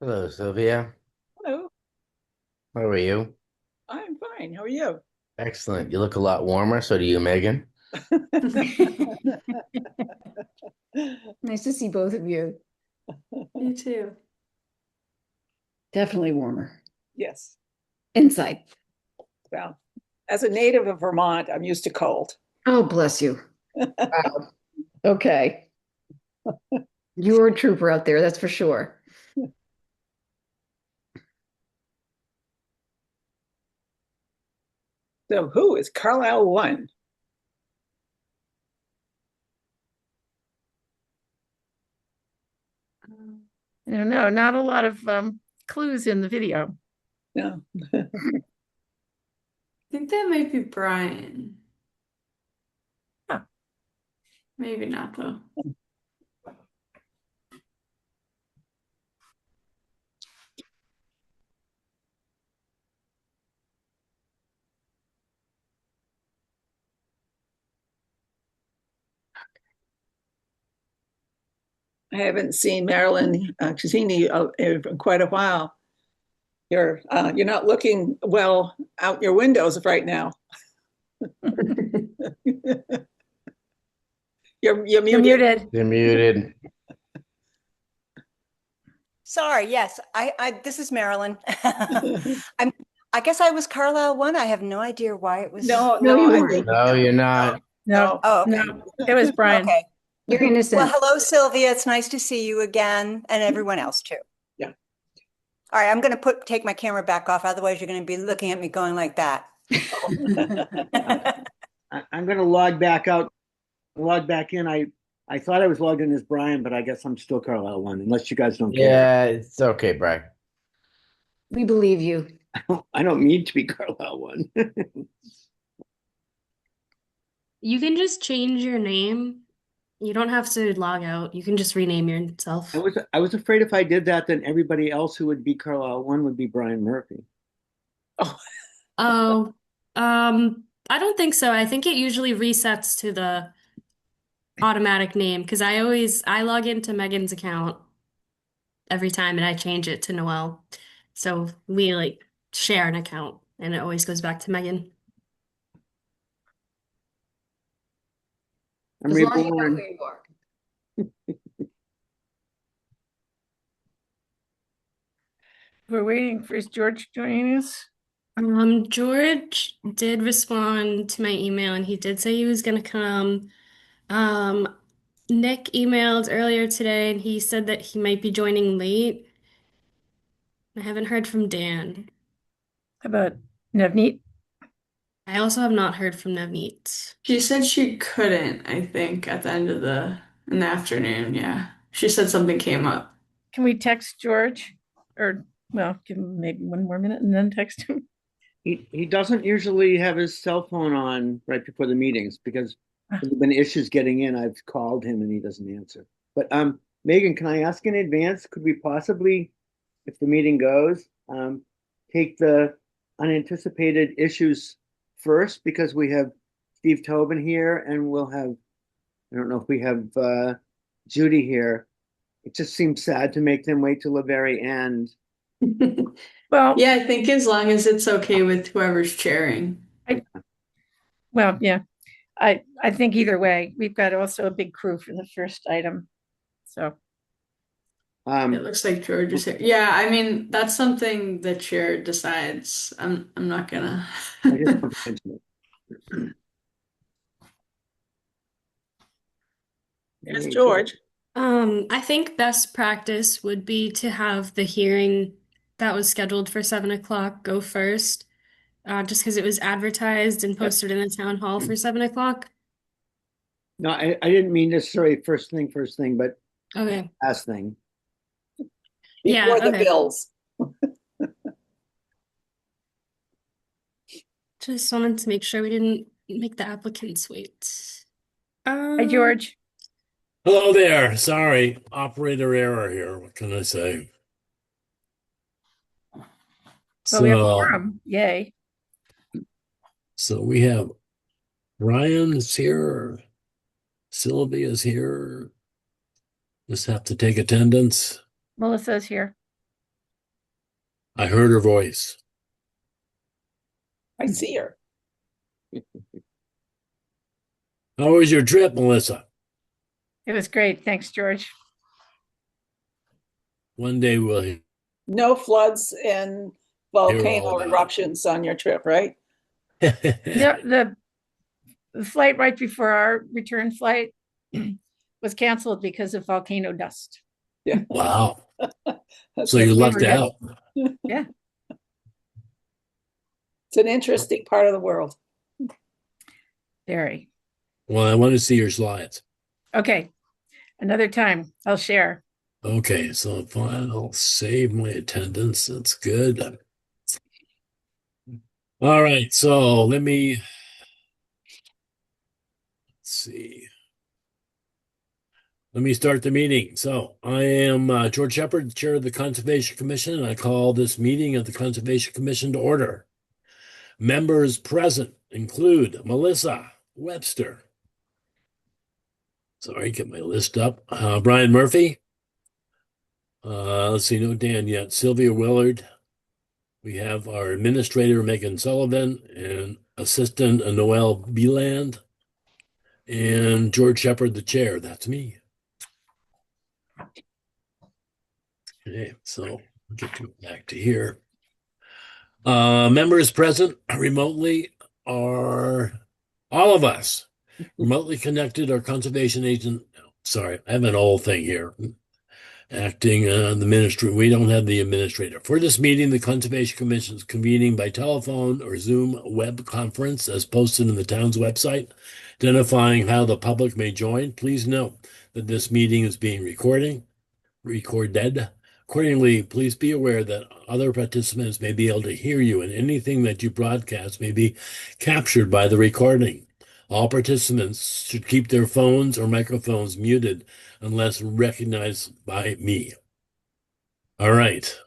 Hello, Sylvia. Hello, How are you? I'm fine. How are you? Excellent. You look a lot warmer. So do you, Megan. Nice to see both of you. You too. Definitely warmer. Yes. Inside. Well, as a native of Vermont, I'm used to cold. Oh, bless you. Wow. Okay. You're a trooper out there, that's for sure. So, who is Carlisle One? I don't know, not a lot of clues in the video. No. I think that might be Brian. Huh. Maybe not though. I haven't seen Marilyn Cassini in quite a while. You're not looking well out your windows right now. You're You're muted. muted. You're muted. Sorry, yes. This is Marilyn. I guess I was Carlisle one. I have no idea why it was. No, No, no, you I weren't. think No, you're not. No, Oh, okay. no, it was Brian. Okay. You're Well, innocent. hello, Sylvia. It's nice to see you again, and everyone else too. Yeah. All right, I'm going to take my camera back off. Otherwise, you're going to be looking at me going like that. I'm going to log back out, log back in. I thought I was logged in as Brian, but I guess I'm still Carlisle One, unless you guys don't care. Yeah, it's okay, Brian. We believe you. I don't need to be Carlisle One. You can just change your name. You don't have to log out. You can just rename yourself. I was afraid if I did that, then everybody else who would be Carlisle One would be Brian Murphy. Oh, Oh, I don't think so. I think it usually resets to the automatic name because I log into Megan's account every time and I change it to Noelle. So we like share an account and it always goes back to Megan. I'm As long as you know reborn. who you are. We're waiting for, is George joining us? George did respond to my email and he did say he was gonna come. Um, Nick emailed earlier today and he said that he might be joining late. I haven't heard from Dan. How about Navneet? I also have not heard from Navneet. She said she couldn't, I think, at the end of in the afternoon, yeah. She said something came up. Can we text George? Or, well, give him maybe one more minute and then text him. He doesn't usually have his cell phone on right before the meetings because when there have been issues getting in, I've called him and he doesn't answer. But Megan, can I ask in advance, could we possibly, if the meeting goes, take the unanticipated issues first because we have Steve Tobin here and we'll have, I don't know if we have Judy here. It just seems sad to make them wait till the very end. Well, Yeah, I think as long as it's okay with whoever's chairing. well, yeah. I think either way, we've got also a big crew for the first item. So, It looks like George is here. Yeah, I mean, that's something the chair decides. I'm not gonna. I just want to mention it. there's George. I think best practice would be to have the hearing that was scheduled for 7 o'clock go first, just because it was advertised and posted in the town hall for 7 o'clock. No, I didn't mean necessarily first thing, but Okay. last thing. Yeah, Before the okay. bills. Just wanted to make sure we didn't make the applicants wait. hi, George. Hello there. Sorry, operator error here. What can I say? Well, we have a So, forum. Yay. so we have Ryan is here, Sylvia is here. Just have to take attendance. Melissa's here. I heard her voice. I see her. How was your trip, Melissa? It was great. Thanks, George. One day we'll hear No floods and all volcano about it. eruptions on your trip, right? The flight right before our return flight was canceled because of volcano dust. Yeah. Wow. That's So you it. lucked out. Yeah. It's an interesting part of the world. Very. Well, I want to see your slides. Okay. Another time I'll share. Okay, so if I'll save my attendance, that's good. All right, so let's see. Let me start the meeting. So I am George Shepard, Chair of the Conservation Commission, and I call this meeting of the Conservation Commission to order. Members present include Melissa Webster. Sorry, get my list up. Brian Murphy. Let's see, no Dan yet. Sylvia Willard. We have our administrator, Megan Sullivan, and assistant Noel Beeland, and George Shepard, the chair. That's me. Okay, so I'll get back to here. Members present remotely are all of us. Remotely connected are conservation agent. Sorry, I have an old thing here. Acting the ministry. We don't have the administrator. For this meeting, the Conservation Commission is convening by telephone or Zoom web conference as posted in the town's website, identifying how the public may join. Please note that this meeting is being recorded. Accordingly, please be aware that other participants may be able to hear you, and anything that you broadcast may be captured by the recording. All participants should keep their phones or microphones muted unless recognized by me. All right.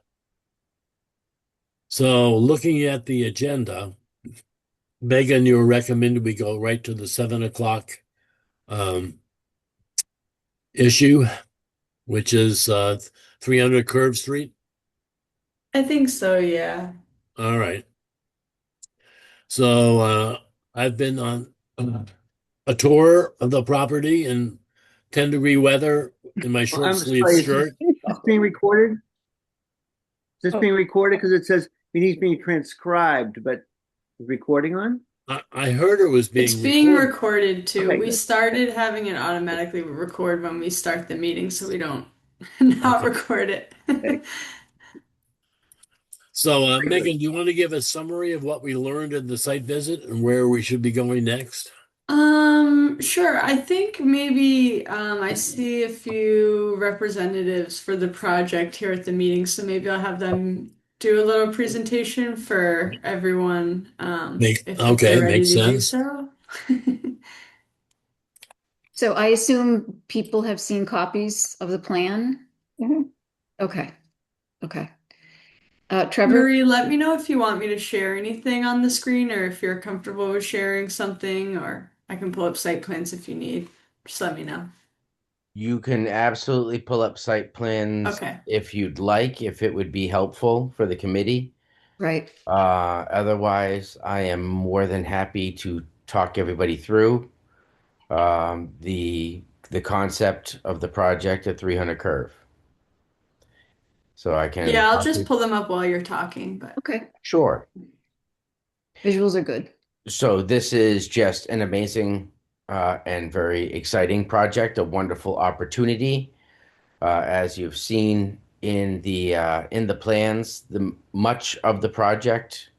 So looking at the agenda, Megan, you recommended we go right to the 7:00 issue, which is 300 Curve Street. I think so, yeah. All right. So I've been on a tour of the property in 10-degree weather in my short I'm sleeve sorry, shirt. Is this being recorded? Is this Oh. being recorded? Because it says it needs being transcribed, but is recording on? I heard it was being It's being recorded. recorded too. Okay, We good. started having it automatically record when we start the meeting, so we don't not Okay. record it. Okay. So, Megan, do you want to give a summary of what we learned in the site visit and where we should be going next? Sure. I think maybe I see a few representatives for the project here at the meeting, so maybe I'll have them do a little presentation for everyone, if Okay, they're ready makes to do sense. so. So I assume people have seen copies of the plan? Mhm. Okay, okay. Trevor? Marie, let me know if you want me to share anything on the screen or if you're comfortable with sharing something, or I can pull up site plans if you need. Just let me know. You can absolutely pull up site plans Okay. if you'd like, if it would be helpful for the committee. Right. Otherwise, I am more than happy to talk everybody through the concept of the project at 300 Curve. So I can Yeah, I'll just pull them up while you're talking, but Okay. Sure. Visuals are good. So this is just an amazing and very exciting project, a wonderful opportunity. As you've seen in the plans, much of the project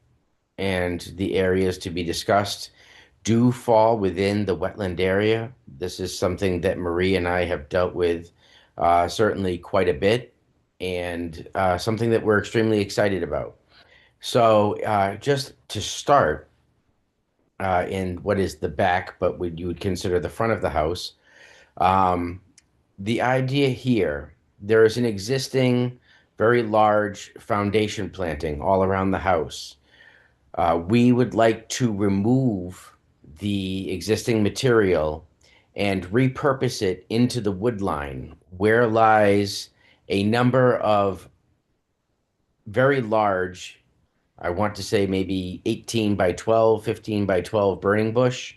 and the areas to be discussed do fall within the wetland area. This is something that Marie and I have dealt with certainly quite a bit, and something that we're extremely excited about. So just to start in what is the back, but what you would consider the front of the house, the idea here, there is an existing very large foundation planting all around the house. We would like to remove the existing material and repurpose it into the wood line, where lies a number of very large, I want to say maybe 18 by 12, 15 by 12 burning bush.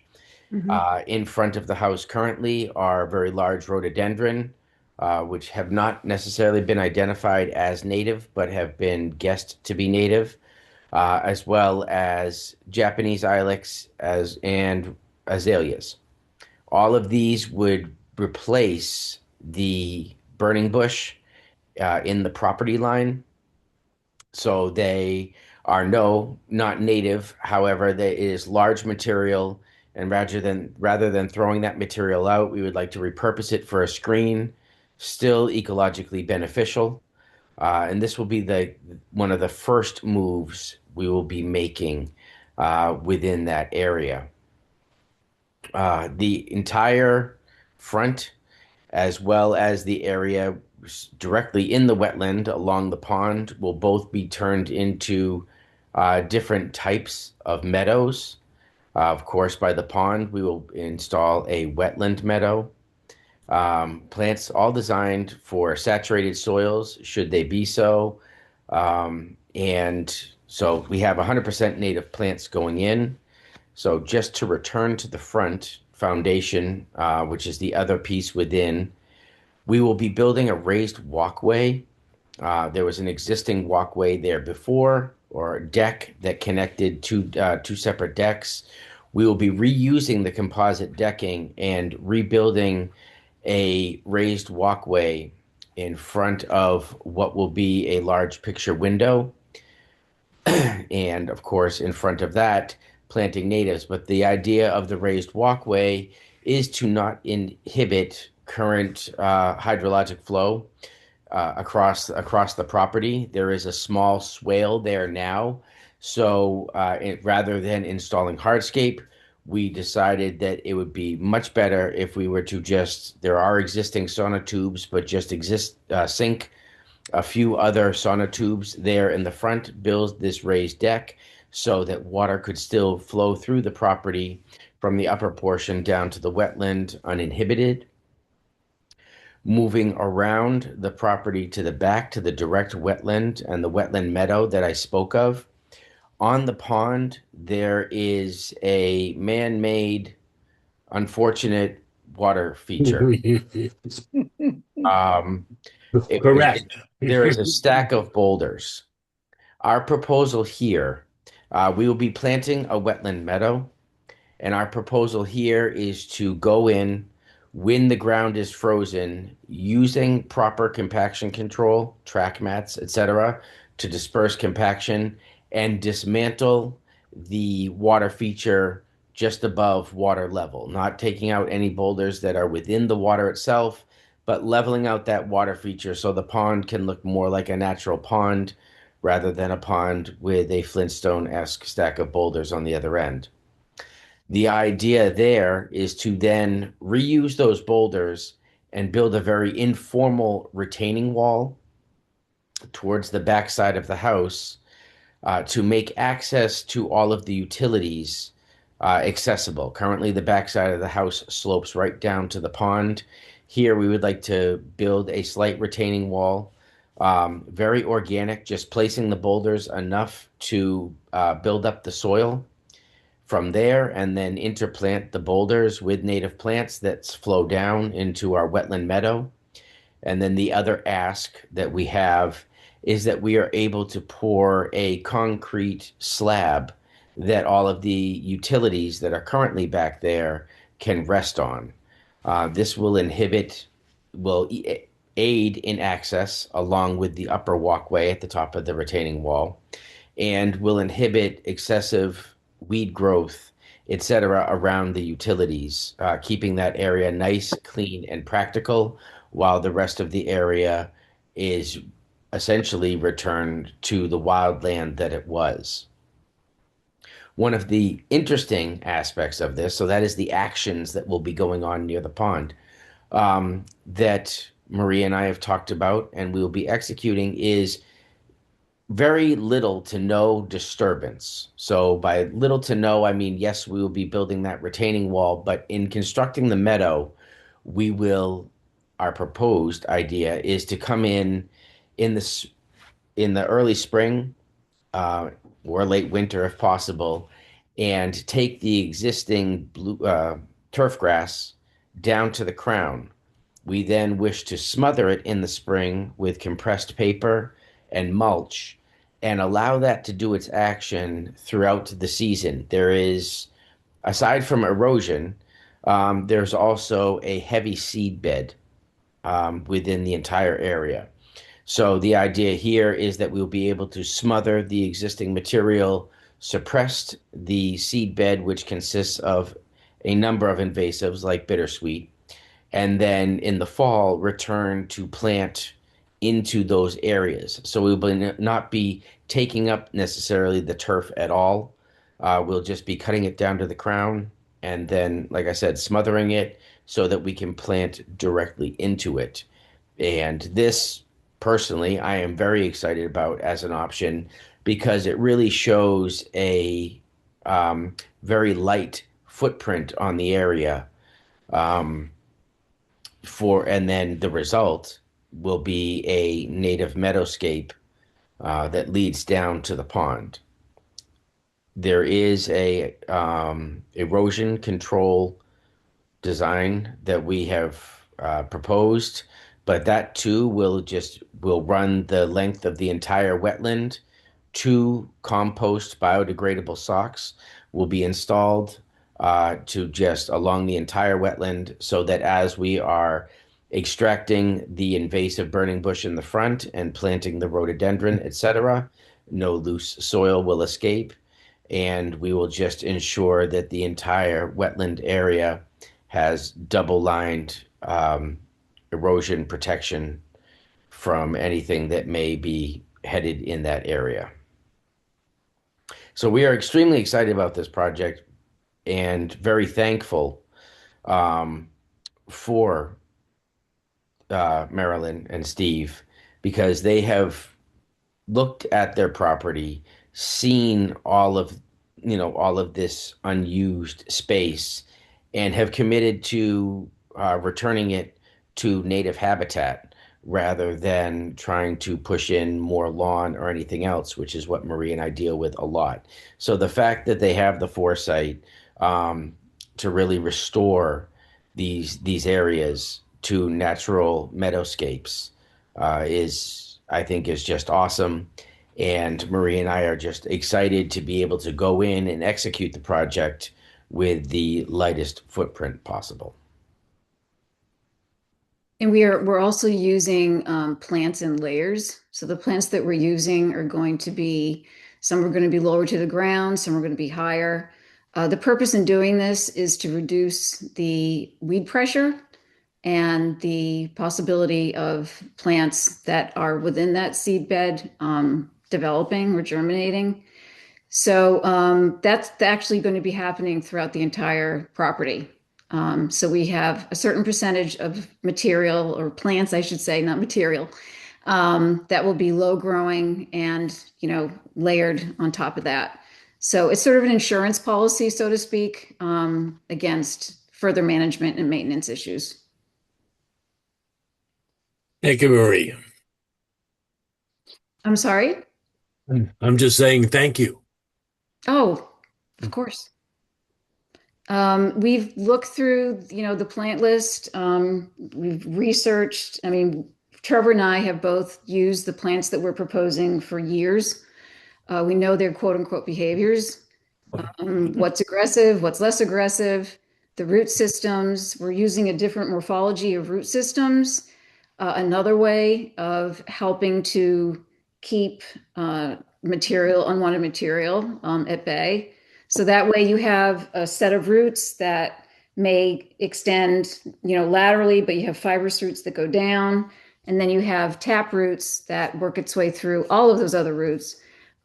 In front of the house currently are very large rhododendron, which have not necessarily been identified as native, but have been guessed to be native, as well as Japanese ilex and azaleas. All of these would replace the burning bush in the property line. So they are not native. However, there is large material, and rather than throwing that material out, we would like to repurpose it for a screen, still ecologically beneficial. And this will be one of the first moves we will be making within that area. The entire front, as well as the area directly in the wetland along the pond, will both be turned into different types of meadows. Of course, by the pond, we will install a wetland meadow. Plants all designed for saturated soils, should they be so. And so we have 100% native plants going in. So just to return to the front foundation, which is the other piece within, we will be building a raised walkway. There was an existing walkway there before, or a deck that connected two separate decks. We will be reusing the composite decking and rebuilding a raised walkway in front of what will be a large picture window. And of course, in front of that, planting natives. But the idea of the raised walkway is to not inhibit current hydrologic flow across the property. There is a small swale there now. So rather than installing hardscape, we decided that it would be much better if we were to there are existing sonotubes, but just sink a few other sonotubes there in the front, build this raised deck so that water could still flow through the property from the upper portion down to the wetland uninhibited. Moving around the property to the back to the direct wetland and the wetland meadow that I spoke of. On the pond, there is a man-made, unfortunate water feature. Correct. There is a stack of boulders. Our proposal here, we will be planting a wetland meadow, and our proposal here is to go in when the ground is frozen, using proper compaction control, track mats, etc., to disperse compaction and dismantle the water feature just above water level, not taking out any boulders that are within the water itself, but leveling out that water feature so the pond can look more like a natural pond rather than a pond with a Flintstone-esque stack of boulders on the other end. The idea there is to then reuse those boulders and build a very informal retaining wall towards the backside of the house to make access to all of the utilities accessible. Currently, the backside of the house slopes right down to the pond. Here, we would like to build a slight retaining wall, very organic, just placing the boulders enough to build up the soil. From there, and then interplant the boulders with native plants that flow down into our wetland meadow. And then the other ask that we have is that we are able to pour a concrete slab that all of the utilities that are currently back there can rest on. This will aid in access along with the upper walkway at the top of the retaining wall, and will inhibit excessive weed growth, etc., around the utilities, keeping that area nice, clean, and practical, while the rest of the area is essentially returned to the wild land that it was. One of the interesting aspects of this, so that is the actions that will be going on near the pond, that Maria and I have talked about and we will be executing, is very little to no disturbance. So by little to no, I mean, yes, we will be building that retaining wall, but in constructing the meadow, our proposed idea is to come in in the early spring or late winter if possible, and take the existing turf grass down to the crown. We then wish to smother it in the spring with compressed paper and mulch and allow that to do its action throughout the season. There is, aside from erosion, there's also a heavy seed bed within the entire area. So the idea here is that we'll be able to smother the existing material, suppress the seed bed, which consists of a number of invasives like bittersweet, and then in the fall return to plant into those areas. So we will not be taking up necessarily the turf at all. We'll just be cutting it down to the crown and then, like I said, smothering it so that we can plant directly into it. And this, personally, I am very excited about as an option because it really shows a very light footprint on the area. And then the result will be a native meadowscape that leads down to the pond. There is a erosion control design that we have proposed, but that too will run the length of the entire wetland. 2 compost biodegradable socks will be installed to just along the entire wetland so that as we are extracting the invasive burning bush in the front and planting the rhododendron, etc., no loose soil will escape. And we will just ensure that the entire wetland area has double-lined erosion protection from anything that may be headed in that area. So we are extremely excited about this project and very thankful for Marilyn and Steve because they have looked at their property, seen all of this unused space, and have committed to returning it to native habitat rather than trying to push in more lawn or anything else, which is what Marie and I deal with a lot. So the fact that they have the foresight to really restore these areas to natural meadowscapes I think is just awesome. And Marie and I are just excited to be able to go in and execute the project with the lightest footprint possible. And we're also using plants in layers. So the plants that we're using are going to be, some are going to be lower to the ground, some are going to be higher. The purpose in doing this is to reduce the weed pressure and the possibility of plants that are within that seed bed developing or germinating. So that's actually going to be happening throughout the entire property. So we have a certain percentage of material or plants, I should say, not material, that will be low growing and, layered on top of that. So it's sort of an insurance policy, so to speak, against further management and maintenance issues. Thank you, Marie. I'm sorry? I'm just saying thank you. Oh, of course. We've looked through, the plant list. We've researched. I mean, Trevor and I have both used the plants that we're proposing for years. We know their quote unquote behaviors, what's aggressive, what's less aggressive, the root systems. We're using a different morphology of root systems. Another way of helping to keep unwanted material at bay. So that way you have a set of roots that may extend, laterally, but you have fibrous roots that go down. And then you have tap roots that work its way through all of those other roots,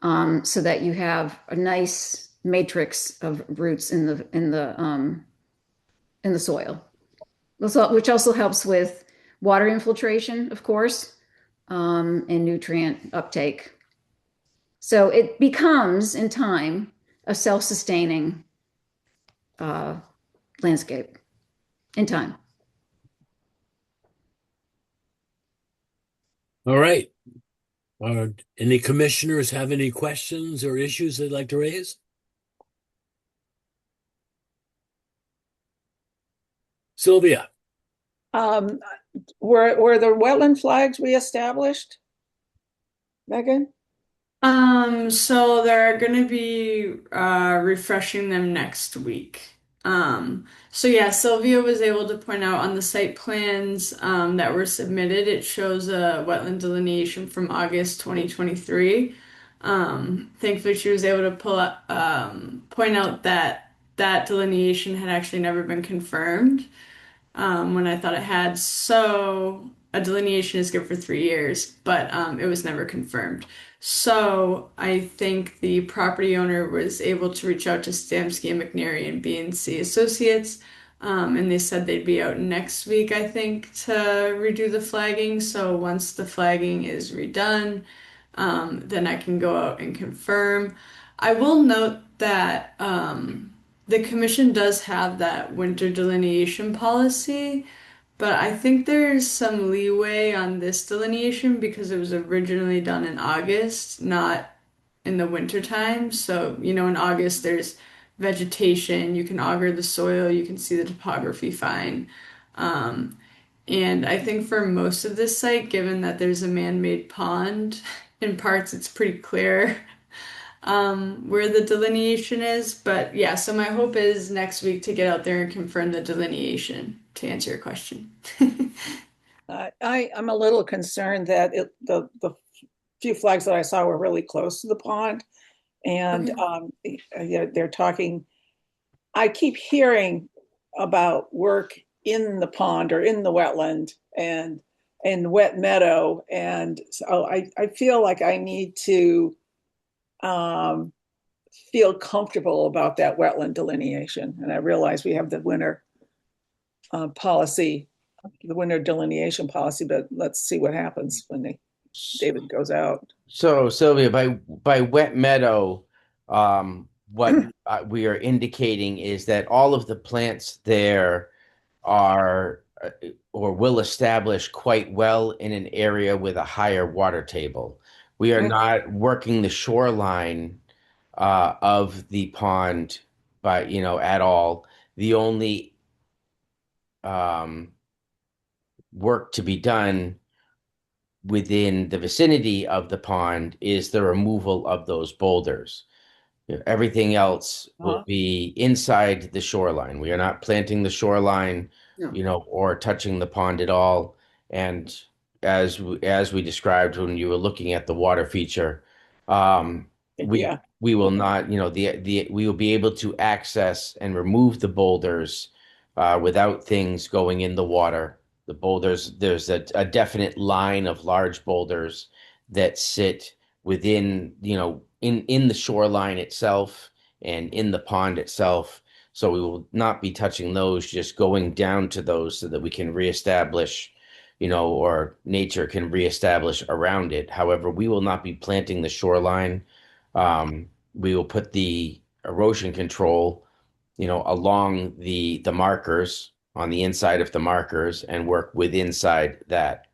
so that you have a nice matrix of roots in the soil, which also helps with water infiltration, of course, and nutrient uptake. So it becomes, in time, a self-sustaining landscape in time. All right. Any commissioners have any questions or issues they'd like to raise? Sylvia, Um, were the wetland flags reestablished? Megan? So they're gonna be refreshing them next week. So yeah, Sylvia was able to point out on the site plans that were submitted, it shows a wetland delineation from August 2023. Thankfully, she was able to point out that that delineation had actually never been confirmed when I thought it had. So a delineation is good for 3 years, but it was never confirmed. So I think the property owner was able to reach out to Stamsky and McNary and B&C Associates, and they said they'd be out next week, I think, to redo the flagging. So once the flagging is redone, then I can go out and confirm. I will note that the commission does have that winter delineation policy, but I think there's some leeway on this delineation because it was originally done in August, not in the winter time. So, in August there's vegetation, you can auger the soil, you can see the topography fine. And I think for most of this site, given that there's a man-made pond, in parts it's pretty clear where the delineation is. But yeah, so my hope is next week to get out there and confirm the delineation to answer your question. I'm a little concerned that the few flags that I saw were really close to the pond. And they're talking, I keep hearing about work in the pond or in the wetland and in wet meadow. And so I feel like I need to feel comfortable about that wetland delineation. And I realize we have the winter policy, the winter delineation policy, but let's see what happens when David goes out. So Sylvia, by wet meadow, what we are indicating is that all of the plants there are or will establish quite well in an area with a higher water table. We are not working the shoreline of the pond at all. The only work to be done within the vicinity of the pond is the removal of those boulders. Everything else will be inside the shoreline. We are not planting the shoreline, or touching the pond at all. And as we described when you were looking at the water feature, we will not, we will be able to access and remove the boulders without things going in the water. The boulders, there's a definite line of large boulders that sit within, in the shoreline itself and in the pond itself. So we will not be touching those, just going down to those so that we can reestablish, or nature can reestablish around it. However, we will not be planting the shoreline. We will put the erosion control, along the markers on the inside of the markers and work with inside that.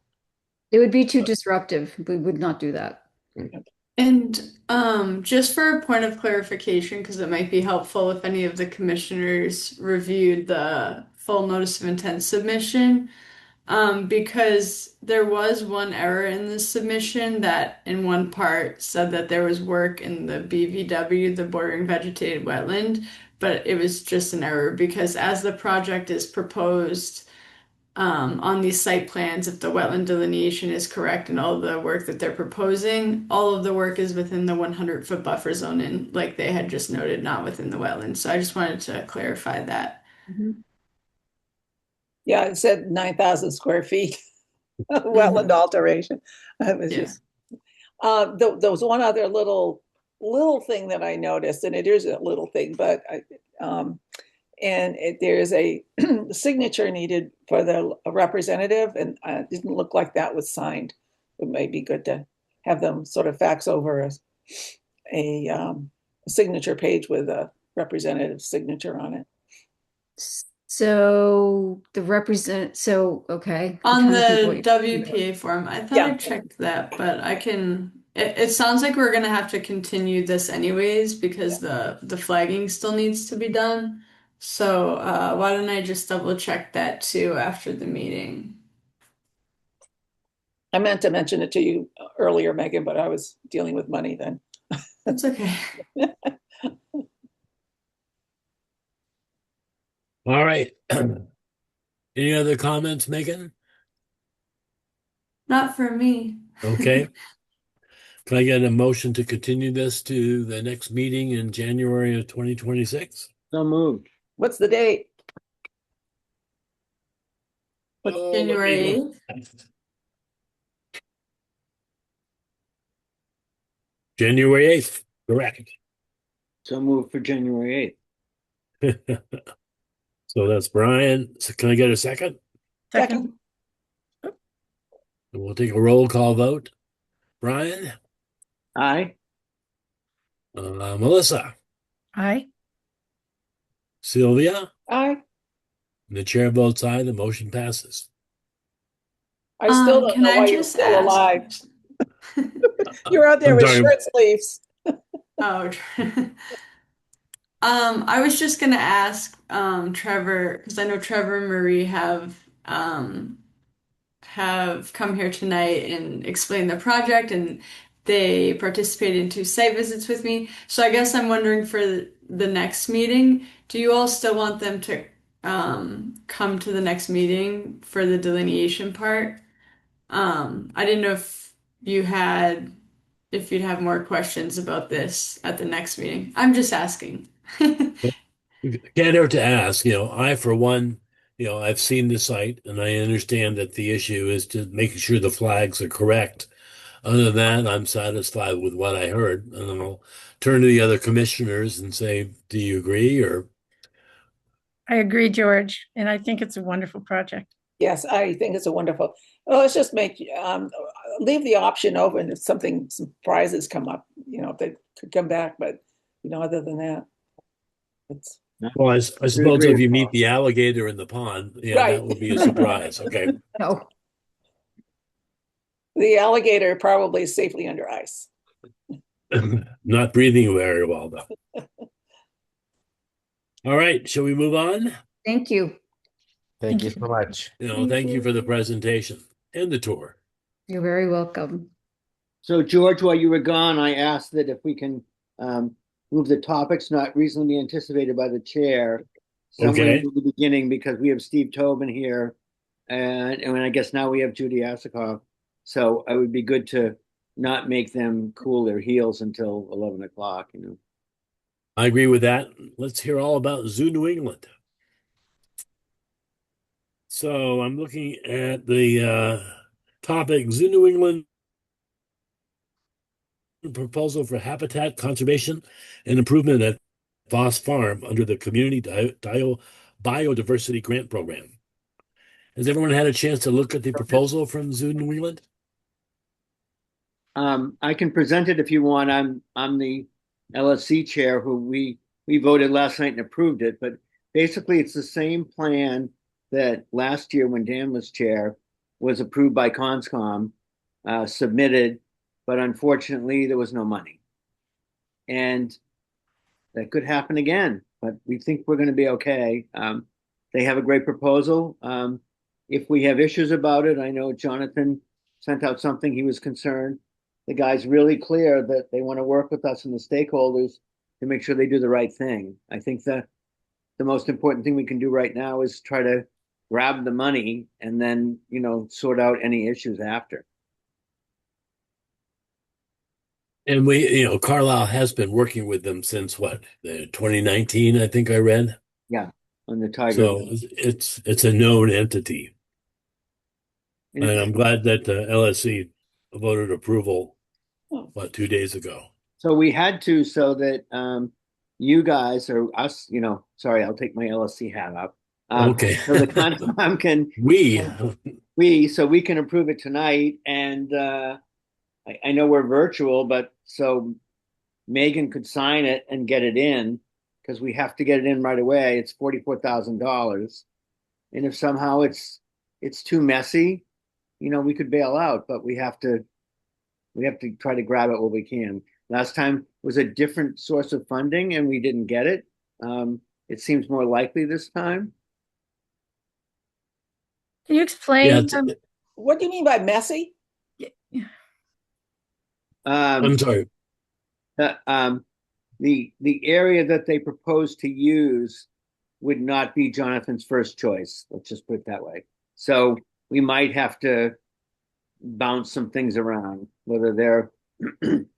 It would be too disruptive. We would not do that. And just for a point of clarification, because it might be helpful if any of the commissioners reviewed the full notice of intent submission, because there was one error in the submission that in one part said that there was work in the BVW, the bordering vegetated wetland, but it was just an error because as the project is proposed on these site plans, if the wetland delineation is correct and all the work that they're proposing, all of the work is within the 100-foot buffer zone and like they had just noted, not within the wetland. So I just wanted to clarify that. Yeah, it said 9,000 square feet wetland alteration. It was just, there was one other little thing that I noticed, and it is a little thing, but there's a signature needed for the representative, and it didn't look like that was signed. It may be good to have them sort of fax over a signature page with a representative signature on it. So okay. I'm On trying to think the what WPA form, I thought Yeah. I checked that, but I can. It sounds like we're gonna have to continue this anyways because the flagging still needs to be done. So why don't I just double check that too after the meeting? I meant to mention it to you earlier, Megan, but I was dealing with money then. That's okay. All right. Any other comments, Megan? Not for me. Okay. Can I get a motion to continue this to the next meeting in January of 2026? So moved. What's the date? Oh, January let me 8th? January 8th, correct. So moved for January 8th. So that's Brian. So can I get a second? Second, And we'll take a roll call vote. Brian, Aye. Melissa, aye. Sylvia, I and the chair votes aye. The motion passes. still don't Can know I why you're just still ask? alive. You're out there I'm with sorry. short sleeves. Oh, I was just gonna ask Trevor because I know Trevor and Marie have come here tonight and explained the project, and they participated in 2 site visits with me. So I guess I'm wondering for the next meeting, do you all still want them to come to the next meeting for the delineation part? I didn't know if you'd have more questions about this at the next meeting. I'm just asking. Can't hurt to ask. I, for one, I've seen the site and I understand that the issue is to making sure the flags are correct. Other than that, I'm satisfied with what I heard. And then I'll turn to the other commissioners and say, do you agree? Or I agree, George, and I think it's a wonderful project. Yes, I think it's a wonderful. Well, let's just leave the option open if some prizes come up, if they could come back, but other than that, it's well, I suppose agree if you with meet Paul. the alligator in the pond, Right. that would be a surprise. Okay. No. the alligator probably is safely under ice. Not breathing very well, though. All right. Shall we move on? Thank you. Thank you so much. Thank you for the presentation and the tour. You're very welcome. So George, while you were gone, I asked that if we can move the topics not reasonably anticipated by the chair somewhere Okay. into the beginning because we have Steve Tobin here and I guess now we have Judy Asikoff. So it would be good to not make them cool their heels until 11 o'clock, I agree with that. Let's hear all about Zoo New England. So I'm looking at the topic Zoo New England proposal for habitat conservation and improvement at Voss Farm under the Community Biodiversity Grant Program. Has everyone had a chance to look at the proposal from Zoo New England? I can present it if you want. I'm the LSC chair who we voted last night and approved it, but basically it's the same plan that last year when Dan was chair was approved by Conscom, submitted, but unfortunately there was no money. And that could happen again, but we think we're going to be okay. They have a great proposal. If we have issues about it, I know Jonathan sent out something, he was concerned. The guy's really clear that they want to work with us and the stakeholders to make sure they do the right thing. I think the most important thing we can do right now is try to grab the money and then, sort out any issues after. And Carlisle has been working with them since what, 2019, I think I read. Yeah, on the tiger. So it's a known entity. And I'm glad that the LSC voted approval, 2 days ago. So we had to, so that you guys or us, sorry, I'll take my LSC hat up. Okay. So the Conscom can so we can approve it tonight. And I know we're virtual, but so Megan could sign it and get it in because we have to get it in right away. It's $44,000. And if somehow it's too messy, we could bail out, but we have to try to grab it where we can. Last time was a different source of funding and we didn't get it. It seems more likely this time. Can you explain? What do you mean by messy? I'm sorry. The area that they propose to use would not be Jonathan's first choice. Let's just put it that way. So we might have to bounce some things around, whether they're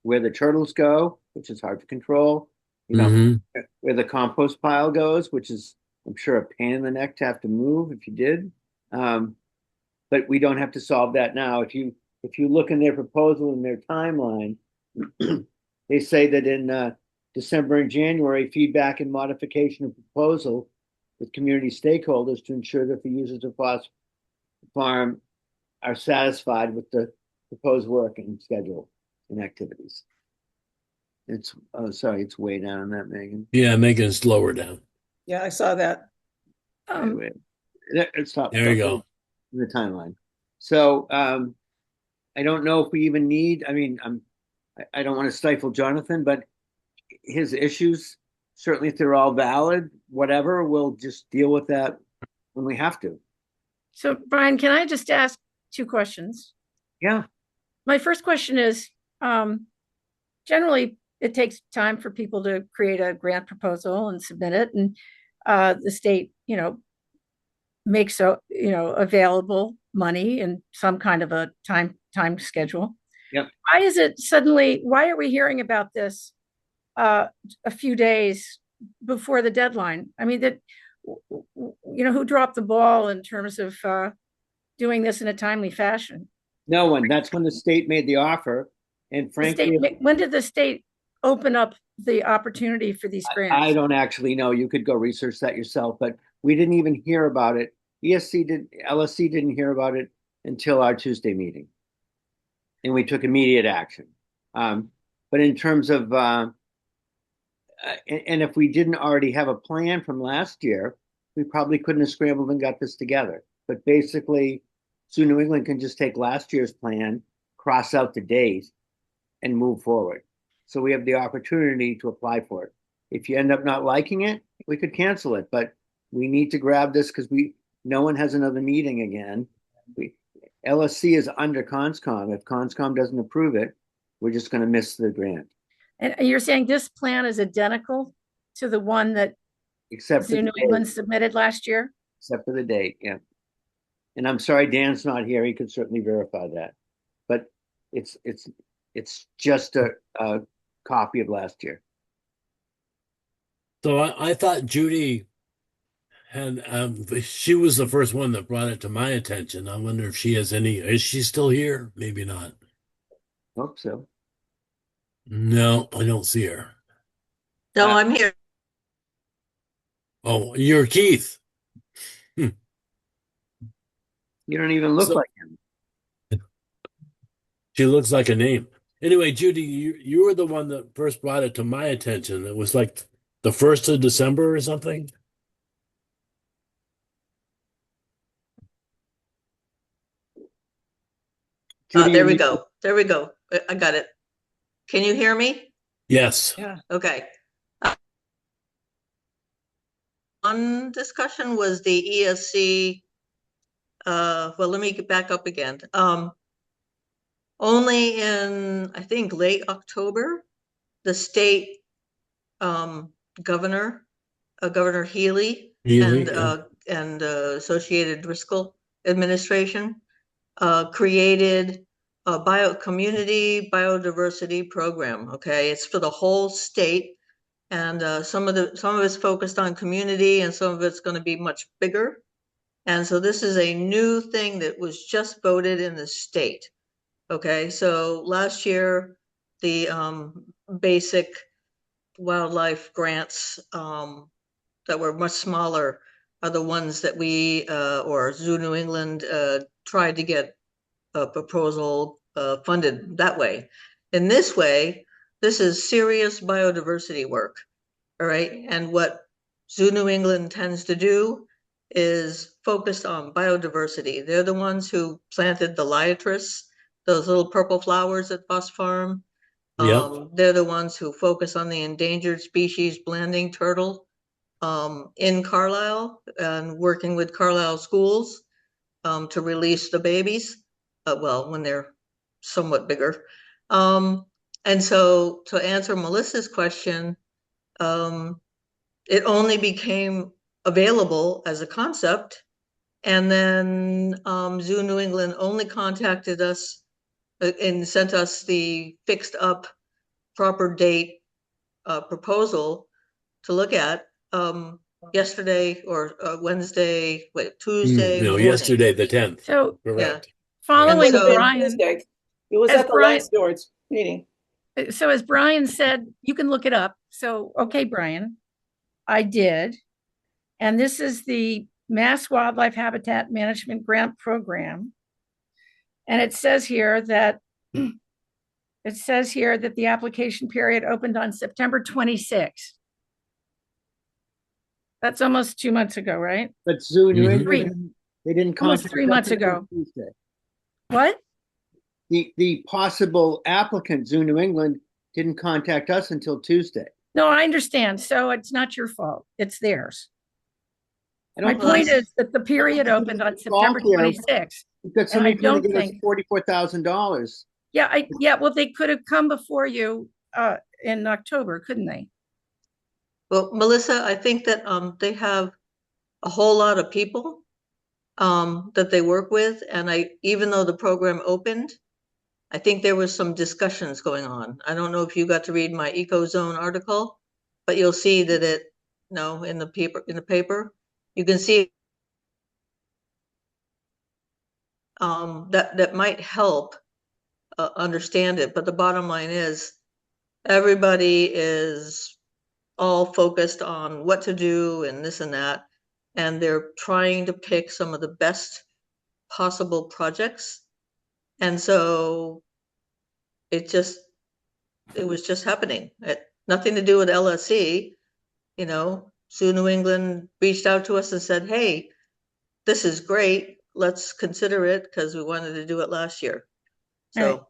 where the turtles go, which is hard to control, where the compost pile goes, which is, I'm sure, a pain in the neck to have to move if you did. But we don't have to solve that now. If you look in their proposal and their timeline, they say that in December and January, feedback and modification of proposal with community stakeholders to ensure that the users of Foss Farm are satisfied with the proposed work and schedule and activities. It's way down on that, Megan. Yeah, Megan's lower down. Yeah, I saw that. Stop. There you go. The timeline. So I don't know if we even need. I mean, I don't want to stifle Jonathan, but his issues, certainly if they're all valid, whatever, we'll just deal with that when we have to. So, Brian, can I just ask 2 questions? Yeah. My first question is, generally, it takes time for people to create a grant proposal and submit it, and the state, makes available money in some kind of a time schedule. Yep. Why are we hearing about this a few days before the deadline? I mean, who dropped the ball in terms of doing this in a timely fashion? No one. That's when the state made the offer. And frankly, when did the state open up the opportunity for these grants? I don't actually know. You could go research that yourself, but we didn't even hear about it. LSC didn't hear about it until our Tuesday meeting. And we took immediate action. But in terms of, and if we didn't already have a plan from last year, we probably couldn't have scrambled and got this together. But basically, Zoo New England can just take last year's plan, cross out the date, and move forward. So we have the opportunity to apply for it. If you end up not liking it, we could cancel it. But we need to grab this because no one has another meeting again. LSC is under CONSCOM. If CONSCOM doesn't approve it, we're just going to miss the grant. And you're saying this plan is identical to the one that Zoo New England submitted last year? Except for the date, yeah. And I'm sorry Dan's not here. He could certainly verify that. But it's just a copy of last year. So I thought Judy had, she was the first one that brought it to my attention. I wonder if she has is she still here? Maybe not. Hope so. No, I don't see her. No, I'm here. Oh, you're Keith. You don't even look like him. She looks like a name. Anyway, Judy, you were the one that first brought it to my attention. It was like the 1st of December or something. Judy, there we go. There we go. I got it. Can you hear me? Yes. Yeah. Okay. One discussion was the ESC. Well, let me get back up again. Only in, I think, late October, the state governor, Governor Healy, and Associated Driscoll administration created a community biodiversity program. Okay, it's for the whole state, and some of it's focused on community, and some of it's going to be much bigger. And so this is a new thing that was just voted in the state. Okay, so last year the basic wildlife grants that were much smaller are the ones that we or Zoo New England tried to get a proposal funded that way. In this way, this is serious biodiversity work. All right. And what Zoo New England tends to do is focus on biodiversity. They're the ones who planted the liatris, those little purple flowers at Foss Farm. Yep. They're the ones who focus on the endangered species blanding turtle in Carlisle and working with Carlisle schools to release the babies. Well, when they're somewhat bigger. And so to answer Melissa's question, it only became available as a concept. And then Zoo New England only contacted us and sent us the fixed up proper date proposal to look at yesterday or Wednesday, Tuesday No, morning. yesterday, the 10th. So Correct. following so- Brian, Tuesday. It was As at the Brian- Landlords meeting. so as Brian said, you can look it up. So, okay, Brian, I did. And this is the Mass Wildlife Habitat Management Grant Program. And it says here that the application period opened on September 26th. That's almost 2 months ago, right? But Zoo New Mhm. England, they didn't Almost contact 3 us months until ago. Tuesday. What? The possible applicant, Zoo New England, didn't contact us until Tuesday. No, I understand. So it's not your fault. It's theirs. I My don't point think- is that the period opened on September Fault here. 26th. We've got somebody I don't trying to give us think- $44,000. Yeah, well, they could have come before you in October, couldn't they? Well, Melissa, I think that they have a whole lot of people that they work with, and even though the program opened, I think there was some discussions going on. I don't know if you got to read my EcoZone article, but you'll see that in the paper, you can see that might help understand it. But the bottom line is everybody is all focused on what to do and this and that, and they're trying to pick some of the best possible projects. And so it was just happening. It nothing to do with LSC. Zoo New England reached out to us and said, hey, this is great. Let's consider it because we wanted to do it last year. So Right.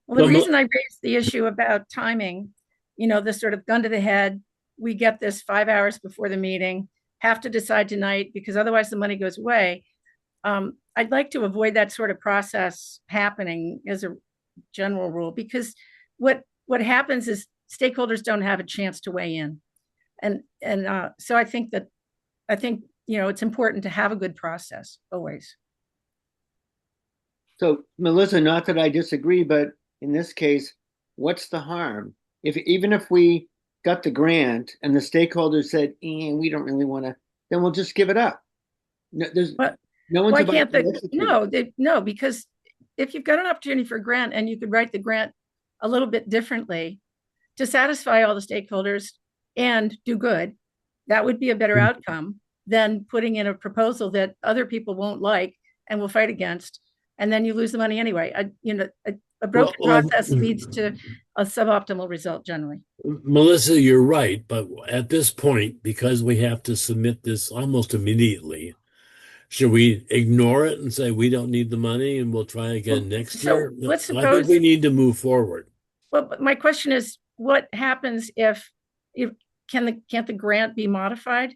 Well, the Well, reason I raised the issue about timing, this sort of gun to the head, we get this 5 hours before the meeting, have to decide tonight because otherwise the money goes away. I'd like to avoid that sort of process happening as a general rule, because what happens is stakeholders don't have a chance to weigh in. And so I think it's important to have a good process always. So Melissa, not that I disagree, but in this case, what's the harm? Even if we got the grant and the stakeholders said, we don't really want to, then we'll just give it up. No, no one's Why about can't to execute. no, because if you've got an opportunity for a grant and you could write the grant a little bit differently to satisfy all the stakeholders and do good, that would be a better outcome than putting in a proposal that other people won't like and will fight against, and then you lose the money anyway. A broken process leads to a suboptimal result generally. Melissa, you're right, but at this point, because we have to submit this almost immediately, should we ignore it and say we don't need the money and we'll try again next so year? let's I think suppose- we need to move forward. Well, but my question is, what happens if can't the grant be modified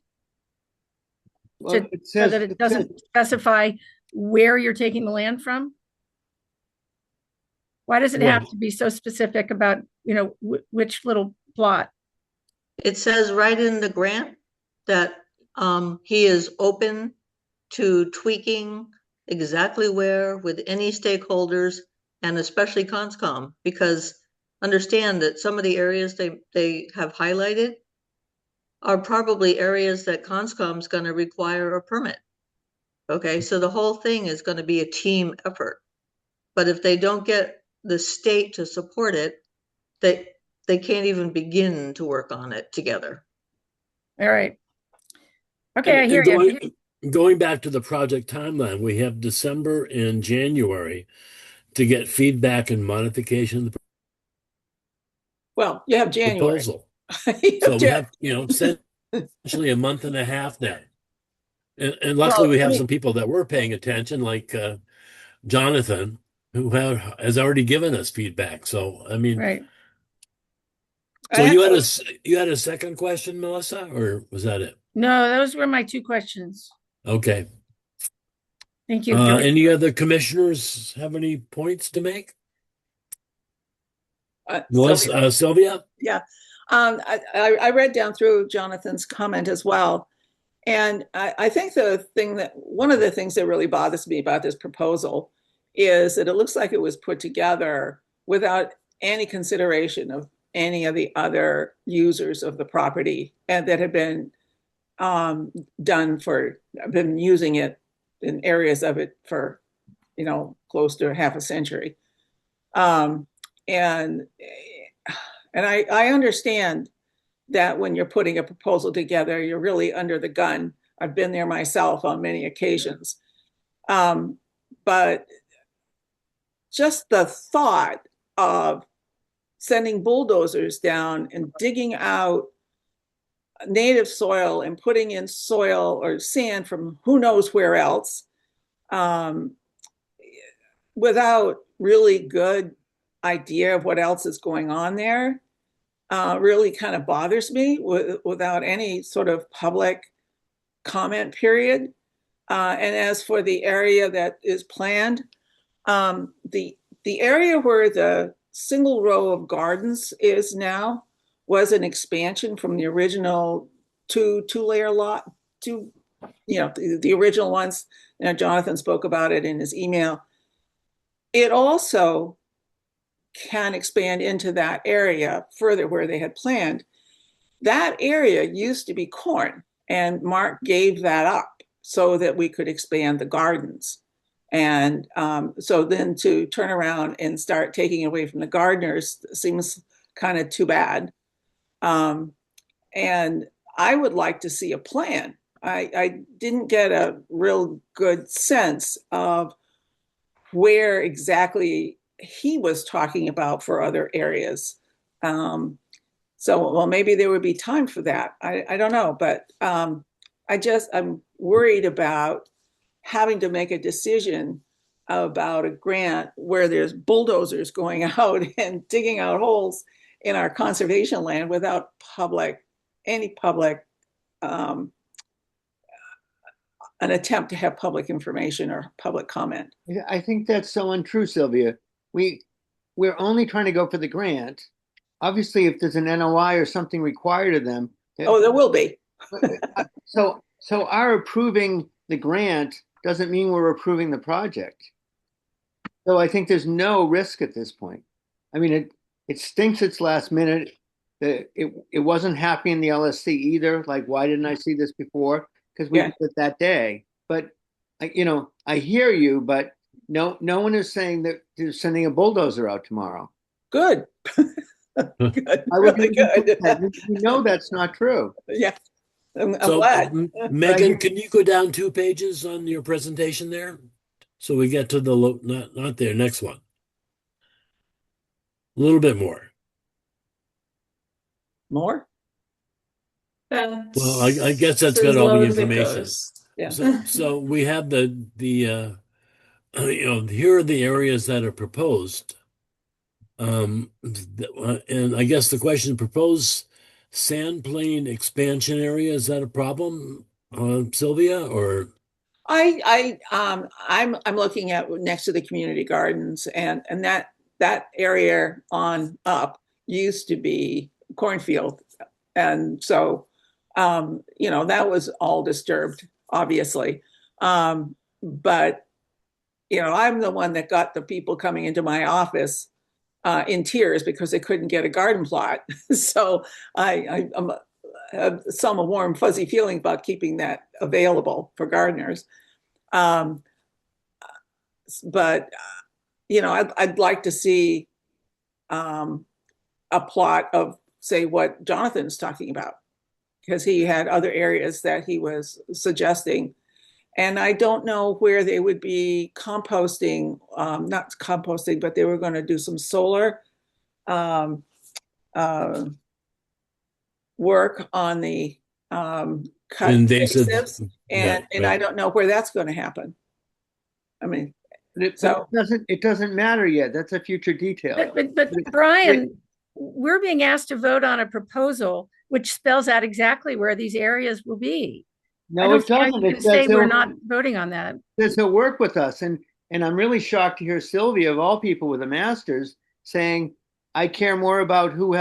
Well, it so says, that it doesn't specify where you're taking the land from? Why does it have Well- to be so specific about, which little plot? it says right in the grant that he is open to tweaking exactly where with any stakeholders and especially Conscom, because understand that some of the areas they have highlighted are probably areas that Conscom's going to require a permit. Okay, so the whole thing is going to be a team effort. But if they don't get the state to support it, they can't even begin to work on it together. All right. Okay, I And hear you. Going back to the project timeline, we have December and January to get feedback and modification of the Well, you have January. proposal. So we have, essentially a month and a half now. And luckily Well, we I have mean- some people that were paying attention, like Jonathan, who has already given us feedback. So, I mean, Right. so I you had a second question, Melissa, or was that it? No, those were my two questions. Okay. Thank you. Any other commissioners have any points to make? Melissa, Sylvia? Yeah. I read down through Jonathan's comment as well. And I think one of the things that really bothers me about this proposal is that it looks like it was put together without any consideration of any of the other users of the property and that have been been using it in areas of it for, close to half a century. And I understand that when you're putting a proposal together, you're really under the gun. I've been there myself on many occasions. But just the thought of sending bulldozers down and digging out native soil and putting in soil or sand from who knows where else, without really good idea of what else is going on there, really kind of bothers me without any sort of public comment period. And as for the area that is planned, the area where the single row of gardens is now was an expansion from the original two-layer lot, the original ones. Jonathan spoke about it in his email. It also can expand into that area further where they had planned. That area used to be corn, and Mark gave that up so that we could expand the gardens. And so then to turn around and start taking away from the gardeners seems kind of too bad. And I would like to see a plan. I didn't get a real good sense of where exactly he was talking about for other areas. So maybe there would be time for that. I don't know, but I'm worried about having to make a decision about a grant where there's bulldozers going out and digging out holes in our conservation land without any public an attempt to have public information or public comment. I think that's so untrue, Sylvia. We're only trying to go for the grant. Obviously, if there's an NOI or something required of them. Oh, there will be. So our approving the grant doesn't mean we're approving the project. So I think there's no risk at this point. I mean, it stinks it's last minute. It wasn't happy in the LSC either. Like, why didn't I see this before? Because we did it that day. But I hear you, but no one is saying that they're sending a bulldozer out tomorrow. Good. Good. Really good. We know that's not true. Yeah. I'm glad. Megan, can you go down 2 pages on your presentation there? So we get to the not there, next one. A little bit more. More? Well, I guess that's got all the information. Yeah. So we have the here are the areas that are proposed. And I guess the question, proposed sand plain expansion area, is that a problem, Sylvia, or? I'm looking at next to the community gardens and that area on up used to be cornfield. And so, that was all disturbed, obviously. But, I'm the one that got the people coming into my office in tears because they couldn't get a garden plot. So I'm have some warm, fuzzy feeling about keeping that available for gardeners. But I'd like to see a plot of, say, what Jonathan's talking about, because he had other areas that he was suggesting. And I don't know where they would be composting, not composting, but they were going to do some solar work on the cut Invasive. invasives, Yeah, and I right. don't know where that's going to happen. I mean, But so it doesn't matter yet. That's a future detail. But Brian, we're being asked to vote on a proposal which spells out exactly where these areas will be. I No, don't it see how doesn't. you It can says say we're he'll- not voting on that. says he'll work with us. And I'm really shocked to hear Sylvia, of all people with a master's, saying, I care more about who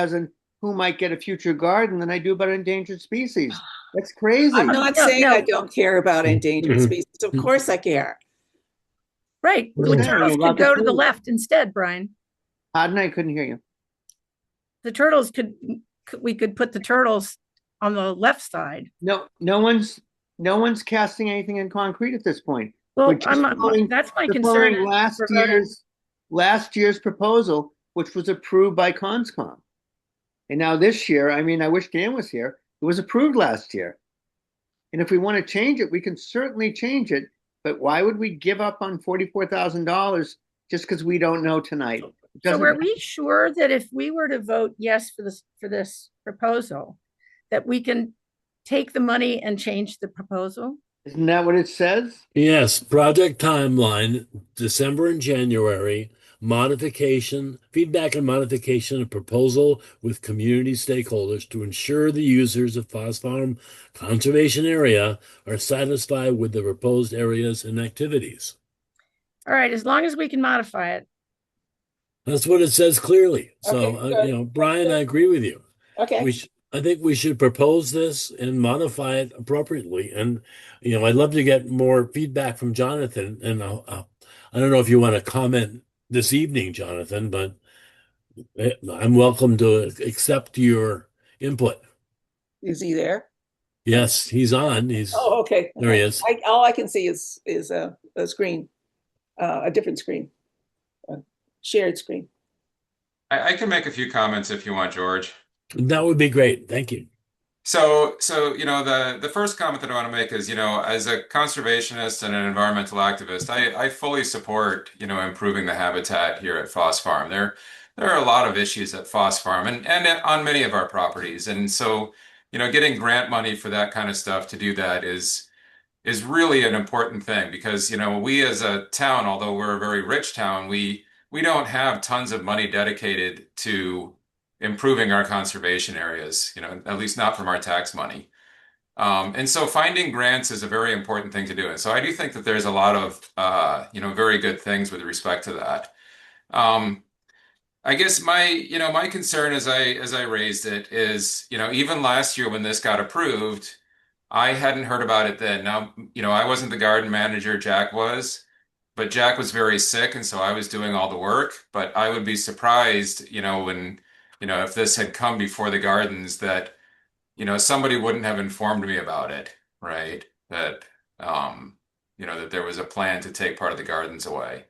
might get a future garden than I do about endangered species. That's crazy. I'm not No, saying no. I don't care about endangered Mhm. species. Of course I care. Right, What the are you saying turtles about could the go to the food? left instead, Brian. Pardon, I couldn't hear you. The turtles we could put the turtles on the left side. No one's casting anything in concrete at this point. Well, We're just that's my we're concern. following for voters. last year's proposal, which was approved by Conscom. And now this year, I mean, I wish Dan was here. It was approved last year. And if we want to change it, we can certainly change it. But why would we give up on $44,000 just because we don't know tonight? It So doesn't are we sure that if we were to vote yes for this proposal, that we can take the money and change the proposal? Isn't that what it says? Yes, project timeline, December and January, feedback and modification of proposal with community stakeholders to ensure the users of Foss Farm Conservation Area are satisfied with the proposed areas and activities. All right, as long as we can modify it. That's what it says clearly. So, Okay, good. you know, Brian, I agree with you. Okay. I think we should propose this and modify it appropriately. And, you know, I'd love to get more feedback from Jonathan. And I don't know if you want to comment this evening, Jonathan, but I'm welcome to accept your input. Is he there? Yes, he's on. Oh, okay. There he is. All I can see is a screen, a different screen, a shared screen. I can make a few comments if you want, George. That would be great. Thank you. So you know, the first comment that I want to make is, you know, as a conservationist and an environmental activist, I fully support, you know, improving the habitat here at Foss Farm. There are a lot of issues at Foss Farm and on many of our properties. And so, you know, getting grant money for that kind of stuff to do that is really an important thing because, you know, we as a town, although we're a very rich town, we don't have tons of money dedicated to improving our conservation areas, you know, at least not from our tax money. And so finding grants is a very important thing to do. And so I do think that there's a lot of, you know, very good things with respect to that. I guess my concern as I raised it is, you know, even last year when this got approved, I hadn't heard about it then. Now, you know, I wasn't the garden manager, Jack was, but Jack was very sick. And so I was doing all the work, but I would be surprised, you know, if this had come before the gardens that, you know, somebody wouldn't have informed me about it, right? That, you know, that there was a plan to take part of the gardens away.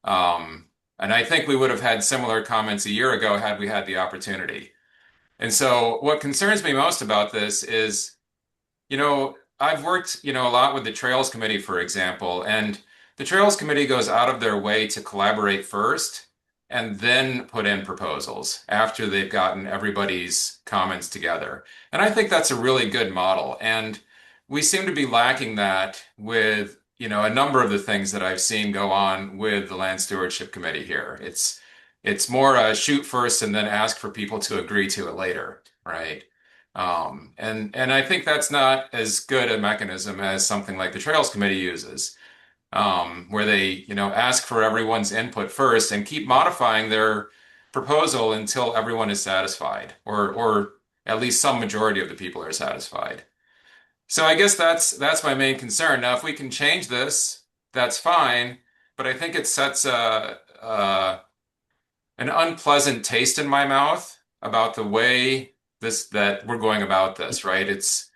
And I think we would have had similar comments a year ago had we had the opportunity. And so what concerns me most about this is, you know, I've worked, you know, a lot with the Trails Committee, for example, and the Trails Committee goes out of their way to collaborate first and then put in proposals after they've gotten everybody's comments together. And I think that's a really good model. And we seem to be lacking that with, you know, a number of the things that I've seen go on with the Land Stewardship Committee here. It's more a shoot first and then ask for people to agree to it later, right? And I think that's not as good a mechanism as something like the Trails Committee uses. Where they, you know, ask for everyone's input first and keep modifying their proposal until everyone is satisfied, or at least some majority of the people are satisfied. So I guess that's my main concern. Now, if we can change this, that's fine, but I think it sets an unpleasant taste in my mouth about the way that we're going about this, right? It's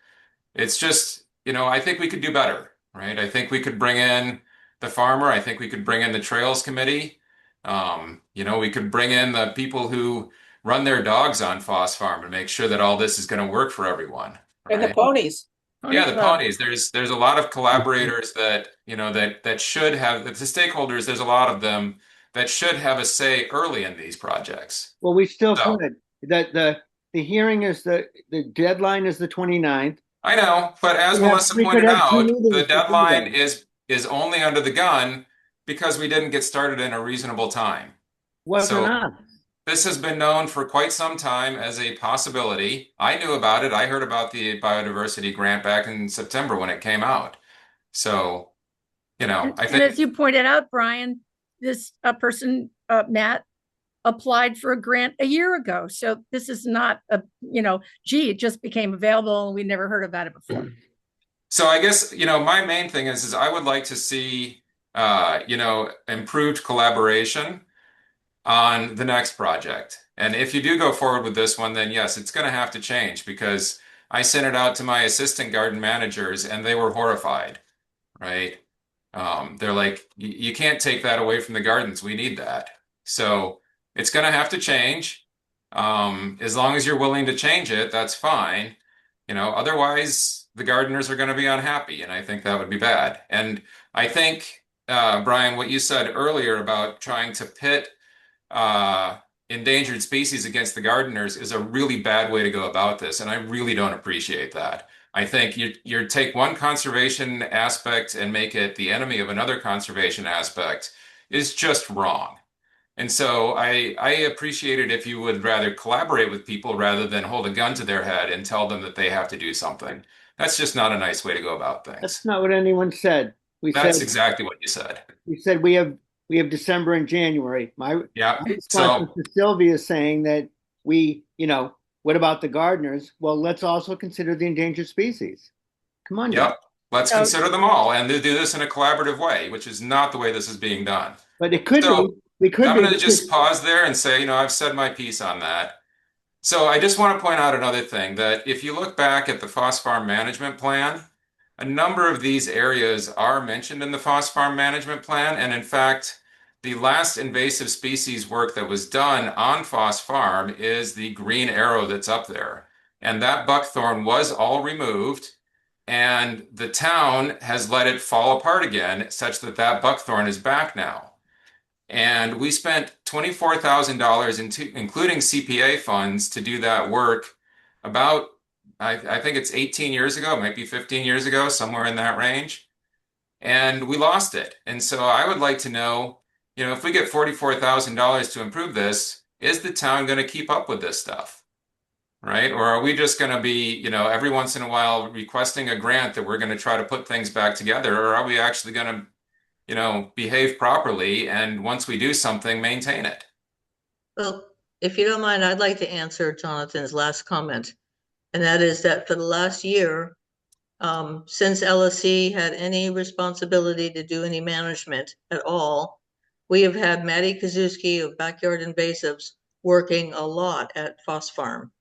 just, you know, I think we could do better, right? I think we could bring in the farmer. I think we could bring in the Trails Committee. You know, we could bring in the people who run their dogs on Foss Farm and make sure that all this is going to work for everyone. And the right? ponies. Yeah, the ponies. There's a lot of collaborators that, you know, that should have, the stakeholders, there's a lot of them that should have a say early in these projects. Well, we still So- could. The the hearing is the deadline is the 29th. I know, but as Melissa We could pointed have two out, meetings the to do deadline that. is only under the gun because we didn't get started in a reasonable time. Whether or So not. this has been known for quite some time as a possibility. I knew about it. I heard about the biodiversity grant back in September when it came out. So, I And think as you pointed out, Brian, this person, Matt, applied for a grant a year ago. So this is not gee, it just became available and we never heard about it before. so. I guess, my main thing is I would like to see, improved collaboration on the next project. And if you do go forward with this one, then yes, it's going to have to change because I sent it out to my assistant garden managers and they were horrified, right? They're like, you can't take that away from the gardens. We need that. So it's going to have to change. As long as you're willing to change it, that's fine. Otherwise the gardeners are going to be unhappy, and I think that would be bad. And I think, Brian, what you said earlier about trying to pit endangered species against the gardeners is a really bad way to go about this, and I really don't appreciate that. I think you take one conservation aspect and make it the enemy of another conservation aspect is just wrong. And so I appreciate it if you would rather collaborate with people rather than hold a gun to their head and tell them that they have to do something. That's just not a nice way to go about That's things. not what anyone said. That's exactly what you said. We said we have December and January. My Yeah. response So to Sylvia is saying that what about the gardeners? Well, let's also consider the endangered species. Come on, guys. yep, let's consider them all and do this in a collaborative way, which is not the way this is being done. But it could So be. We could I'm be. going to just pause there and say, I've said my piece on that. So I just want to point out another thing, that if you look back at the Foss Farm Management Plan, a number of these areas are mentioned in the Foss Farm Management Plan. And in fact, the last invasive species work that was done on Foss Farm is the green arrow that's up there. And that buckthorn was all removed, and the town has let it fall apart again, such that that buckthorn is back now. And we spent $24,000 including CPA funds to do that work about, I think it's 18 years ago, maybe 15 years ago, somewhere in that range. And we lost it. And so I would like to know, if we get $44,000 to improve this, is the town going to keep up with this stuff? Right? Or are we just going to be, every once in a while requesting a grant that we're going to try to put things back together? Or are we actually going to behave properly, and once we do something, maintain it? Well, if you don't mind, I'd like to answer Jonathan's last comment. And that is that for the last year, since LSC had any responsibility to do any management at all, we have had Maddie Kazuski of Backyard Invasives working a lot at Foss Farm.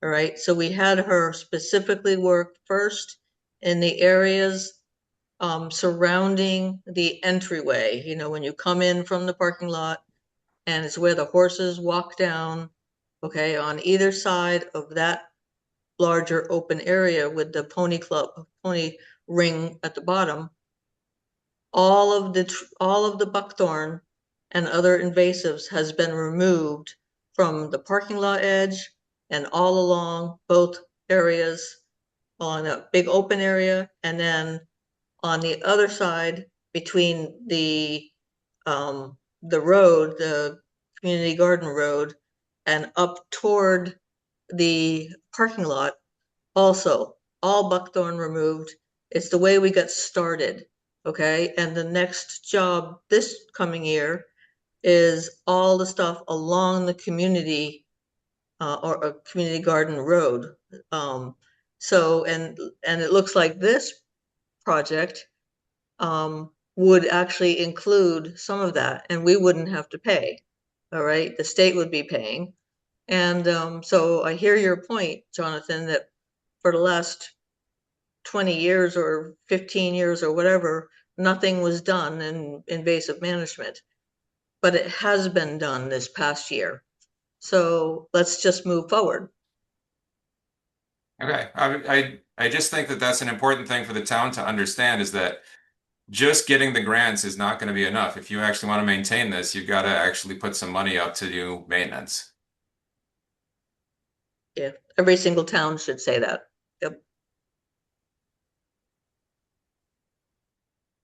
All right. So we had her specifically work first in the areas surrounding the entryway, when you come in from the parking lot, and it's where the horses walk down, okay, on either side of that larger open area with the pony ring at the bottom. All of the buckthorn and other invasives has been removed from the parking lot edge and all along both areas, on a big open area, and then on the other side between the road, the community garden road, and up toward the parking lot, also all buckthorn removed. It's the way we got started. Okay. And the next job this coming year is all the stuff along the community or a community garden road. So, and it looks like this project would actually include some of that, and we wouldn't have to pay. All right, the state would be paying. And so I hear your point, Jonathan, that for the last 20 years or 15 years or whatever, nothing was done in invasive management, but it has been done this past year. So let's just move forward. Okay. I just think that that's an important thing for the town to understand, is that just getting the grants is not going to be enough. If you actually want to maintain this, you've got to actually put some money up to do maintenance. Yeah, every single town should say that. Yep.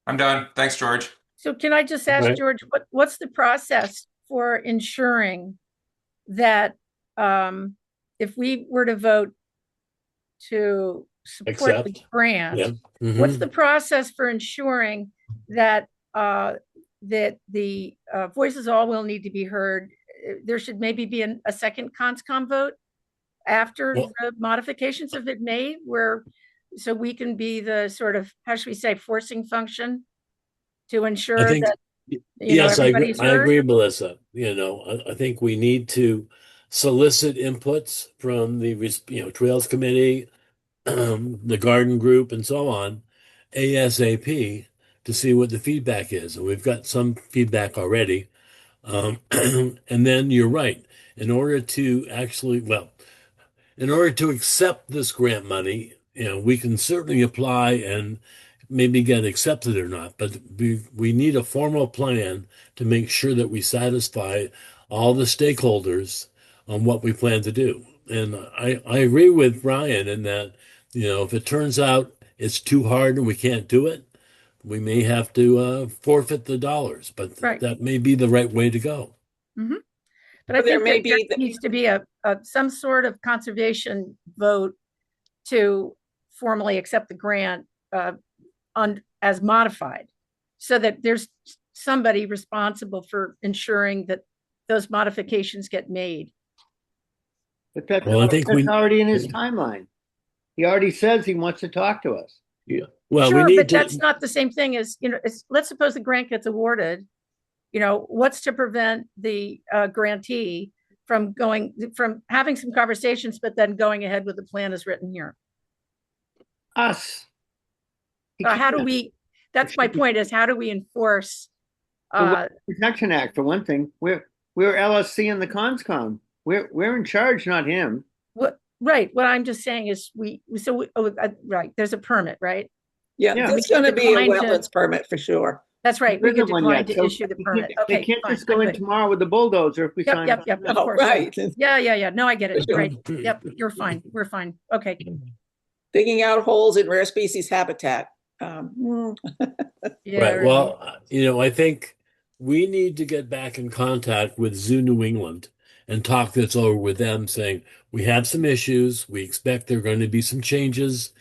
I'm done. Thanks, George. So can I just ask Right. George, what's the process for ensuring that if we were to vote to support the Accept. grant, Yeah. what's Mhm. the process for ensuring that that the voices all will need to be heard? There should maybe be a second conscom vote after Well- the modifications have been made, where so we can be the sort of, how should we say, forcing function to I ensure think, that yes, I agree, everybody's I heard. agree, Melissa. I think we need to solicit inputs from the, Trails Committee, the garden group and so on, ASAP to see what the feedback is. And we've got some feedback already. And then you're right. In order to actually, well, in order to accept this grant money, we can certainly apply and maybe get accepted or not, but we need a formal plan to make sure that we satisfy all the stakeholders on what we plan to do. And I agree with Brian in that, if it turns out it's too hard and we can't do it, we may have to forfeit the dollars, but Right. that may be the right way to go. Mm-hmm. But I There think may that there be needs to be a some sort of conservation vote to formally accept the grant as modified, so that there's somebody responsible for ensuring that those modifications get made. But that's, Well, I think that's we- already in his timeline. He already says he wants to talk to us. Yeah. Well, Sure, we need but to. that's not the same thing as, let's suppose the grant gets awarded. What's to prevent the grantee from having some conversations, but then going ahead with the plan as written here? Us. He How do can't. we, that's my point, is how do we enforce? The Wetlands Protection Act, for one thing. We're LSC and the CONSCOM. We're in charge, not him. Right, what I'm just saying is right, there's a permit, right? Yeah, Yeah. there's going to be a decline to- wetlands permit for sure. That's right, There we could isn't one decline yet, to so issue the they permit. can't- Okay, They can't fine, just go I'm in good. tomorrow with the bulldozer if we sign. Yep, of Oh, course. right. Yeah, no, I get it, right, yep, you're fine, we're fine, okay. Digging out holes in rare species habitat. Yeah, Right. Well, I think we need to get back in contact with Zoo New England and talk this over with them, saying we have some issues. We expect there are going to be some changes,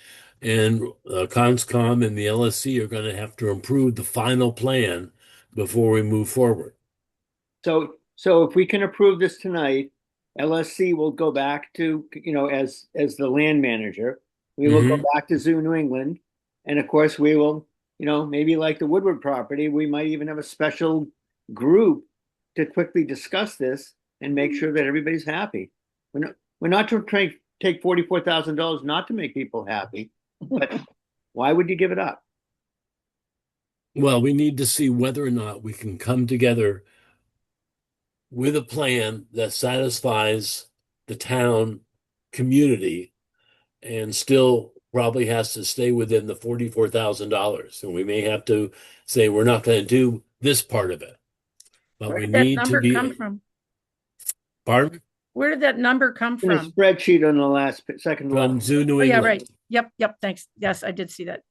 and CONSCOM and the LSC are going to have to improve the final plan before we move forward. So if we can approve this tonight, LSC will go back to, as the land manager. We will go back to Zoo New England. And of course, we will, maybe like the Woodward property, we might even have a special group to quickly discuss this and make sure that everybody's happy. We're not trying to take $44,000 not to make people happy, but why would you give it up? Well, we need to see whether or not we can come together with a plan that satisfies the town community and still probably has to stay within the $44,000. And we may have to say we're not going to do this part of it. But Where we did that need to number be. come from? Pardon? Where did that number come In a from? spreadsheet on the second From line. Zoo New Oh, yeah, England. right, yep, thanks, yes, I did see that.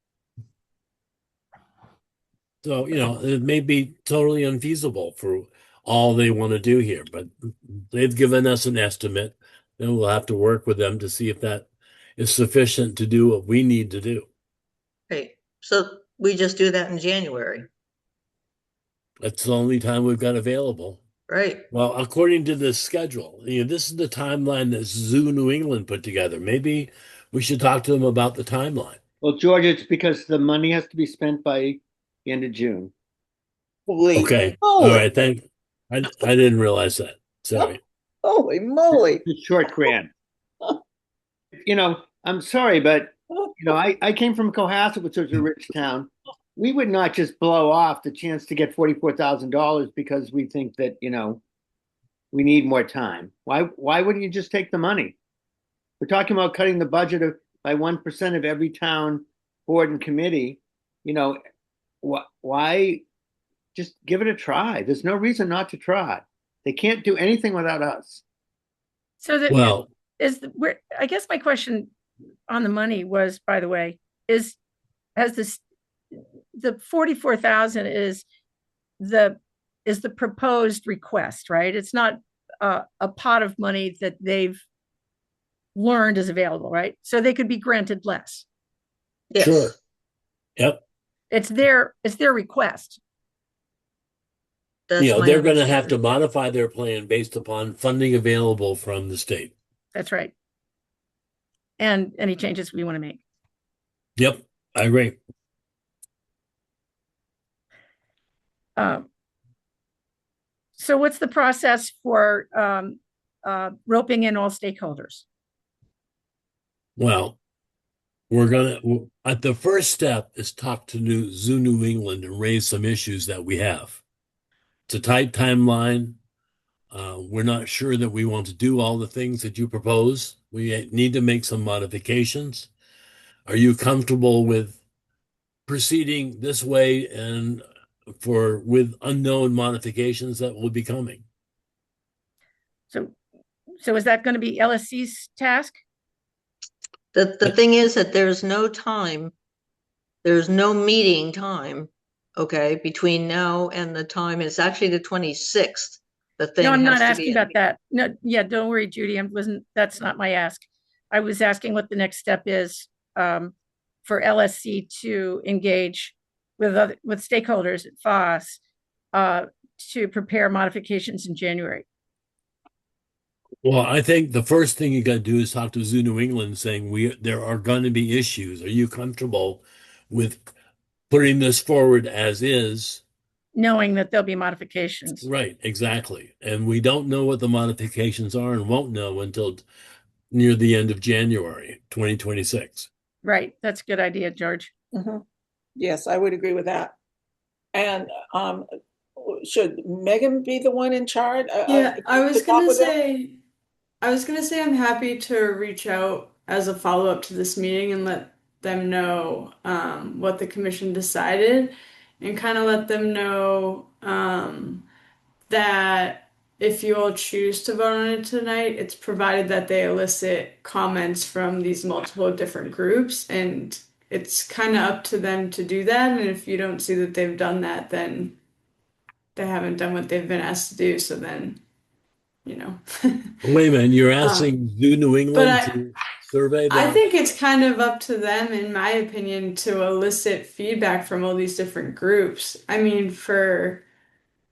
So, it may be totally unfeasible for all they want to do here, but they've given us an estimate. Then we'll have to work with them to see if that is sufficient to do what we need to do. Right. So we just do that in January, That's the only time we've got available. right? Well, according to this schedule, this is the timeline that Zoo New England put together. Maybe we should talk to them about the timeline. Well, George, it's because the money has to be spent by the end of June. Holy Okay. moly. All right. I didn't realize that. Sorry. Holy moly. It's a short grant. I'm sorry, but I came from Cohasset, which was a rich town. We would not just blow off the chance to get $44,000 because we think that, we need more time. Why wouldn't you just take the money? We're talking about cutting the budget by 1% of every town board and committee. Why just give it a try? There's no reason not to try. They can't do anything without us. So that, Well, where, I guess my question on the money was, by the way, is, has this, the 44,000 is the proposed request, right? It's not a pot of money that they've learned is available, right? So they could be granted less. Yes. Sure. Yep. It's their request. That's my They're going to have to understanding. modify their plan based upon funding available from the state. That's right. And any changes we want to make. Yep, I agree. So what's the process for roping in all stakeholders? Well, at the first step is talk to Zoo New England and raise some issues that we have. It's a tight timeline. We're not sure that we want to do all the things that you propose. We need to make some modifications. Are you comfortable with proceeding this way and with unknown modifications that will be coming? So is that going to be LSC's task? The thing is that there's no time, there's no meeting time, okay, between now and the time, it's actually the 26th. The thing No, I'm has not to asking be about that. No, yeah, don't worry, Judy. That's not my ask. I was asking what the next step is for LSC to engage with stakeholders at FOSS to prepare modifications in January. Well, I think the first thing you got to do is talk to Zoo New England saying there are going to be issues. Are you comfortable with putting this forward as is? Knowing that there'll be modifications. Right, exactly. And we don't know what the modifications are and won't know until near the end of January 2026. Right. That's a good idea, George. Mm-hmm. Yes, I would agree with that. And should Megan be the one in charge? Yeah, I was to talk gonna with them? say, I'm happy to reach out as a follow-up to this meeting and let them know what the commission decided, and kind of let them know that if you all choose to vote on it tonight, it's provided that they elicit comments from these multiple different groups, and it's kind of up to them to do that. And if you don't see that they've done that, then they haven't done what they've been asked to do. So then, you know. Wait a minute, you're asking Zoo New England but to survey I that? think it's kind of up to them, in my opinion, to elicit feedback from all these different groups. I mean, for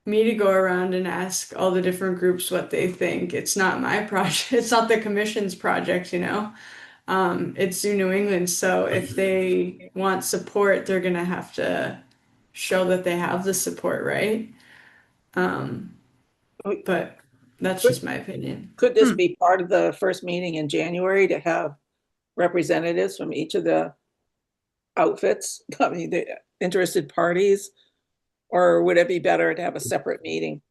me to go around and ask all the different groups what they think, it's not my project. It's not the commission's project, you know. It's Zoo New England. So if they want support, they're gonna have to show that they have the support, right? But that's just my opinion. Could this be part of the first meeting in January to have representatives from each of the outfits, I mean, the interested parties? Or would it be better to have a separate meeting?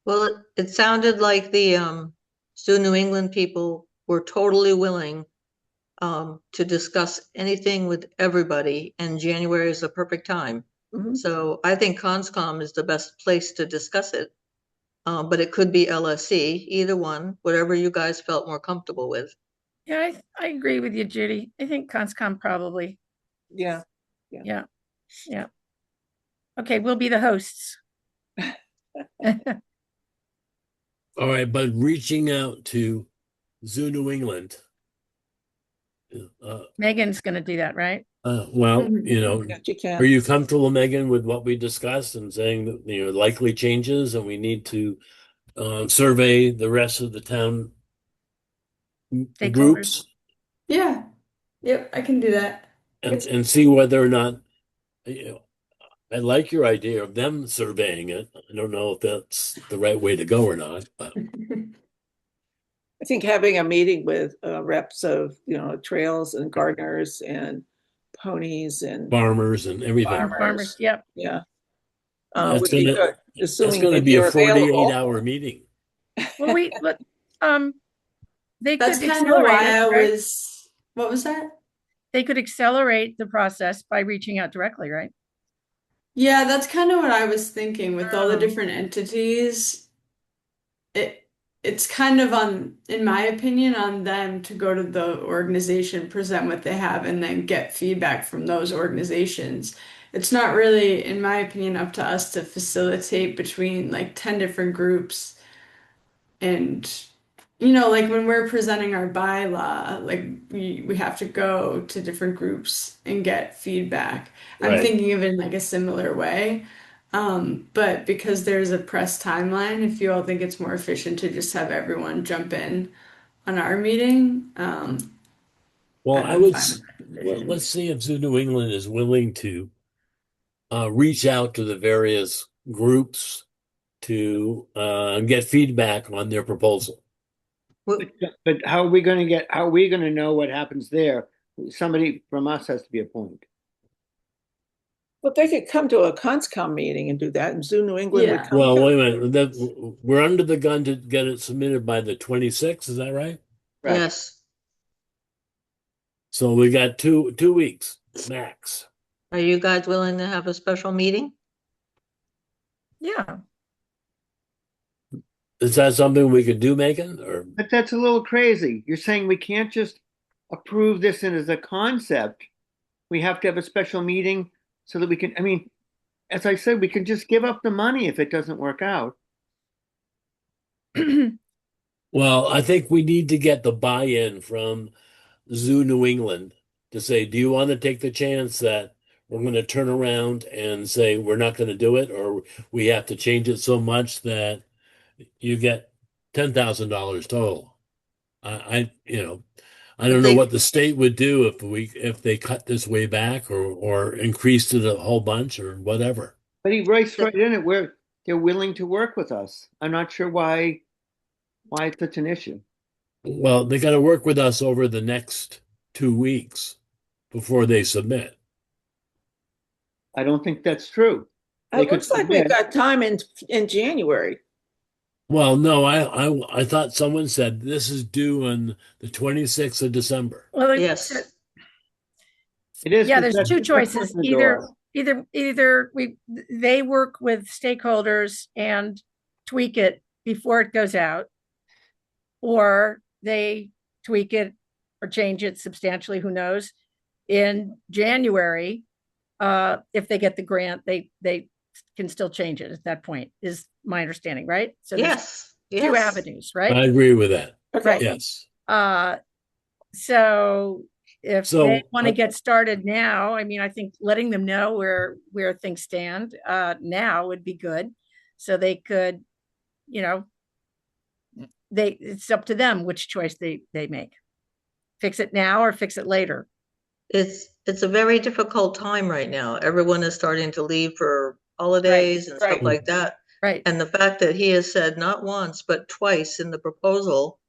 Well, it sounded like the Zoo New England people were totally willing to discuss anything with everybody, and January is the perfect time. Mm-hmm. So I think Conscom is the best place to discuss it. But it could be LSC, either one, whatever you guys felt more comfortable with. Yeah, I agree with you, Judy. I think Conscom probably. Yeah. Yeah. Okay, we'll be the hosts. All right, but reaching out to Zoo New England. Megan's going to do that, right? Well, you know, Yes, you can. are you comfortable, Megan, with what we discussed and saying that, you know, likely changes and we need to survey the rest of the town groups Yeah. Yep, I can do that. and see whether or not, you know, I like your idea of them surveying it. I don't know if that's the right way to go or not, but I think having a meeting with reps of, you know, trails and gardeners and ponies and farmers and everything. Farmers, yep. Yeah. That's would be gonna- good, That's assuming going to that be a you're available. 48-hour meeting. Well, they That's could kind of why accelerate I it, right? was. What was that? They could accelerate the process by reaching out directly, right? Yeah, that's kind of what I was thinking with all the different entities. it's kind of on, in my opinion, on them to go to the organization, present what they have, and then get feedback from those organizations. It's not really, in my opinion, up to us to facilitate between like 10 different groups. And, like when we're presenting our bylaw, like we have to go to different groups and get feedback. I'm Right. thinking of it in like a similar way. But because there's a press timeline, if you all think it's more efficient to just have everyone jump in on our meeting, Well, I'm fine with that well, decision. let's see if Zoo New England is willing to reach out to the various groups to get feedback on their proposal. Well, But how are we going to know what happens there? Somebody from us has to be appointed. But they could come to a CONSCOM meeting and do that, and Zoo New England would Yeah. come. Well, wait a minute. We're under the gun to get it submitted by the 26th. Is that right? Right. yes. So we got two weeks max. Are you guys willing to have a special meeting? Yeah. Is that something we could do, Megan? Or But that's a little crazy. You're saying we can't just approve this in as a concept. We have to have a special meeting so that we can, I mean, as I said, we can just give up the money if it doesn't work out. well, I think we need to get the buy-in from Zoo New England to say, do you want to take the chance that we're going to turn around and say we're not going to do it, or we have to change it so much that you get $10,000 total? I don't know They- what the state would do if they cut this way back or increased it a whole bunch or whatever. But he writes right in it where they're willing to work with us. I'm not sure why it's such an issue. Well, they got to work with us over the next 2 weeks before they submit. I don't think that's true. They It could looks like we've submit. got time in January. Well, no, I thought someone said this is due on the 26th of December. Well, Yes. It is. yeah, because there's that's two the foot in choices. the Either door. they work with stakeholders and tweak it before it goes out, or they tweak it or change it substantially, who knows, in January. If they get the grant, they can still change it at that point, is my understanding, right? So there's Yes, two yes. avenues, I right? agree with that. Okay. Yes. So if So, they want to get started now, I mean, I think letting them know where things stand now would be good. So they could, it's up to them which choice they make. Fix it now or fix it later. It's a very difficult time right now. Everyone is starting to leave for holidays and stuff right. like that. Right. And the fact that he has said not once, but twice in the proposal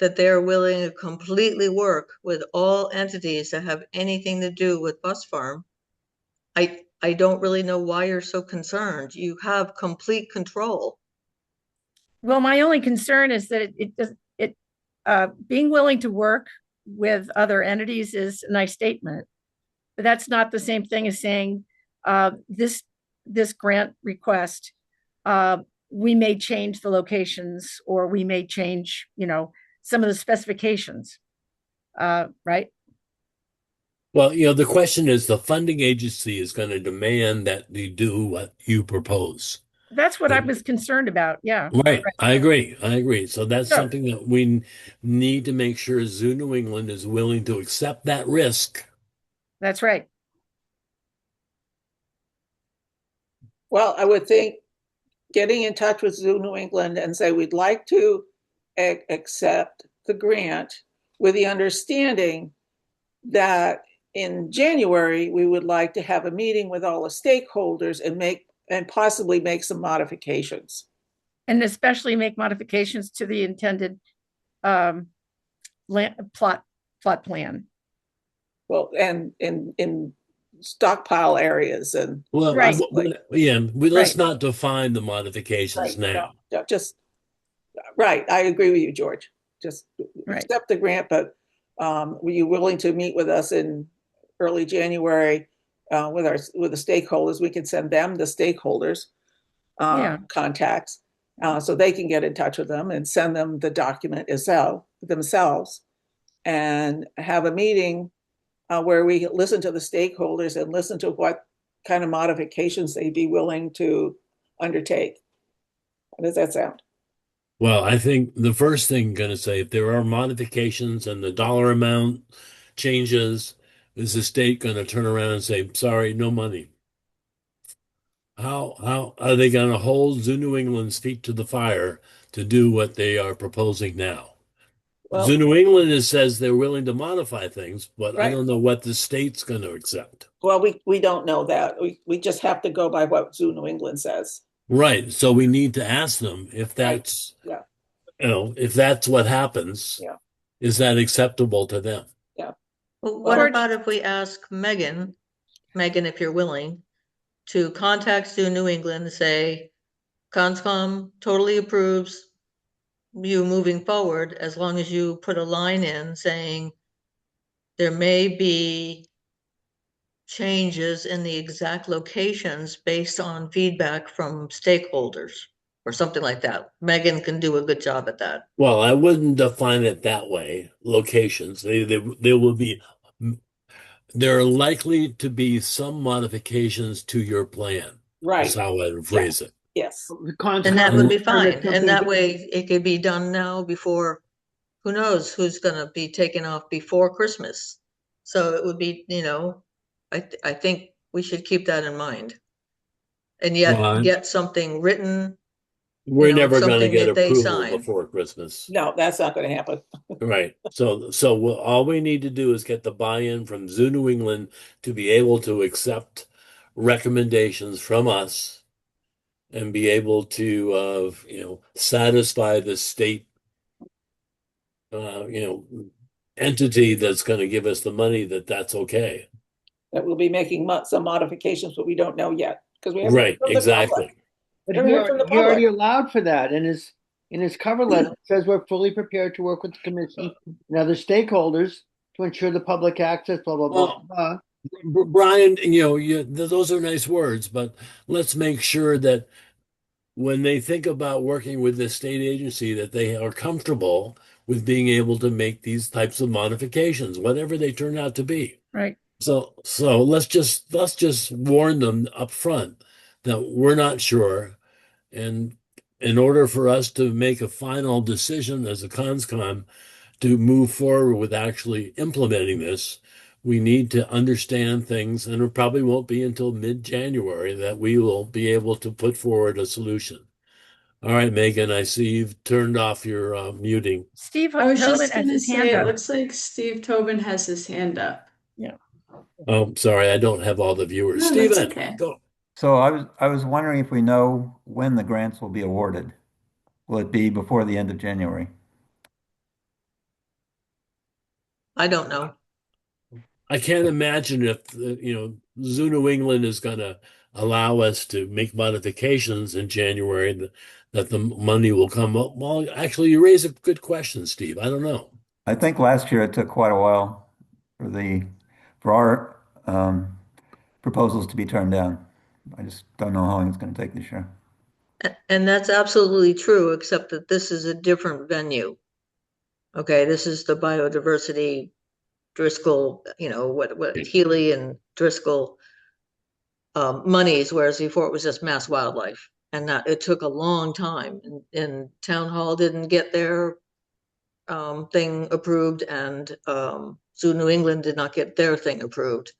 that they're willing to completely work with all entities that have anything to do with Bus Farm, I don't really know why you're so concerned. You have complete control. Well, my only concern is that being willing to work with other entities is a nice statement, but that's not the same thing as saying this grant request, we may change the locations or we may change, some of the specifications, right? Well, the question is the funding agency is going to demand that you do what you propose. That's what I was concerned about. Yeah. Right. I agree. So that's Sure. something that we need to make sure Zoo New England is willing to accept that risk. That's right. Well, I would think getting in touch with Zoo New England and say we'd like to accept the grant with the understanding that in January we would like to have a meeting with all the stakeholders and possibly make some modifications. And especially make modifications to the intended plot plan. Well, and in stockpile areas and Well, Right. let's not define the modifications now. no, just right. I agree with you, George. Just Right. accept the grant, but were you willing to meet with us in early January with the stakeholders? We can send them the stakeholders Yeah. contacts so they can get in touch with them and send them the document themselves and have a meeting where we listen to the stakeholders and listen to what kind of modifications they'd be willing to undertake. How does that sound? Well, I think the first thing going to say, if there are modifications and the dollar amount changes, is the state going to turn around and say, sorry, no money? How are they going to hold Zoo New England's feet to the fire to do what they are proposing now? Well, Zoo New England says they're willing to modify things, but I right. don't know what the state's going to accept. Well, we don't know that. We just have to go by what Zoo New England says. Right. So we need to ask them if that's, Yeah. If that's what happens, Yeah. is that acceptable to them? Yeah. Well, what George- about if we ask Megan, if you're willing, to contact Zoo New England and say, Conscom totally approves you moving forward as long as you put a line in saying there may be changes in the exact locations based on feedback from stakeholders or something like that. Megan can do a good job at that. Well, I wouldn't define it that way. Locations, there will be, there are likely to be some modifications to your plan. Right. Is how I would phrase it. Yes. And that would be fine. And that way it could be done now before, who knows who's going to be taken off before Christmas. So it would be, I think we should keep that in mind. And yet Well, get something written. We're never going to something get that they approval sign. before Christmas. No, that's not going to happen. Right. So all we need to do is get the buy-in from Zoo New England to be able to accept recommendations from us and be able to, satisfy the state, entity that's going to give us the money that's okay. That we'll be making some modifications, but we don't know yet because we haven't Right. heard from the Exactly. public. But Never heard from the he already public. allowed for that in his cover letter. It says we're fully prepared to work with the commission and other stakeholders to ensure the public access, blah, blah, blah, blah. Brian, those are nice words, but let's make sure that when they think about working with the state agency, that they are comfortable with being able to make these types of modifications, whatever they turn out to be. Right. So let's just warn them up front that we're not sure, and in order for us to make a final decision as a Conscom to move forward with actually implementing this, we need to understand things, and it probably won't be until mid-January that we will be able to put forward a solution. All right, Megan, I see you've turned off your muting. Steve I was Tobin just has gonna his say, hand it up. looks like Steve Tobin has his hand up. Oh, sorry, I don't have all the viewers. No, that's Stephen, okay. go. So I was wondering if we know when the grants will be awarded. Will it be before the end of January? I don't know. I can't imagine if Zoo New England is going to allow us to make modifications in January that the money will come up. Well, actually, you raise a good question, Steve. I don't know. I think last year it took quite a while for our proposals to be turned down. I just don't know how long it's going to take this year. And that's absolutely true, except that this is a different venue. Okay, this is the biodiversity Driscoll, what Healy and Driscoll monies, whereas before it was just Mass Wildlife. And that it took a long time, and Town Hall didn't get their thing approved, and Zoo New England did not get their thing approved.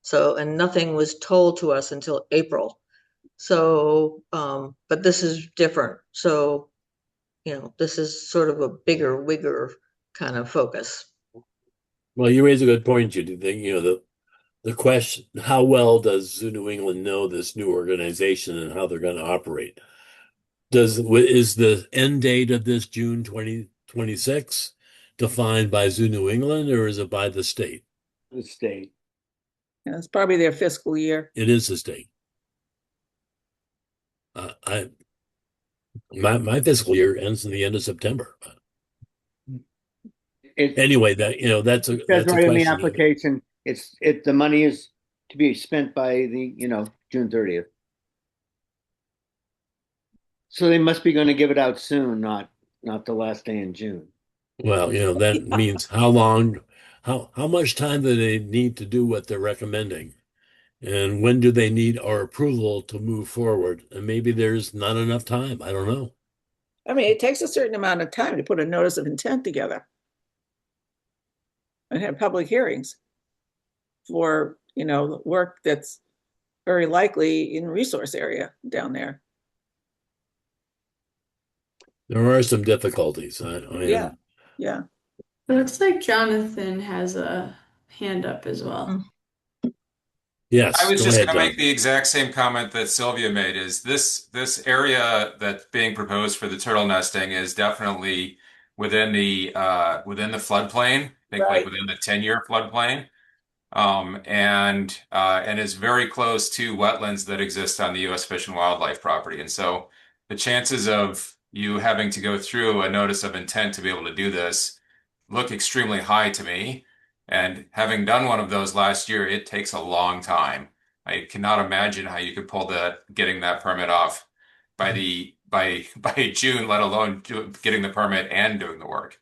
So, and nothing was told to us until April. So, but this is different. So, this is sort of a bigger, wigger kind of focus. Well, you raise a good point, Judy. The question, how well does Zoo New England know this new organization and how they're going to operate? Is the end date of this June 2026 defined by Zoo New England, or is it by the state? The state. Yeah, it's probably their fiscal year. It is the state. My fiscal year ends in the end of September. Anyway, that's a Says that's a right in the question. application, the money is to be spent by the, June 30th. So they must be going to give it out soon, not the last day in June. Well, that means how long, how much time do they need to do what they're recommending? And when do they need our approval to move forward? And maybe there's not enough time. I don't know. I mean, it takes a certain amount of time to put a notice of intent together and have public hearings for, work that's very likely in resource area down there. There are some difficulties. Yeah. Yeah. It looks like Jonathan has a hand up as well. Yes, I was go just ahead, going to John. make the exact same comment that Sylvia made, is this area that's being proposed for the turtle nesting is definitely within the floodplain. I think Right. like within the 10-year floodplain. And is very close to wetlands that exist on the U.S. Fish and Wildlife property. And so the chances of you having to go through a notice of intent to be able to do this look extremely high to me. And having done one of those last year, it takes a long time. I cannot imagine how you could pull getting that permit off by by June, let alone getting the permit and doing the work.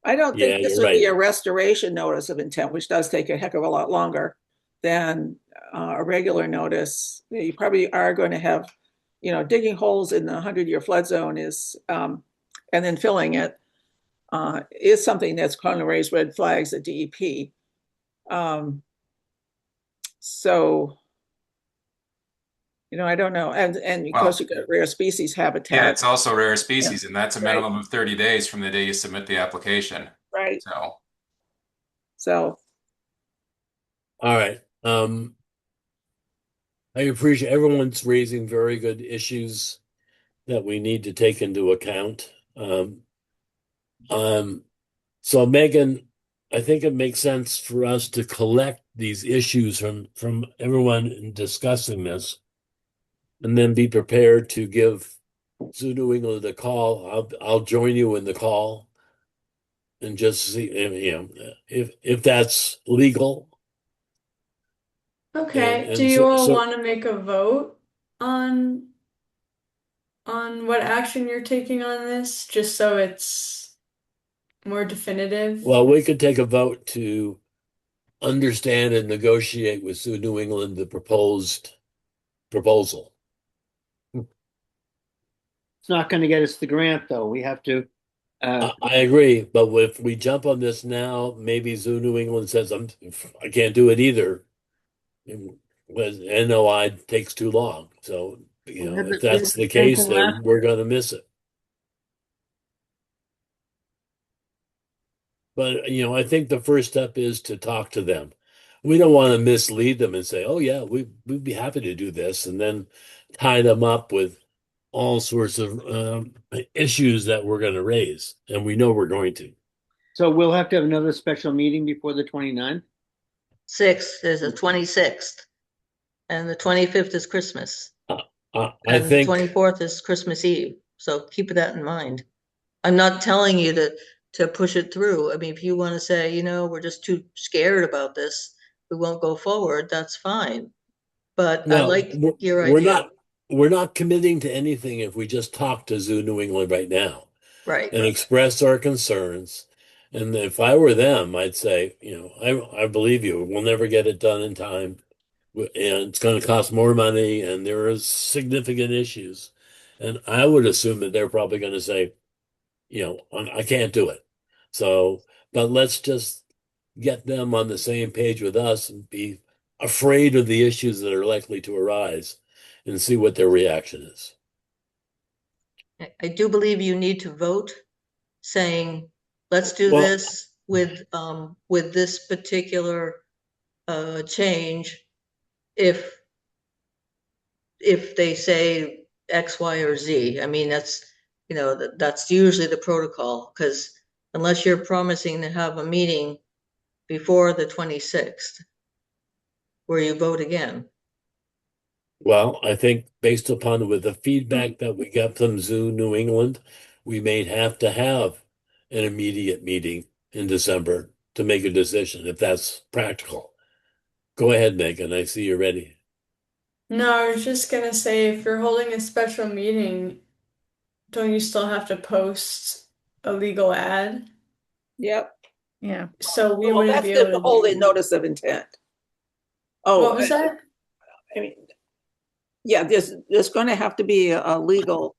I don't Yeah, think this you're would be right. a restoration notice of intent, which does take a heck of a lot longer than a regular notice. You probably are going to have, digging holes in the 100-year flood zone and then filling it is something that's going to raise red flags at DEP. So, I don't know. And of course, Well, you've got rare species yeah, habitat. it's also rare Yeah, species, and that's a right, minimum of 30 days from the day you submit the application. right. So, So, All right. I appreciate everyone's raising very good issues that we need to take into account. So Megan, I think it makes sense for us to collect these issues from everyone in discussing this, and then be prepared to give Zoo New England a call. I'll join you in the call and just see, if that's legal. Okay, do And you so, all so want to make a vote on what action you're taking on this, just so it's more definitive? well, we could take a vote to understand and negotiate with Zoo New England the proposed proposal. It's not going to get us the grant, though. We have to. I agree, but if we jump on this now, maybe Zoo New England says I can't do it either. Because NOI takes too long. So, if that's the case, then we're going to miss it. But, I think the first step is to talk to them. We don't want to mislead them and say, oh, yeah, we'd be happy to do this, and then tie them up with all sorts of issues that we're going to raise. And we know we're going to. So we'll have to have another special meeting before the 29th? 6th, there's a 26th, and the 25th is Christmas. I And the think 24th is Christmas Eve, so keep that in mind. I'm not telling you to push it through. I mean, if you want to say, we're just too scared about this, we won't go forward, that's fine. But I like your idea. we're not committing to anything if we just talk to Zoo New England right now Right. and express our concerns. And if I were them, I'd say, I believe you. We'll never get it done in time, and it's going to cost more money, and there are significant issues. And I would assume that they're probably going to say, I can't do it. So, but let's just get them on the same page with us and be afraid of the issues that are likely to arise and see what their reaction is. I do believe you need to vote saying, let's do Well- this with this particular change if they say X, Y, or Z. I mean, that's that's usually the protocol, because unless you're promising to have a meeting before the 26th where you vote again. Well, I think based upon with the feedback that we got from Zoo New England, we may have to have an immediate meeting in December to make a decision if that's practical. Go ahead, Megan. I see you're ready. No, I was just gonna say, if you're holding a special meeting, don't you still have to post a legal ad? Yep. Yeah. So we Well, wouldn't that's be the able to whole do. notice of intent. What Oh, was that? I mean, yeah, there's going to have to be a legal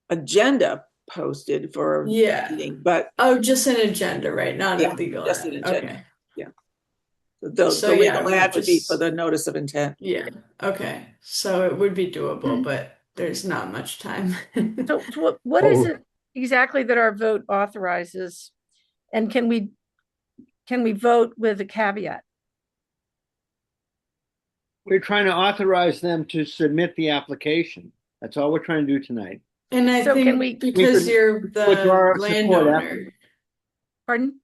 agenda posted for a Yeah. meeting, but Oh, just an agenda, right? Not yeah, a legal just ad. an agenda. Okay. The So yeah, legal we ad would be for just the notice of intent. yeah. Okay. So it would be doable, but there's not much time. So what is Oh, it exactly that our vote authorizes? And can we vote with a caveat? We're trying to authorize them to submit the application. That's all we're trying to do tonight. And I So can think we- because could you're withdraw the our support after. landowner. Pardon?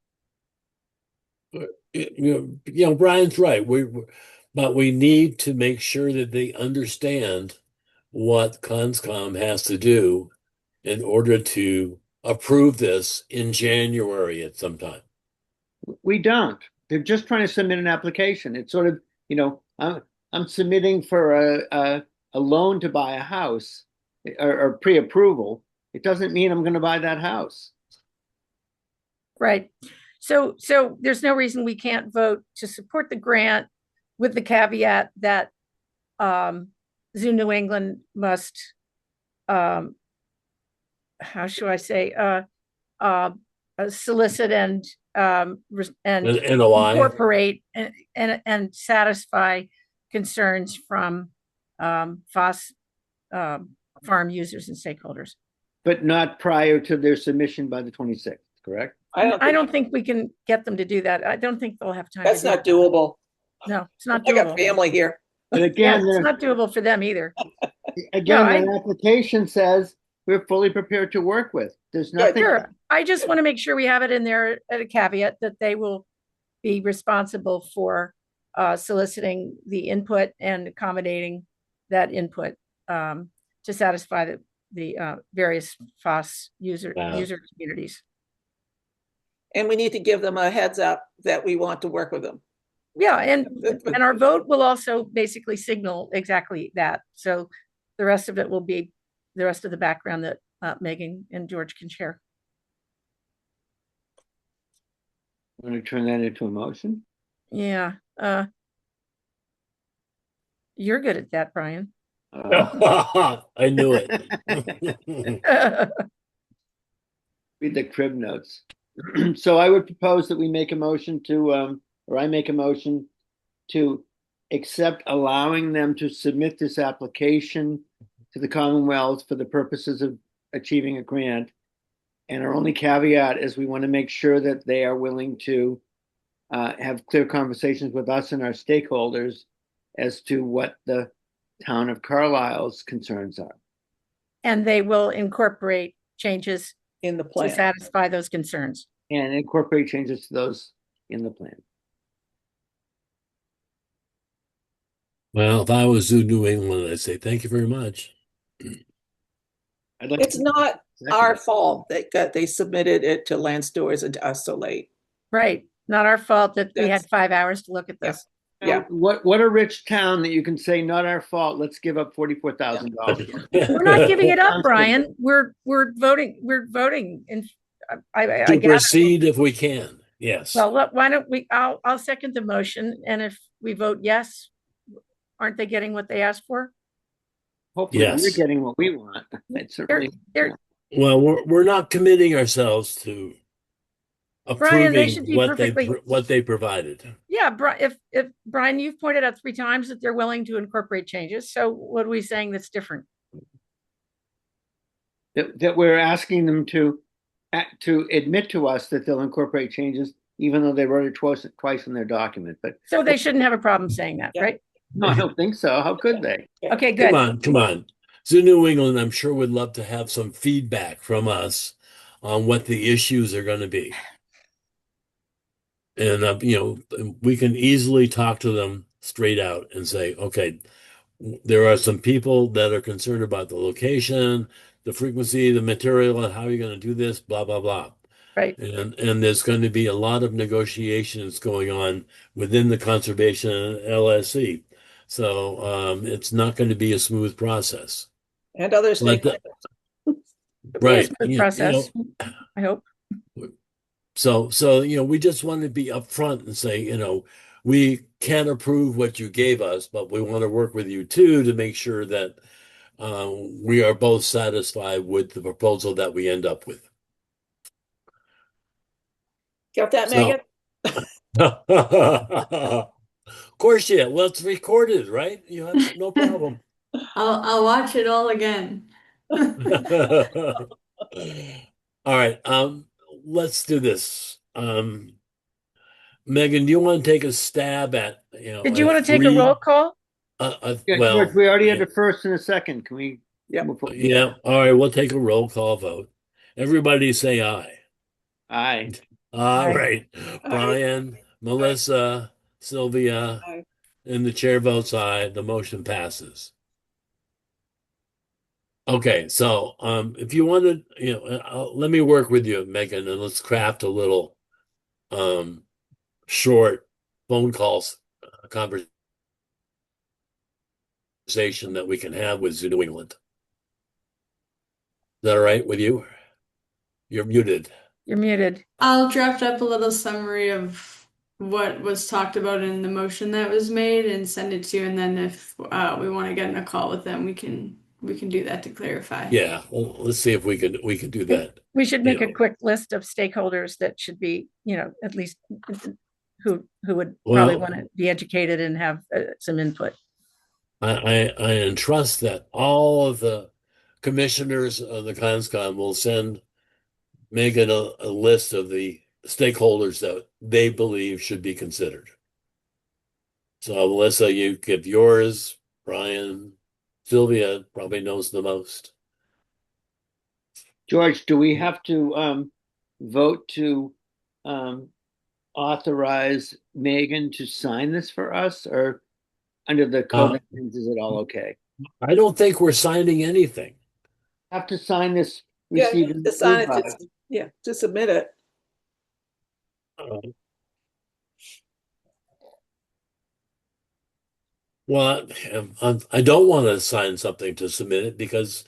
Brian's right. But we need to make sure that they understand what Conscom has to do in order to approve this in January at some time. We don't. They're just trying to submit an application. It's sort of, I'm submitting for a loan to buy a house or pre-approval. It doesn't mean I'm going to buy that house. Right. So there's no reason we can't vote to support the grant with the caveat that Zoo New England must, how should I say, solicit and NOI. incorporate and satisfy concerns from FOSS farm users and stakeholders. But not prior to their submission by the 26th, correct? I don't think we can get them to do that. I don't think they'll have time. That's to do not that. doable. No, it's not I got doable. family here. And Yeah, again, it's not doable for them either. their application says we're fully prepared to work with. There's nothing. Sure. I just want to make sure we have it in there at a caveat that they will be responsible for soliciting the input and accommodating that input to satisfy the various FOSS user communities. And we need to give them a heads up that we want to work with them. Yeah, and our vote will also basically signal exactly that. So the rest of it will be the rest of the background that Megan and George can share. I'm going to turn that into a motion. Yeah. You're good at that, Brian. I knew it. Read the crib notes. So I would propose that we make a motion to, or I make a motion to accept allowing them to submit this application to the Commonwealth for the purposes of achieving a grant. And our only caveat is we want to make sure that they are willing to have clear conversations with us and our stakeholders as to what the town of Carlisle's concerns are. And they will incorporate changes in the to plan. satisfy those concerns. And incorporate changes to those in the plan. Well, if I was Zoo New England, I'd say thank you very much. I'd like It's to- not Second. our fault that they submitted it to Land Stores and to us so late. Right. Not our fault that we That's- had 5 hours to look at this. Yeah. What a rich town that you can say, not our fault, let's give up $44,000. We're not giving it up, Brian. We're voting. We're voting. And I To gather. proceed if we can. Yes. Well, look, why don't we? I'll second the motion, and if we vote yes, aren't they getting what they asked for? Hopefully Yes. we're getting what we want. It's certainly. They're Well, we're not committing ourselves to Brian, they approving should be what perfectly- they provided. Yeah, if Brian, you've pointed out 3 times that they're willing to incorporate changes. So what are we saying that's different? That we're asking them to admit to us that they'll incorporate changes, even though they wrote it twice in their document. But So they shouldn't have a problem saying that, Yeah. right? no, I don't think so. How could they? Okay, good. Come on. Zoo New England, I'm sure would love to have some feedback from us on what the issues are going to be. And, we can easily talk to them straight out and say, okay, there are some people that are concerned about the location, the frequency, the material, and how you're going to do this, blah, blah, blah. Right. And there's going to be a lot of negotiations going on within the conservation LSC. So it's not going to be a smooth process. And other But stakeholders. right, Smooth process, I hope. so we just want to be upfront and say, we can't approve what you gave us, but we want to work with you too to make sure that we are both satisfied with the proposal that we end up with. Got that, Megan? Of course, yeah. Well, it's recorded, right? You have no problem. I'll watch it all again. All right. Let's do this. Megan, do you want to take a stab at, Did you want to take a roll call? Yeah, well, George, we already had a first and a second. Can we? Yep. yeah. All right. We'll take a roll call vote. Everybody say aye. Aye. All Aye. right. Brian, Melissa, Sylvia, Aye. and the chair votes aye. The motion passes. Okay, so if you wanted, let me work with you, Megan, and let's craft a little short phone calls conversation that we can have with Zoo New England. Is that all right with you? You're muted. You're muted. I'll draft up a little summary of what was talked about in the motion that was made and send it to you. And then if we want to get in a call with them, we can do that to clarify. Yeah, well, let's see if we can do that. We should make a quick list of stakeholders that should be, at least who would probably want to be educated and have some input. I entrust that all of the commissioners of the CONSCOM will send Megan a list of the stakeholders that they believe should be considered. So Melissa, you give yours. Brian, Sylvia probably knows the most. George, do we have to vote to authorize Megan to sign this for us, or under the code of things, is it all okay? I don't think we're signing anything. Have to sign this. Yeah, to sign it, to submit it. Well, I don't want to sign something to submit it because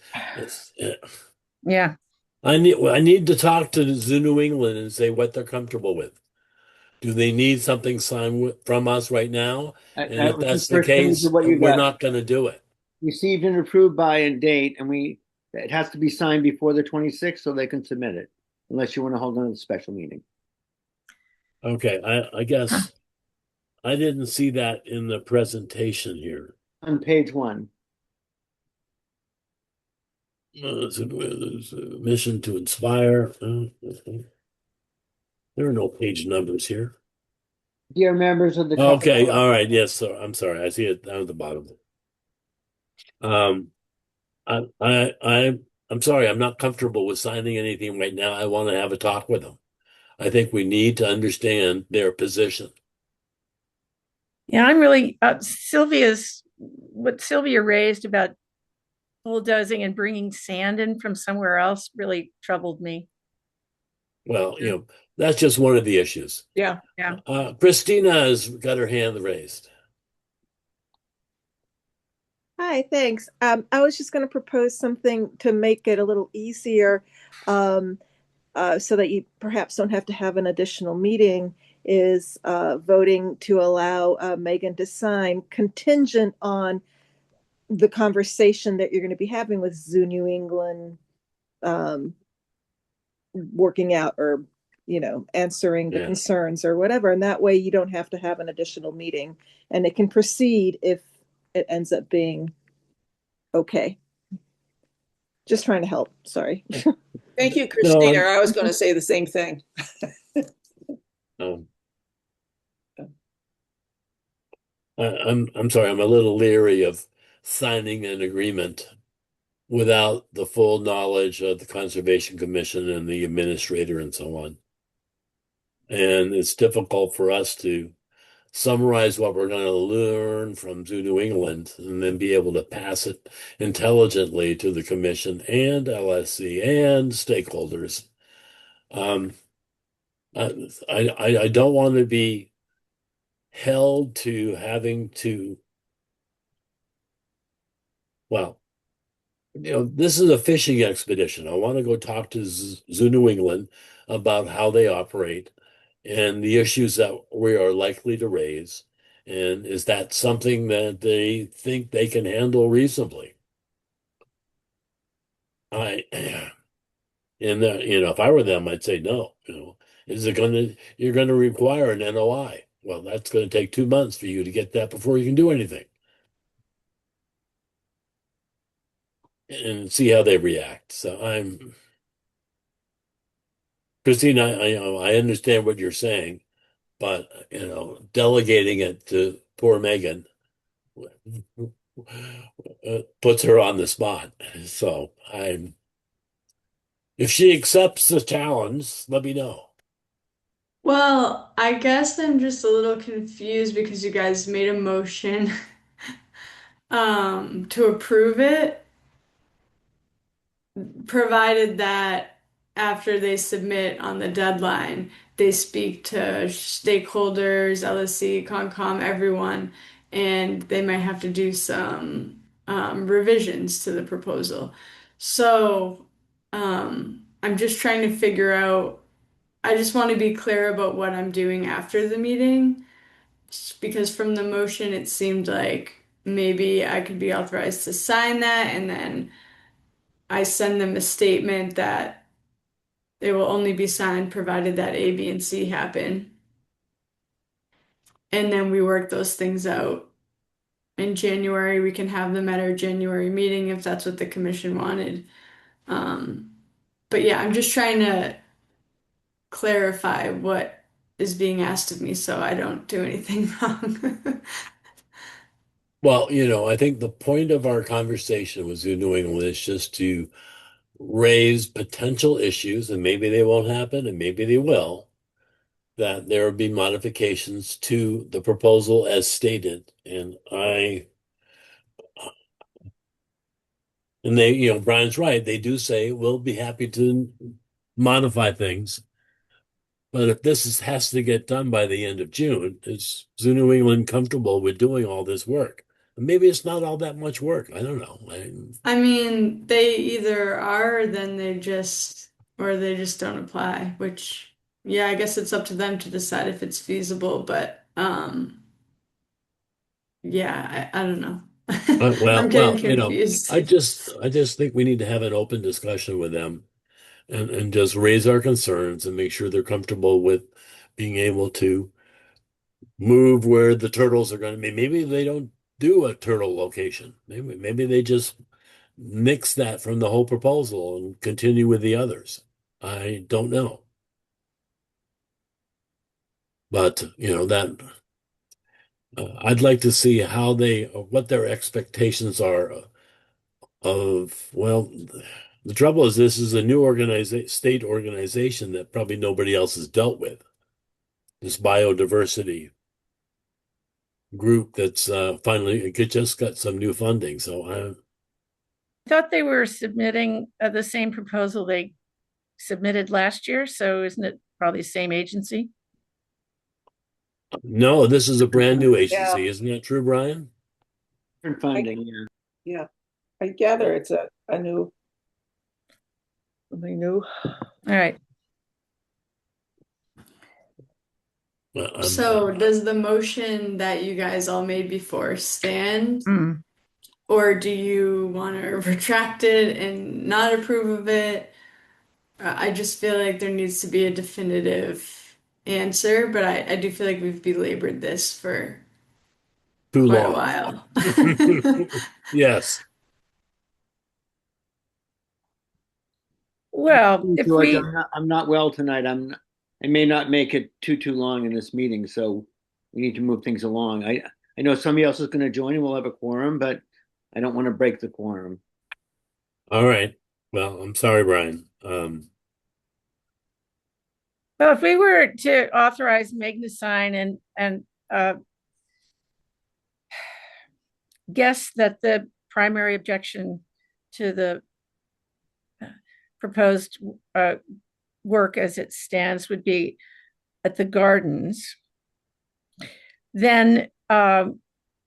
Yeah. I need to talk to Zoo New England and say what they're comfortable with. Do they need something signed from us right now? And if that's the case, we're not going to do it. Received and approved by a date, and it has to be signed before the 26th so they can submit it, unless you want to hold another special meeting. Okay, I guess I didn't see that in the presentation here. On page 1. Mission to inspire. There are no page numbers here. Dear members of the Okay, all right, yes, sir. I'm sorry. I see it down at the bottom. I'm sorry. I'm not comfortable with signing anything right now. I want to have a talk with them. I think we need to understand their position. Yeah, I'm really what Sylvia raised about bulldozing and bringing sand in from somewhere else really troubled me. Well, that's just one of the issues. Yeah. Christina has got her hand raised. Hi, thanks. I was just going to propose something to make it a little easier so that you perhaps don't have to have an additional meeting, is voting to allow Megan to sign contingent on the conversation that you're going to be having with Zoo New England working out, or answering the concerns or whatever. And that way you don't have to have an additional meeting, and it can proceed if it ends up being okay. Just trying to help. Sorry. Thank you, Christina. I was going to say the same thing. I'm sorry. I'm a little leery of signing an agreement without the full knowledge of the Conservation Commission and the administrator and so on. And it's difficult for us to summarize what we're going to learn from Zoo New England and then be able to pass it intelligently to the commission and LSC and stakeholders. I don't want to be held to having to well, this is a fishing expedition. I want to go talk to Zoo New England about how they operate and the issues that we are likely to raise. And is that something that they think they can handle reasonably? And if I were them, I'd say no. You're going to require an NOI. Well, that's going to take 2 months for you to get that before you can do anything. And see how they react. So Christine, I understand what you're saying, but delegating it to poor Megan puts her on the spot. So if she accepts the challenge, let me know. Well, I guess I'm just a little confused because you guys made a motion to approve it, provided that after they submit on the deadline, they speak to stakeholders, LSC, Concom, everyone, and they might have to do some revisions to the proposal. So I'm just trying to figure out, I just want to be clear about what I'm doing after the meeting, because from the motion, it seemed like maybe I could be authorized to sign that, and then I send them a statement that it will only be signed provided that A, B, and C happen. And then we work those things out. In January, we can have them at our January meeting if that's what the commission wanted. But yeah, I'm just trying to clarify what is being asked of me so I don't do anything wrong. Well, I think the point of our conversation with Zoo New England is just to raise potential issues, and maybe they won't happen, and maybe they will, that there will be modifications to the proposal as stated. And they, Brian's right. They do say we'll be happy to modify things. But if this has to get done by the end of June, is Zoo New England comfortable with doing all this work? Maybe it's not all that much work. I don't know. I mean, they either are, or then they just don't apply, which, yeah, I guess it's up to them to decide if it's feasible, but yeah, I don't know. I'm getting confused. I just think we need to have an open discussion with them and just raise our concerns and make sure they're comfortable with being able to move where the turtles are going to be. Maybe they don't do a turtle location. Maybe they just nix that from the whole proposal and continue with the others. I don't know. But, I'd like to see what their expectations are the trouble is this is a new state organization that probably nobody else has dealt with. This biodiversity group that's finally just got some new funding. So I thought they were submitting the same proposal they submitted last year. So isn't it probably the same agency? No, this is a brand new agency. Yeah. Isn't that true, Brian? Different funding, yeah. Yeah, I gather it's a new, something new. All right. So does the motion that you guys all made before stand? Or do you want to retract it and not approve of it? I just feel like there needs to be a definitive answer, but I do feel like we've belabored this for too quite long. A while. Yes. Well, if George, I'm not well tonight. I may not make it too long in this meeting, so we need to move things along. I know somebody else is going to join and we'll have a quorum, but I don't want to break the quorum. All right. Well, I'm sorry, Brian. Well, if we were to authorize Megan to sign and guess that the primary objection to the proposed work as it stands would be at the gardens, then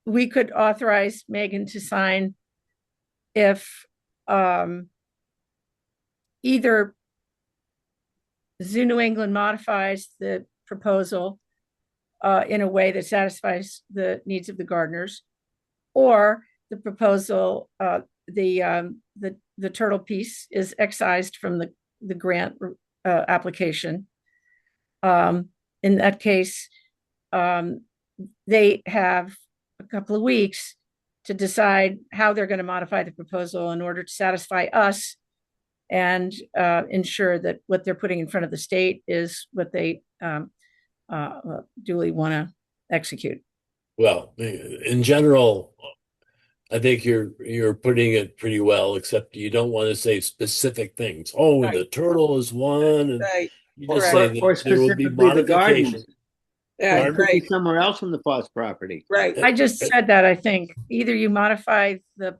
we could authorize Megan to sign if either Zoo New England modifies the proposal in a way that satisfies the needs of the gardeners, or the proposal, the turtle piece is excised from the grant application. In that case, they have a couple of weeks to decide how they're going to modify the proposal in order to satisfy us and ensure that what they're putting in front of the state is what they duly want to execute. Well, in general, I think you're putting it pretty well, except you don't want to say specific things. Oh, and the turtle is one, and Right. you just Right. say that Or there will be specifically the gardens. modifications. Yeah, It could be great. somewhere else on the Foss property. Right. I just said that, I think. Either you modify the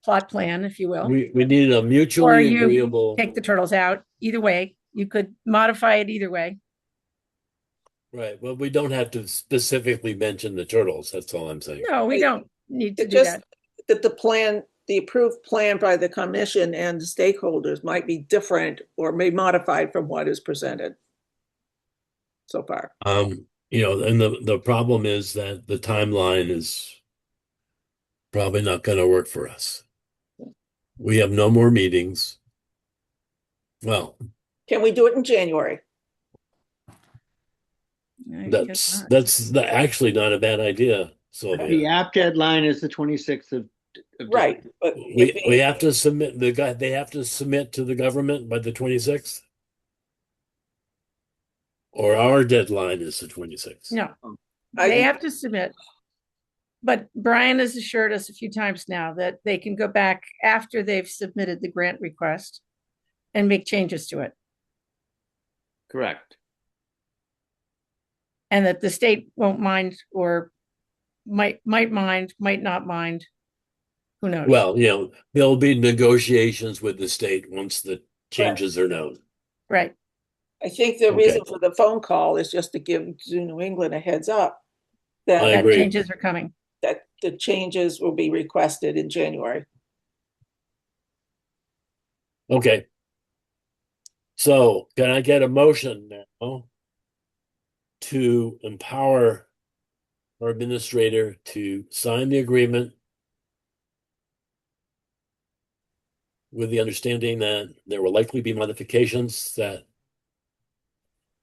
plot plan, if you will, We need a or mutually you agreeable. take the turtles out. Either way, you could modify it either way. Right. Well, we don't have to specifically mention the turtles. That's all I'm saying. No, we don't need to It do just that. that the approved plan by the commission and the stakeholders might be different or may modified from what is presented so far. And the problem is that the timeline is probably not going to work for us. We have no more meetings. Well, Can we do it in January? I guess that's actually not a bad idea. So The app deadline is the 26th of Right, but we have to submit they have to submit to the government by the 26th, or our deadline is the 26th. No, they have to submit. But Brian has assured us a few times now that they can go back after they've submitted the grant request and make changes to it. Correct. And that the state won't mind, or might mind, might not mind. Who knows? Well, there'll be negotiations with the state once the changes are known. Right. I think the reason for the phone call is just to give Zoo New England a heads up I that agree. Changes are coming. that the changes will be requested in January. Okay. So can I get a motion now to empower our administrator to sign the agreement with the understanding that there will likely be modifications that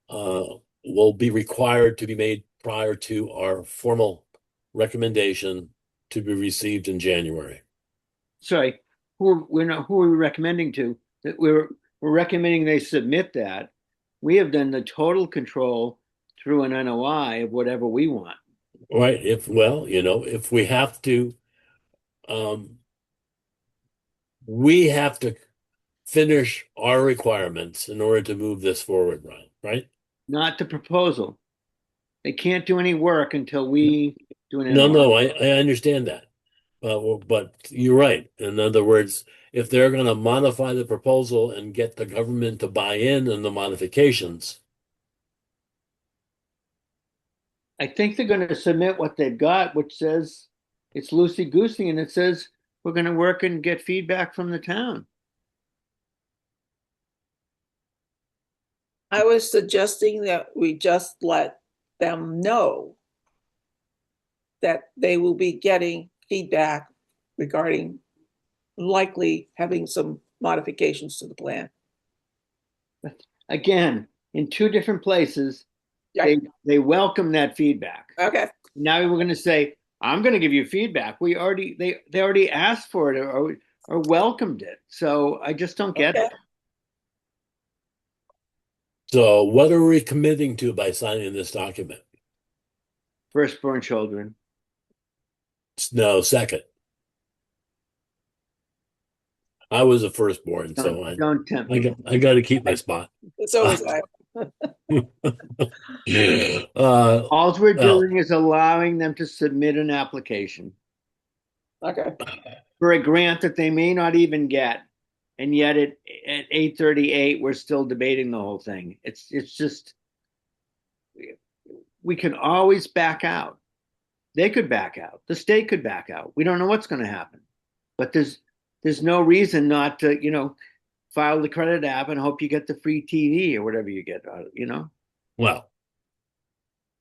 will be required to be made prior to our formal recommendation to be received in January? Sorry, who are we recommending to? That we're recommending they submit that. We have done the total control through an NOI of whatever we want. Right. If we have to, we have to finish our requirements in order to move this forward, Brian, right? Not the proposal. They can't do any work until we do an No, NOI. I understand that. But you're right. In other words, if they're going to modify the proposal and get the government to buy in on the modifications, I think they're going to submit what they've got, which says it's loosey-goosey, and it says we're going to work and get feedback from the town. I was suggesting that we just let them know that they will be getting feedback regarding likely having some modifications to the plan. Again, in two different places, Yeah. they welcome that feedback. Okay. Now we're going to say, I'm going to give you feedback. They already asked for it or welcomed it. So I just don't get it. so what are we committing to by signing this document? Firstborn children. No, second. I was a firstborn, so Don't tempt me. I got to keep my spot. So was I. All we're doing is allowing them to submit an application Okay. for a grant that they may not even get. And yet at 8:38, we're still debating the whole thing. It's just, we can always back out. They could back out. The state could back out. We don't know what's going to happen. But there's no reason not to, file the credit app and hope you get the free TV or whatever you get out of it. Well,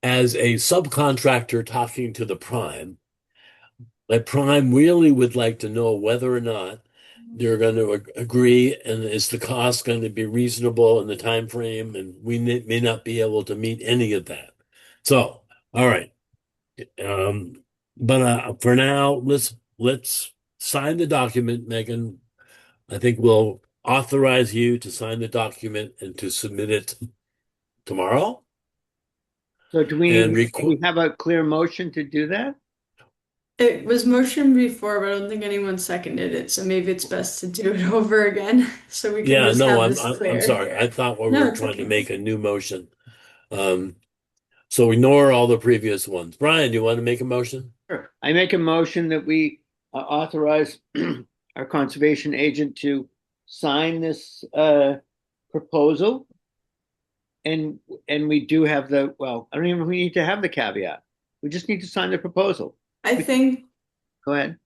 as a subcontractor talking to the prime, the prime really would like to know whether or not they're going to agree, and is the cost going to be reasonable in the time frame, and we may not be able to meet any of that. So, all right. But for now, let's sign the document, Megan. I think we'll authorize you to sign the document and to submit it tomorrow. So do we have a clear motion to do that? It was motioned before, but I don't think anyone seconded it, so maybe it's best to do it over again so we can Yeah, just no, have this I'm clear. sorry. I thought we No, were it's trying to okay. make a new motion. So ignore all the previous ones. Brian, do you want to make a motion? Sure. I make a motion that we authorize our conservation agent to sign this proposal. And we do have I don't even know if we need to have the caveat. We just need to sign the proposal. I think Go ahead.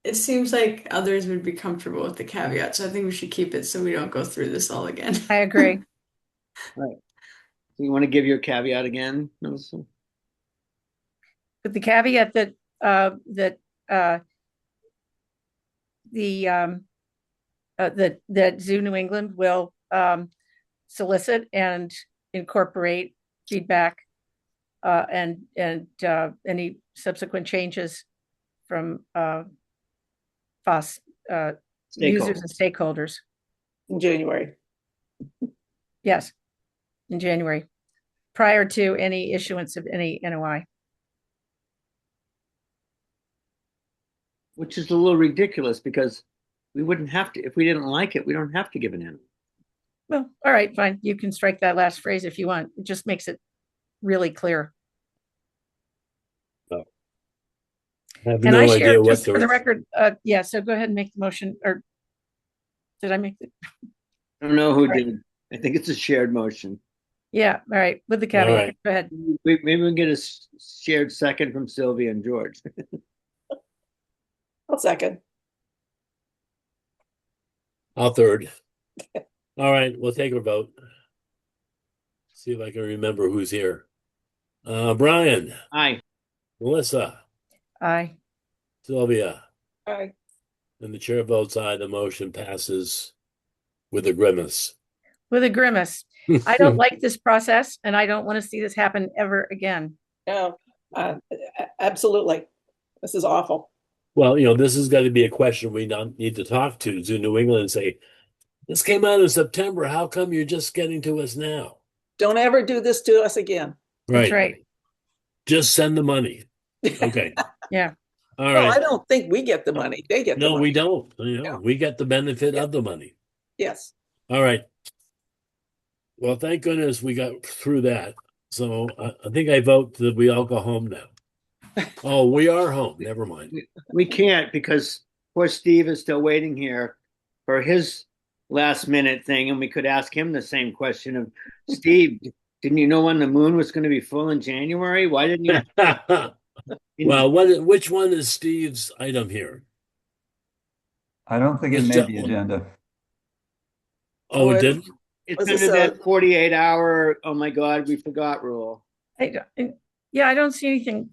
it seems like others would be comfortable with the caveat, so I think we should keep it so we don't go through this all again. I agree. Right. So you want to give your caveat again, Melissa? With the caveat that that Zoo New England will solicit and incorporate feedback and any subsequent changes from FOSS users and stakeholders. In January. Yes, in January, prior to any issuance of any NOI. Which is a little ridiculous because we wouldn't have to, if we didn't like it, we don't have to give an NOI. Well, all right, fine. You can strike that last phrase if you want. It just makes it really clear. I have And no I idea share, what just for the record, yeah, so go ahead and make the motion, or did I make it? I don't know who Right. did. I think it's a shared motion. Yeah, all right, with the caveat, right. go ahead. Maybe we can get a shared second from Sylvia and George. I'll second. I'll third. All right, we'll take a vote. See if I can remember who's here. Brian, Aye. Melissa, Aye. Sylvia, Aye. and the chair votes aye. The motion passes with a grimace. With a grimace. I don't like this process, and I don't want to see this happen ever again. No, absolutely. This is awful. Well, this has got to be a question we need to talk to Zoo New England and say, this came out in September. How come you're just getting to us now? Don't ever do this to us again. That's right. Just send the money. Okay. Yeah. All Well, right. I don't think we get the money. They get the No, money. we don't. Yeah. We get the benefit of the money. Yes. All right. Well, thank goodness we got through that. So I think I vote that we all go home now. Oh, we are home. Never mind. We can't because poor Steve is still waiting here for his last minute thing, and we could ask him the same question of Steve, didn't you know when the moon was going to be full in January? Why didn't you? Well, which one is Steve's item here? I don't think it It's made just the one. agenda. Oh, it didn't? It's Was under this that 48-hour, oh my God, we forgot rule. Yeah, I don't see anything,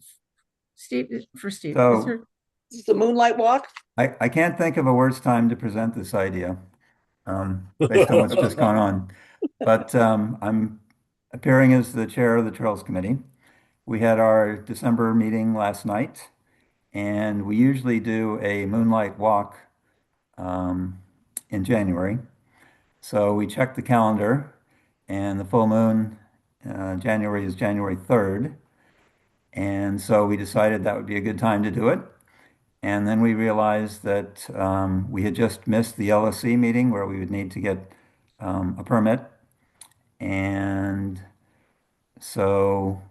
Steve, for Steve. So- Is there- This is the moonlight walk. I can't think of a worse time to present this idea, based on what's just gone on. But I'm appearing as the chair of the Trails Committee. We had our December meeting last night, and we usually do a moonlight walk in January. So we checked the calendar, and the full moon January is January 3rd. And so we decided that would be a good time to do it. And then we realized that we had just missed the LSC meeting where we would need to get a permit. And so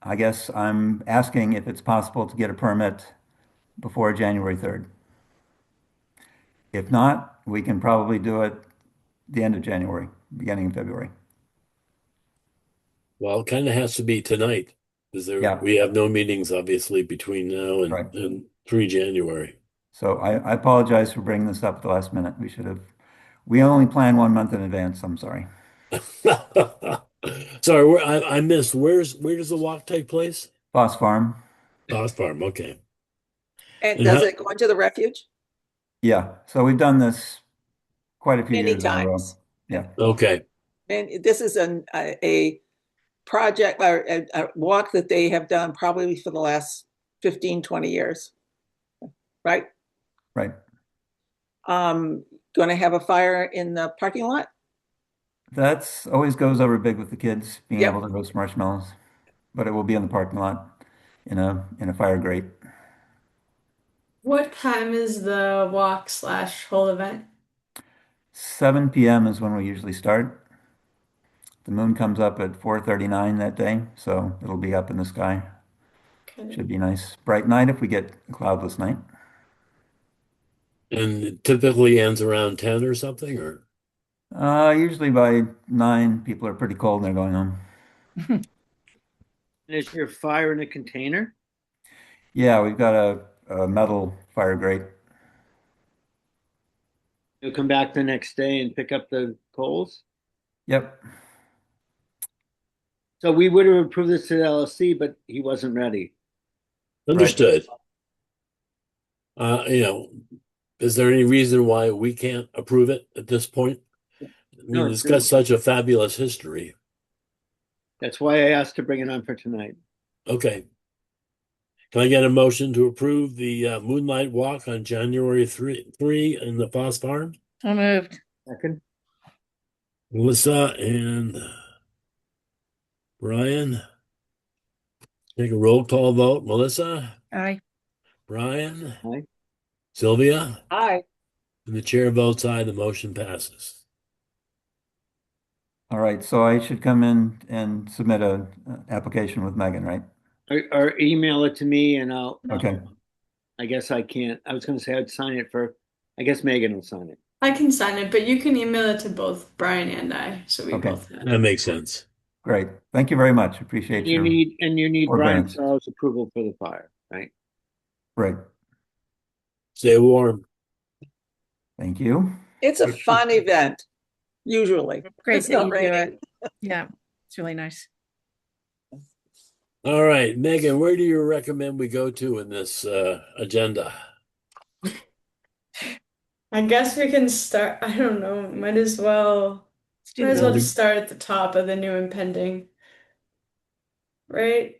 I guess I'm asking if it's possible to get a permit before January 3rd. If not, we can probably do it the end of January, beginning of February. Well, it kind of has to be tonight because Yeah. we have no meetings obviously between now and, Right. and 3 January. So I apologize for bringing this up at the last minute. We only plan 1 month in advance. I'm sorry. Sorry, I missed. Where does the walk take place? Foss Farm. Foss Farm. Okay. And And does how- it go into the refuge? Yeah. So we've done this quite a few Many years in a row. times. Yeah. Okay. And this is a project or a walk that they have done probably for the last 15, 20 years. Right? Right. Going to have a fire in the parking lot? That's always goes over big with the kids being Yep. able to roast marshmallows, but it will be in the parking lot in a fire grate. What time is the walk / whole event? 7 p.m. is when we usually start. The moon comes up at 4:39 that day, so it'll be up in the sky. Okay. Should be nice. Bright night if we get a cloudless night. And it typically ends around 10 or something, or? Usually by 9, people are pretty cold and they're going home. And is your fire in a container? Yeah, we've got a metal fire grate. You'll come back the next day and pick up the coals? Yep. So we would have approved this to the LLC, but he wasn't ready. Understood. Is there any reason why we can't approve it at this point? I mean, No, it's got such a fabulous history. That's why I asked to bring it on for tonight. Okay. Can I get a motion to approve the Moonlight Walk on January 3 in the Foss Farm? So moved. Second. Melissa and Brian. Take a roll call vote. Melissa, Aye. Brian, Aye. Sylvia, Aye. and the chair votes aye. The motion passes. All right, so I should come in and submit an application with Megan, right? Or email it to me and Okay. I guess I can't. I was going to say I'd sign it I guess Megan will sign it. I can sign it, but you can email it to both Brian and I, so we Okay. both have That makes sense. Great. Thank you very much. Appreciate You need Or Brian grants. Charles' approval for the fire, right? Right. Stay warm. Thank you. It's a fun event, usually. Great It's that not you do raining. it. Yeah, it's really nice. All right, Megan, where do you recommend we go to in this agenda? I guess we can start. I don't know. Might as well just start at the top of the new impending, right?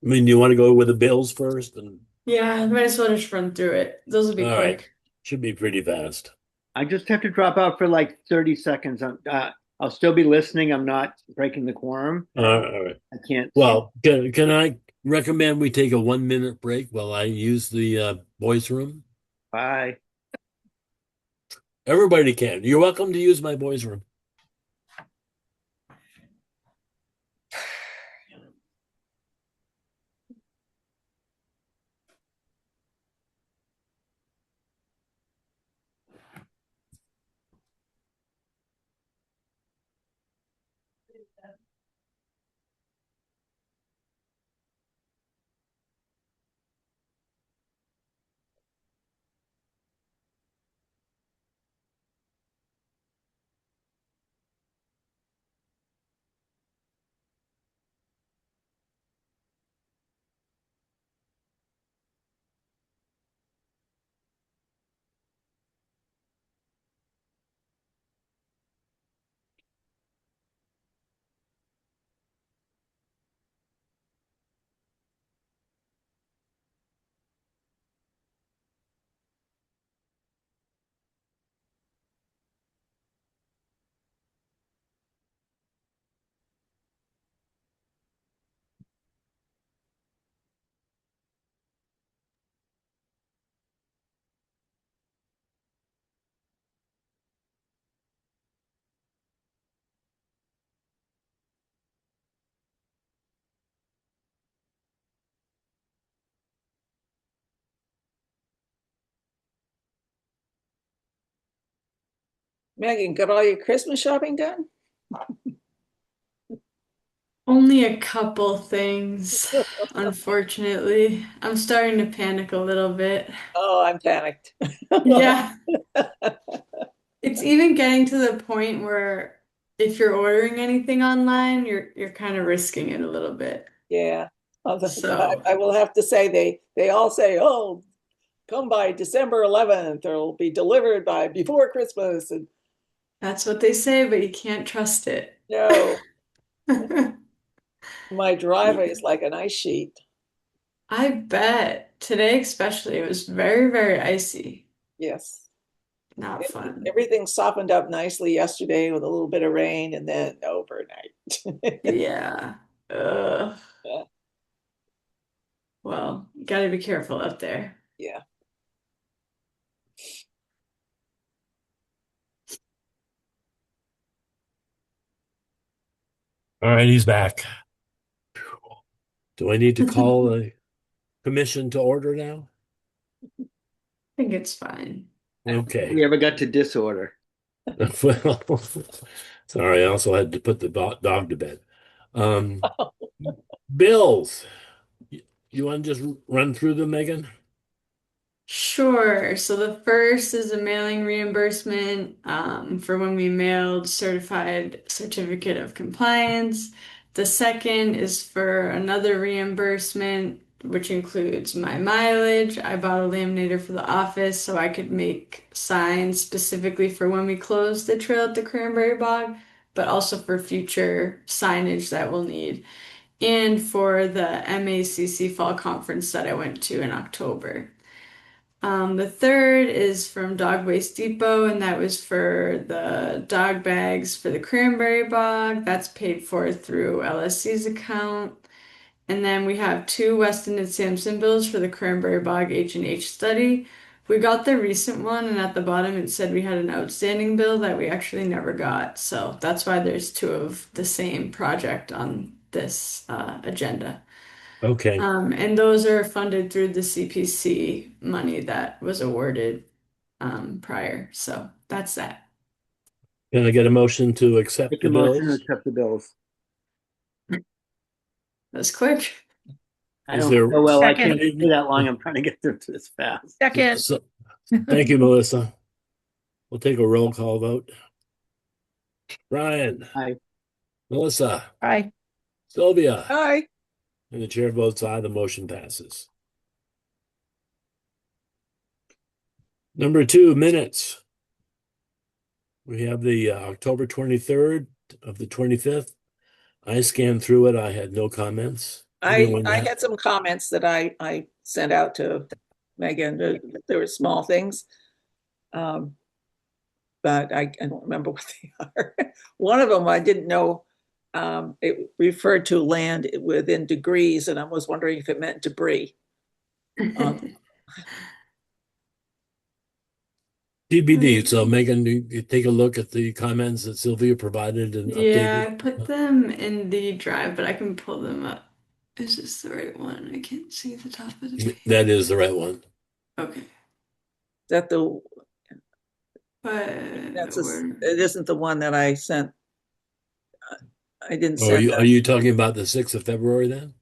I mean, you want to go with the bills first? Yeah, might as well just run through it. Those will be All right. quick. Should be pretty fast. I just have to drop out for like 30 seconds. I'll still be listening. I'm not breaking the quorum. All right. I can't. Well, can I recommend we take a 1-minute break while I use the boys' room? Bye. Everybody can. You're welcome to use my boys' room. Megan, got all your Christmas shopping done? Only a couple things, unfortunately. I'm starting to panic a little bit. Oh, I'm panicked. Yeah. It's even getting to the point where if you're ordering anything online, you're kind of risking it a little bit. Yeah. So I will have to say they all say, oh, come by December 11th, or it'll be delivered by before Christmas. And that's what they say, but you can't trust it. no, my driveway is like an ice sheet. I bet today especially it was very, very icy. Yes. Not fun. Everything softened up nicely yesterday with a little bit of rain and then overnight. Yeah. Ugh. Yeah. Well, you gotta be careful out there. Yeah. All right, he's back. Do I need to call a commission to order now? I think it's fine. Okay. We ever got to disorder? Well, sorry, I also had to put the dog to bed. Bills. You want to just run through them, Megan? Sure. So the first is a mailing reimbursement for when we mailed certified certificate of compliance. The second is for another reimbursement, which includes my mileage. I bought a laminator for the office so I could make signs specifically for when we close the trail at the Cranberry Bog, but also for future signage that we'll need. And for the MACC Fall Conference that I went to in October. The third is from Dog Waste Depot, and that was for the dog bags for the Cranberry Bog. That's paid for through LSC's account. And then we have two Weston and Sampson bills for the Cranberry Bog H&H study. We got the recent one, and at the bottom it said we had an outstanding bill that we actually never got. So that's why there's two of the same project on this agenda. Okay. And those are funded through the CPC money that was awarded prior. So that's that. Can I get a motion to accept Make the a motion to bills? accept the bills. That's quick. I Is don't there- know, well, I Second. can't do that long. I'm trying to get through this fast. Second, So- Thank you, Melissa. We'll take a roll call vote. Brian. Aye. Melissa. aye. Sylvia. Hi. And the chair votes aye, the motion passes. Number 2, minutes. We have the October 23rd of the 25th. I scanned through it. I had no comments. Anyone I have- had some comments that I sent out to Megan. There were small things. But I don't remember what they are. One of them I didn't know, it referred to land within degrees, and I was wondering if it meant debris. TBD. So Megan, you take a look at the comments that Sylvia provided and Yeah, I updated. put them in the drive, but I can pull them up. Is this the right one? I can't see the top of the page. That is the right one. Okay. Is that the, But it isn't the one that I sent. I didn't Or send are that. you talking about the 6th of February then?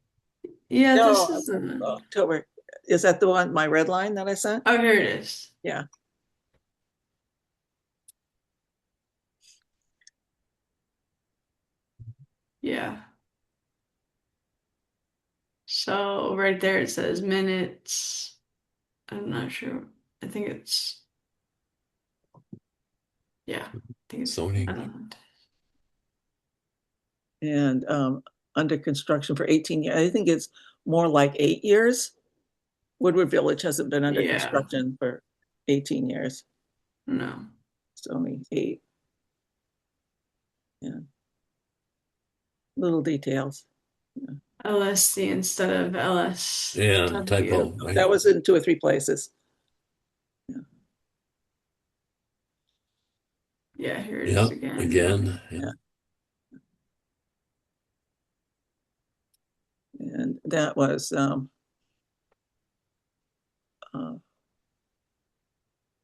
yeah, No, this is the one. October. Is that the one, my red line that I sent? Oh, here it is. Yeah. Yeah. So right there it says minutes. I'm not sure. I think it's yeah. I think it's Zoning. I don't know. And under construction for 18 years. I think it's more like 8 years. Woodward Village hasn't been under Yeah. construction for 18 years. No. It's only 8. Yeah. Little details. LSC instead of LS. Yeah, typo. Right? That was in 2 or 3 places. Yeah, here it is Yep, again. again. Yeah. And that was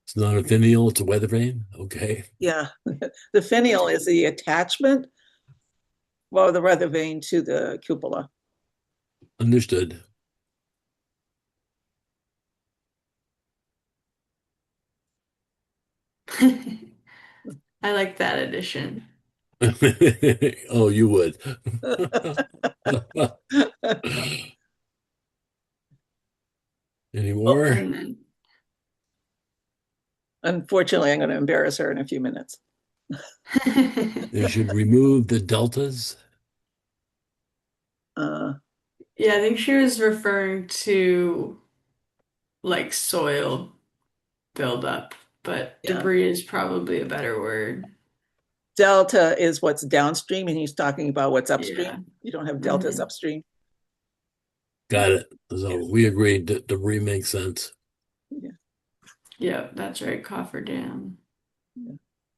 It's not a finial, it's a weather vane. Okay. yeah. The finial is the attachment. well, the weather vane to the cupola. Understood. I like that addition. Oh, you would. Any more? And then Unfortunately, I'm going to embarrass her in a few minutes. They should remove the deltas. yeah, I think she was referring to like soil buildup, but Yeah. debris is probably a better word. Delta is what's downstream, and he's talking about what's upstream. Yeah. You don't have deltas Mhm. upstream. Got it. So we agreed that debris makes sense. Yep, that's right, Coffer Dam.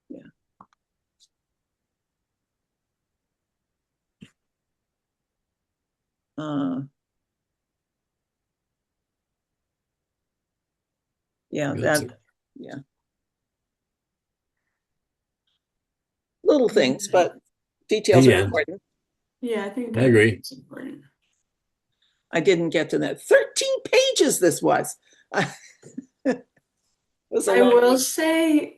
Yeah. Yeah, That's that, yeah. Little things, but details are Yeah. important. Yeah, I think I agree. that's important. I didn't get to that. 13 pages this was. It was a I long will one. say,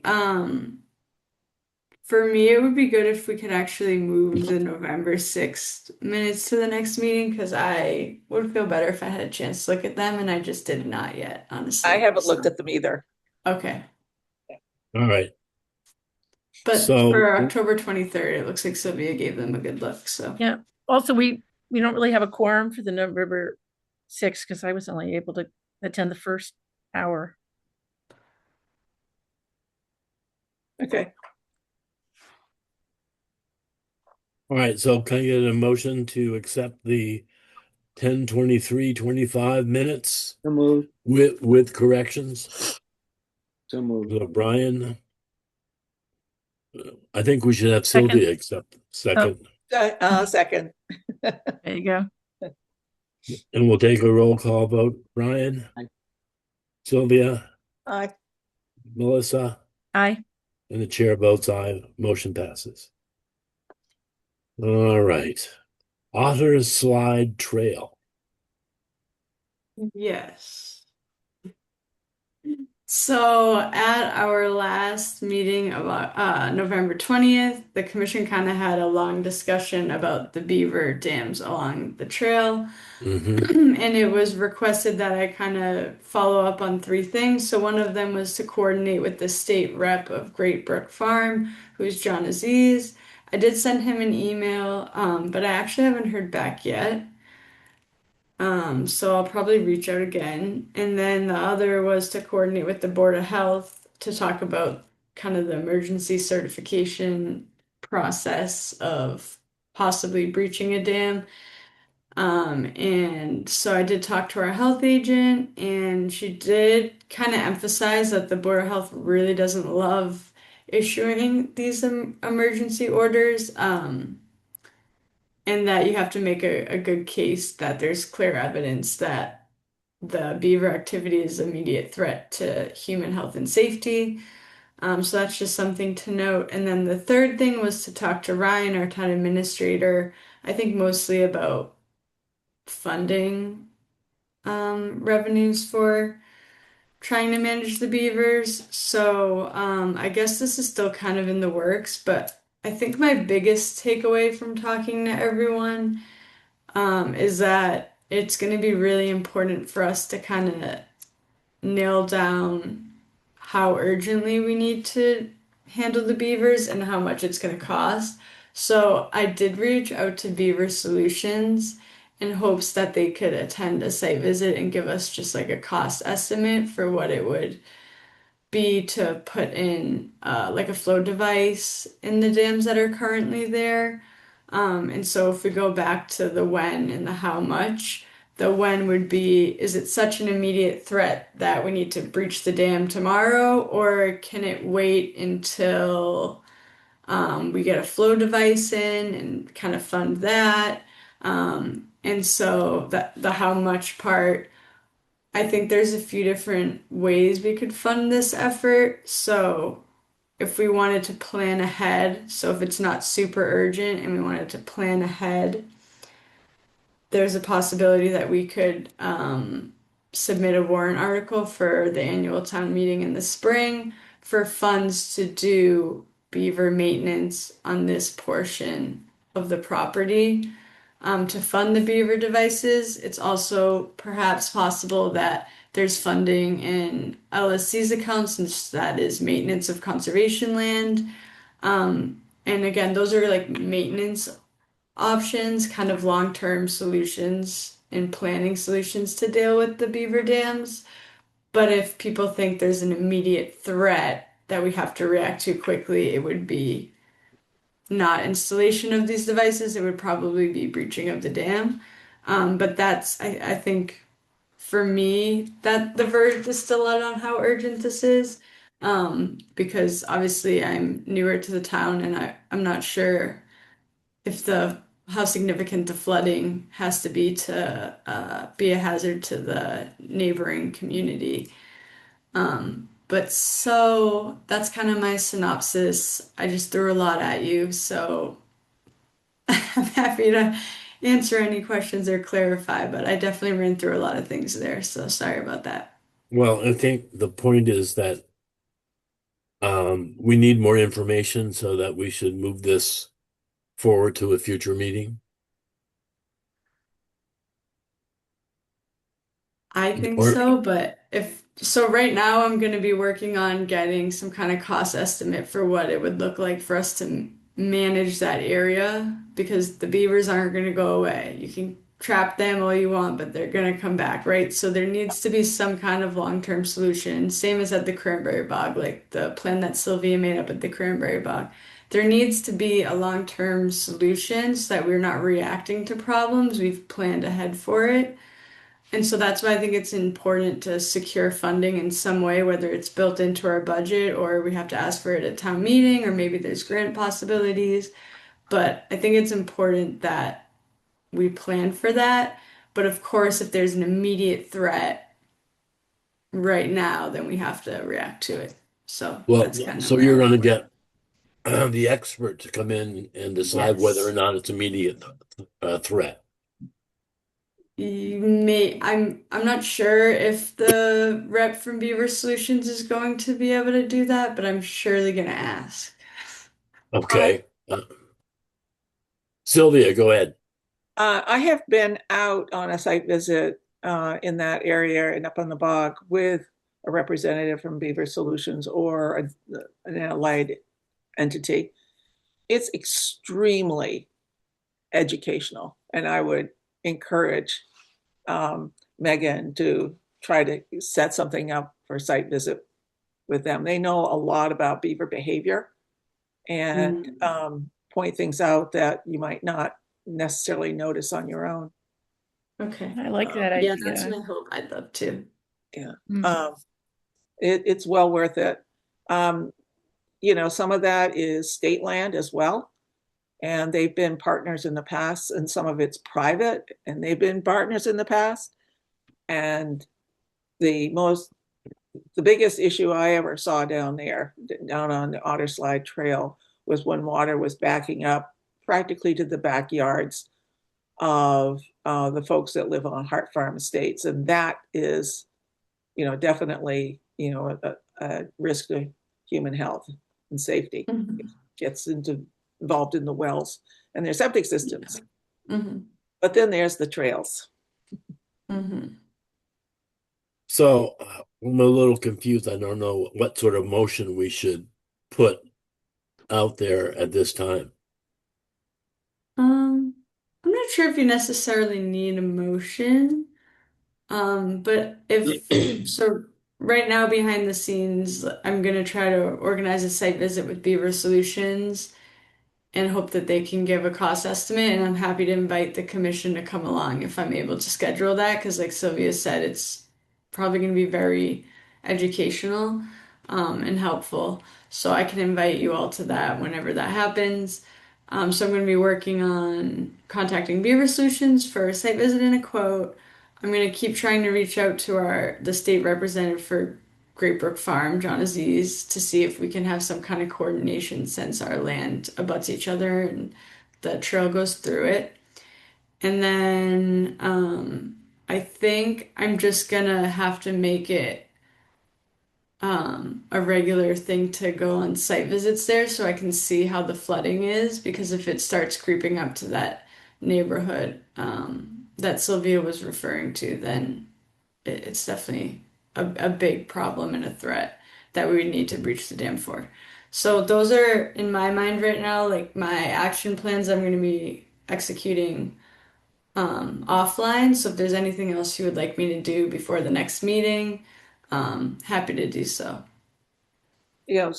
for me, it would be good if we could actually move the November 6th minutes to the next meeting because I would feel better if I had a chance to look at them, and I just did not yet, honestly. I haven't looked at them either. Okay. All right. But So- for October 23rd, it looks like Sylvia gave them a good look. So Yeah. Also, we don't really have a quorum for the November 6th because I was only able to attend the first hour. Okay. All right. So can I get a motion to accept the 10:23:25 minutes So moved. with corrections? So moved. So Brian, I think we should have Sylvia accept second, Second. There you go. and we'll take a roll call vote. Brian, Aye. Sylvia, Aye. Melissa, Aye. and the chair votes aye. Motion passes. All right. Otter Slide Trail. yes. So at our last meeting about November 20th, the commission kind of had a long discussion about the beaver dams along the trail. Mhm. And it was requested that I kind of follow up on three things. So one of them was to coordinate with the state rep of Great Brook Farm, who's John Aziz. I did send him an email, but I actually haven't heard back yet. So I'll probably reach out again. And then the other was to coordinate with the Board of Health to talk about kind of the emergency certification process of possibly breaching a dam. And so I did talk to our health agent, and she did kind of emphasize that the Board of Health really doesn't love issuing these emergency orders, and that you have to make a good case that there's clear evidence that the beaver activity is an immediate threat to human health and safety. So that's just something to note. And then the third thing was to talk to Ryan, our town administrator, I think mostly about funding revenues for trying to manage the beavers. So I guess this is still kind of in the works, but I think my biggest takeaway from talking to everyone is that it's going to be really important for us to kind of nail down how urgently we need to handle the beavers and how much it's going to cost. So I did reach out to Beaver Solutions in hopes that they could attend a site visit and give us just like a cost estimate for what it would be to put in like a flow device in the dams that are currently there. And so if we go back to the when and the how much, the when would be, is it such an immediate threat that we need to breach the dam tomorrow, or can it wait until we get a flow device in and kind of fund that? And so that the how much part, I think there's a few different ways we could fund this effort. So if we wanted to plan ahead, so if it's not super urgent and we wanted to plan ahead, there's a possibility that we could submit a warrant article for the annual town meeting in the spring for funds to do beaver maintenance on this portion of the property to fund the beaver devices. It's also perhaps possible that there's funding in LSC's account since that is maintenance of conservation land. And again, those are like maintenance options, kind of long-term solutions and planning solutions to deal with the beaver dams. But if people think there's an immediate threat that we have to react to quickly, it would be not installation of these devices, it would probably be breaching of the dam. But that's, I think, for me, that the verge is still out on how urgent this is. Because obviously I'm newer to the town and I'm not sure if how significant the flooding has to be a hazard to the neighboring community. But so that's kind of my synopsis. I just threw a lot at you, so I'm happy to answer any questions or clarify, but I definitely ran through a lot of things there, so sorry about that. Well, I think the point is that we need more information so that we should move this forward to a future meeting. I think Or- so, but right now I'm going to be working on getting some kind of cost estimate for what it would look like for us to manage that area because the beavers aren't going to go away. You can trap them all you want, but they're going to come back, right? So there needs to be some kind of long-term solution, same as at the Cranberry Bog, like the plan that Sylvia made up at the Cranberry Bog. There needs to be a long-term solution so that we're not reacting to problems. We've planned ahead for it. And so that's why I think it's important to secure funding in some way, whether it's built into our budget or we have to ask for it at town meeting, or maybe there's grant possibilities. But I think it's important that we plan for that. But of course, if there's an immediate threat right now, then we have to react to it. So Well, that's kind of so where you're I going to work. get the expert to come in and decide whether or Yes. not it's immediate threat. I'm not sure if the rep from Beaver Solutions is going to be able to do that, but I'm surely gonna ask. Okay. Sylvia, go ahead. I have been out on a site visit in that area and up on the bog with a representative from Beaver Solutions or an allied entity. It's extremely educational, and I would encourage Megan to try to set something up for a site visit with them. They know a lot about beaver behavior and point things out that you might not necessarily notice on your own. Okay. I like that Yeah, idea. that's my hope. I'd love to. Yeah. Mhm. It's well worth it. Some of that is state land as well. And they've been partners in the past, and some of it's private, and they've been partners in the past. And the biggest issue I ever saw down there, down on the Otter Slide Trail, was when water was backing up practically to the backyards of the folks that live on Hart Farm Estates. And that is, definitely, a risk to human health and safety. It gets involved in the wells and their septic systems. But then there's the trails. So I'm a little confused. I don't know what sort of motion we should put out there at this time. I'm not sure if you necessarily need a motion. But so right now behind the scenes, I'm gonna try to organize a site visit with Beaver Solutions and hope that they can give a cost estimate. And I'm happy to invite the commission to come along if I'm able to schedule that, because like Sylvia said, it's probably going to be very educational, and helpful. So I can invite you all to that whenever that happens. So I'm going to be working on contacting Beaver Solutions for a site visit and a quote. I'm going to keep trying to reach out to the state representative for Great Brook Farm, John Aziz, to see if we can have some kind of coordination since our land abuts each other and the trail goes through it. And then I think I'm just gonna have to make it a regular thing to go on site visits there so I can see how the flooding is, because if it starts creeping up to that neighborhood that Sylvia was referring to, then it's definitely a big problem and a threat that we would need to breach the dam for. So those are in my mind right now, like my action plans I'm going to be executing offline. So if there's anything else you would like me to do before the next meeting, happy to do so.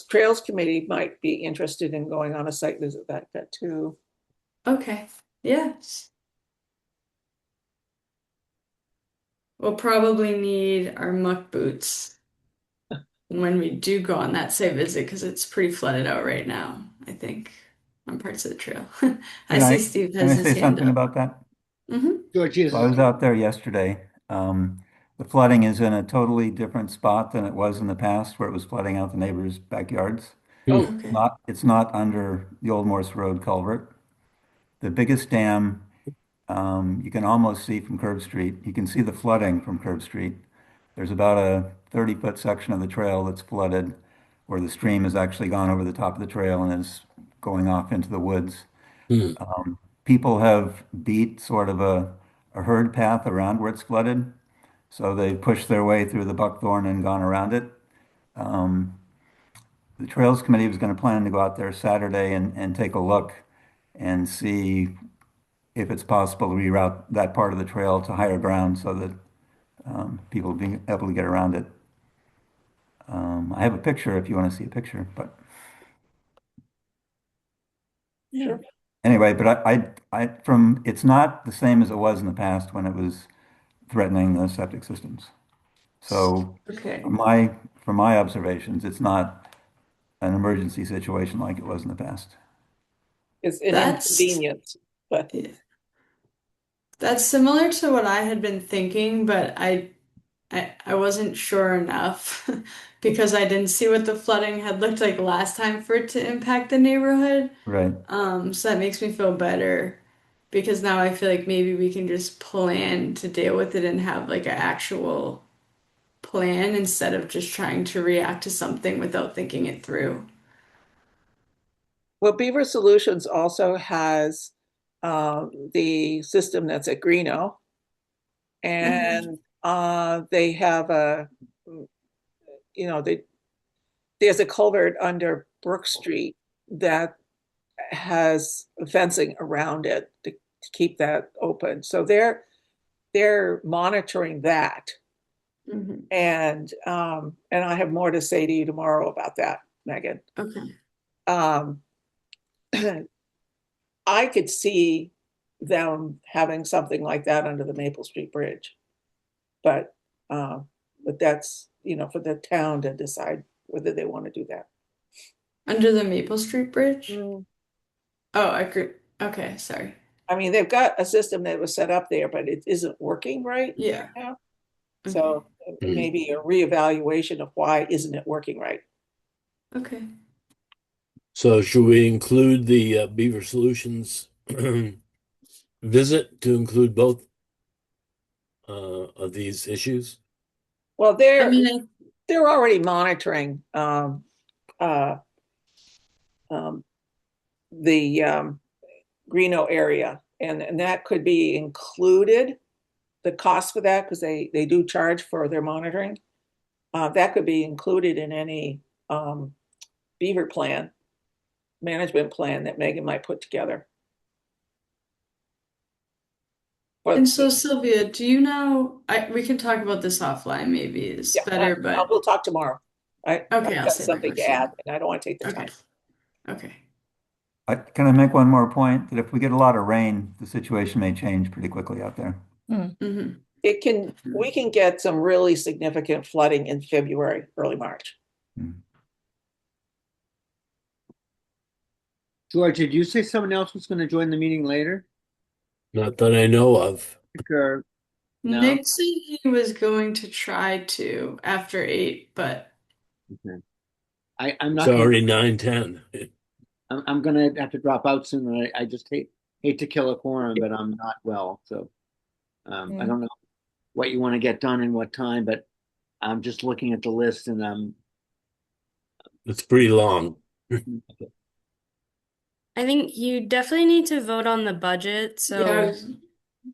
Trails Committee might be interested in going on a site visit like that too. Okay. Yes. We'll probably need our muck boots when we do go on that site visit because it's pretty flooded out right now, I think, on parts of the trail. I see Steve Can has I his say hand something up. about that? George, So I was out there yesterday. The flooding is in a totally different spot than it was in the past, where it was flooding out the neighbors' backyards. Oh, Okay. It's not under the Old Morse Road culvert. The biggest dam, you can almost see from Curb Street. You can see the flooding from Curb Street. There's about a 30-foot section of the trail that's flooded, where the stream has actually gone over the top of the trail and is going off into the woods. People have beat sort of a herd path around where it's flooded. So they pushed their way through the buckthorn and gone around it. The Trails Committee was going to plan to go out there Saturday and take a look and see if it's possible to reroute that part of the trail to higher ground so that people will be able to get around it. I have a picture if you want to see a picture, but sure. anyway, but it's not the same as it was in the past when it was threatening the septic systems. So Okay. from my observations, it's not an emergency situation like it was in the past. It's an That's inconvenience, but yeah. That's similar to what I had been thinking, but I wasn't sure enough because I didn't see what the flooding had looked like last time for it to impact the neighborhood. Right. So that makes me feel better because now I feel like maybe we can just plan to deal with it and have like an actual plan instead of just trying to react to something without thinking it through. well, Beaver Solutions also has the system that's at Greeno, and they have there's a culvert under Brook Street that has fencing around it to keep that open. So they're monitoring that, and I have more to say to you tomorrow about that, Megan. Okay. I could see them having something like that under the Maple Street Bridge, but that's for the town to decide whether they want to do that. Under the Maple Street Bridge? Oh, I agree. Okay, sorry. I mean, they've got a system that was set up there, but it isn't working right Yeah. now. So maybe a reevaluation of why isn't it working right. Okay. So should we include the Beaver Solutions visit to include both of these issues? Well, I mean, they're already monitoring the Greeno area, and that could be included, the cost for that, because they do charge for their monitoring. That could be included in any beaver management plan that Megan might put together. and so Sylvia, do you know, we can talk about this offline maybe is better, but we'll talk tomorrow. Okay, I've I'll got save my something to question. add, and I don't want to take the time. Okay. Can I make one more point? That if we get a lot of rain, the situation may change pretty quickly out there. We can get some really significant flooding in February, early March. George, did you say someone else was going to join the meeting later? Not that I know of. No? Nick said he was going to try to after 8, but Okay. I'm not It's gonna, already 9:10. I'm gonna have to drop out soon. I just hate to kill a quorum, but I'm not well, so I don't know what you want to get done in what time, but I'm just looking at the list and It's pretty long. okay. I think you definitely need to vote on the budget. So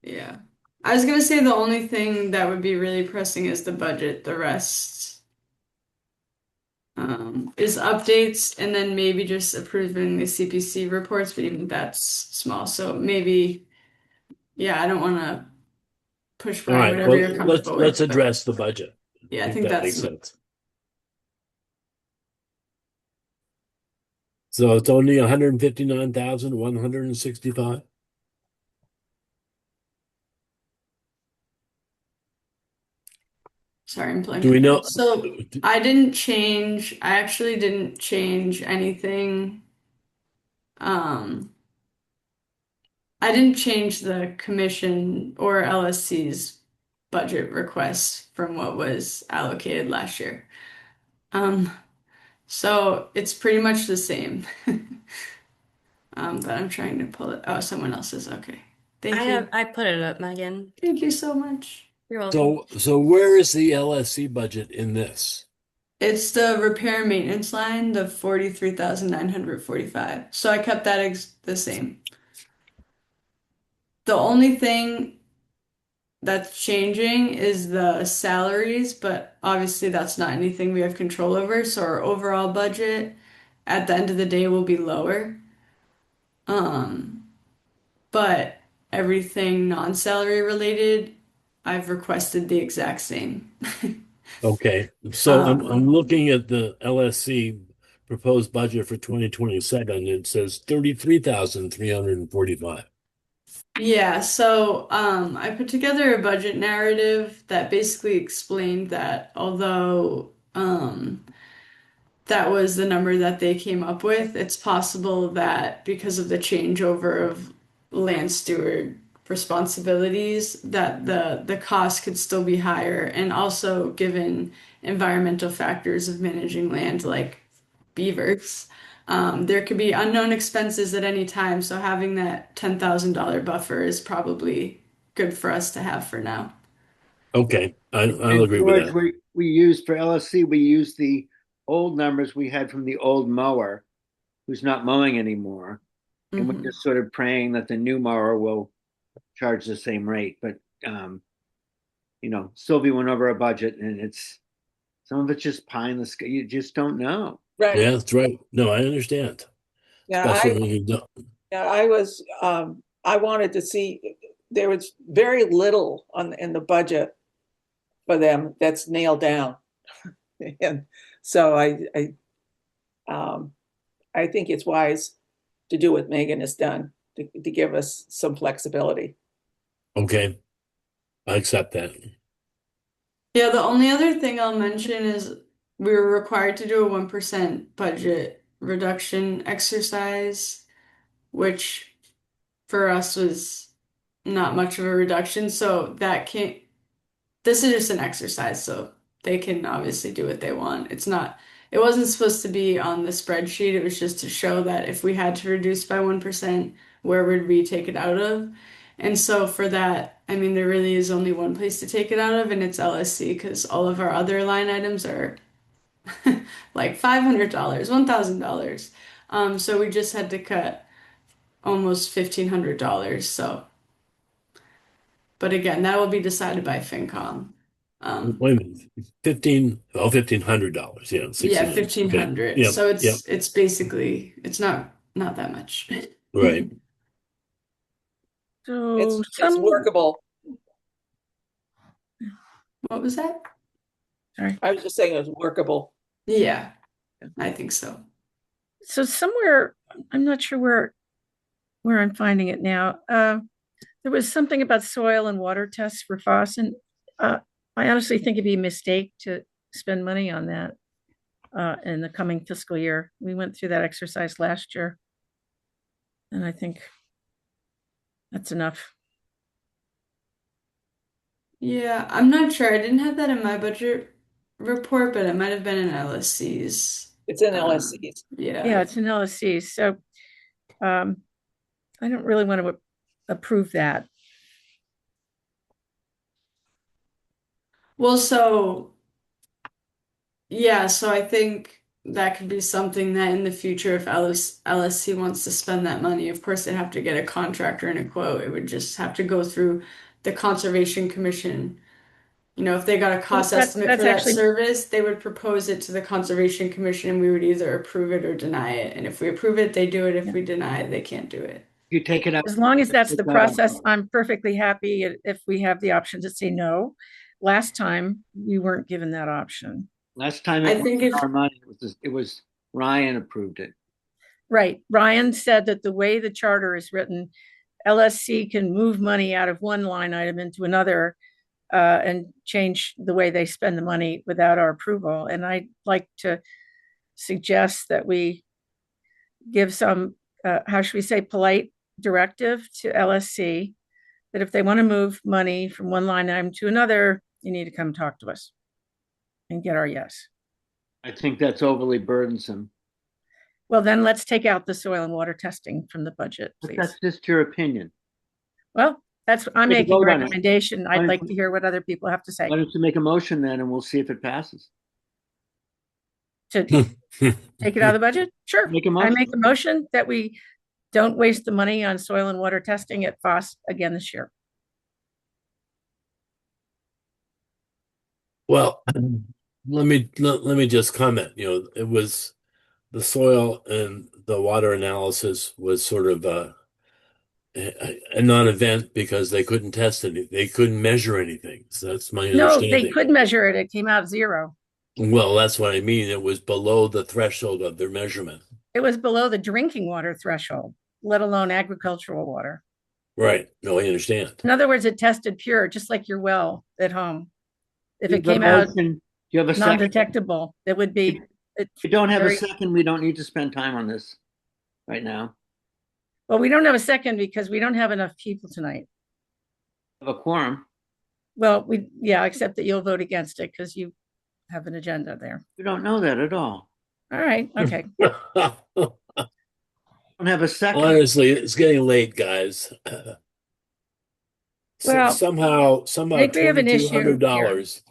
yeah. I was gonna say the only thing that would be really pressing is the budget. The rest is updates and then maybe just approving the CPC reports, but even that's small. So maybe, yeah, I don't want to push All Brian, right, whatever well, you're comfortable with. let's But address the budget. yeah, I think think that makes that's sense. So it's only 159,165. sorry, I'm blanking. Do we know? out. So I actually didn't change anything. I didn't change the commission or LSC's budget request from what was allocated last year. So it's pretty much the same. But I'm trying to pull it. Oh, someone else is okay. Thank you. I put it up, Megan. Thank you so much. You're welcome. So where is the LSC budget in this? It's the repair and maintenance line, the 43,945. So I kept that the same. The only thing that's changing is the salaries, but obviously that's not anything we have control over. So our overall budget at the end of the day will be lower. But everything non-salary related, I've requested the exact same. Okay, so I'm looking at the LSC proposed budget for 2027. It says 33,345. Yeah, so I put together a budget narrative that basically explained that although that was the number that they came up with, it's possible that because of the changeover of land steward responsibilities, that the cost could still be higher, and also given environmental factors of managing land like beavers. There could be unknown expenses at any time, so having that $10,000 buffer is probably good for us to have for now. Okay, I'll And agree with George, that. we used for LSC, we used the old numbers we had from the old mower, who's not mowing anymore. And we're just sort of praying that the new mower will charge the same rate. But Sylvie went over a budget, and some of it's just pie in the sky. You just don't know. Right. Yeah, that's right. No, I understand. Yeah, Especially when you don't. yeah, I wanted to see, there was very little in the budget for them that's nailed down. And so I think it's wise to do what Megan has done to give us some flexibility. Okay, I accept that. Yeah, the only other thing I'll mention is we were required to do a 1% budget reduction exercise, which for us was not much of a reduction. So this is just an exercise, so they can obviously do what they want. It wasn't supposed to be on the spreadsheet. It was just to show that if we had to reduce by 1%, where would we take it out of? And so for that, I mean, there really is only one place to take it out of, and it's LSC, because all of our other line items are like $500, $1,000. So we just had to cut almost $1,500. So, but again, that will be decided by FinCom. Wait a minute, $1,500. Yeah, Yeah, 1,600. 1,500. Okay. Yep, So yep. it's basically it's not that much. Right. So It's workable. What was that? Sorry. I was just saying it was workable. Yeah, I think so. So somewhere, I'm not sure where I'm finding it now. There was something about soil and water tests for FOSS, and I honestly think it'd be a mistake to spend money on that in the coming fiscal year. We went through that exercise last year, and I think that's enough. Yeah, I'm not sure. I didn't have that in my budget report, but it might have been in LSC's. It's in LSCs. Yeah, Yeah. it's an LSC. So I don't really want to approve that. Well, so yeah, so I think that could be something that in the future, if LSC wants to spend that money, of course they have to get a contractor and a quote. It would just have to go through the Conservation Commission. You know, if they got a cost estimate That's for that actually, service, they would propose it to the Conservation Commission and we would either approve it or deny it. And if we approve it, they do it. If we deny it, they can't do it. You take it up. as long as that's the Take that up. process, I'm perfectly happy if we have the option to say no. Last time, we weren't given that option. Last time I it think was if our money, it was Ryan approved it. Right. Ryan said that the way the charter is written, LSC can move money out of one line item into another and change the way they spend the money without our approval. And I'd like to suggest that we give some, how should we say, polite directive to LSC that if they want to move money from one line item to another, you need to come talk to us and get our yes. I think that's overly burdensome. Well, then let's take out the soil and water testing from the budget, But please. that's just your opinion. Well, I'm We can making a vote on it. recommendation. Why I'd don't like you- to hear what other people have to say. Why don't you make a motion then and we'll see if it passes. To take it out of the budget? Sure. Make a I motion. make a motion that we don't waste the money on soil and water testing at FOSS again this year. Well, let me just comment. You know, it was the soil and the water analysis was sort of a non-event because they couldn't test anything. They couldn't measure anything. So that's my No, understanding. they could measure it. It came out 0. Well, that's what I mean. It was below the threshold of their measurement. It was below the drinking water threshold, let alone agricultural water. Right. No, I understand. In other words, it tested pure, just like your well at home. If it You have came a out motion. Do you have a second? non-detectable, it would be. If you don't have a very- second, we don't need to spend time on this right now. Well, we don't have a second because we don't have enough people tonight. Have a quorum. Well, yeah, except that you'll vote against it because you have an agenda there. We don't know that at all. All right, okay. Don't have a second. Honestly, it's getting late, guys. Well, somehow I think we have an issue here. $2,200.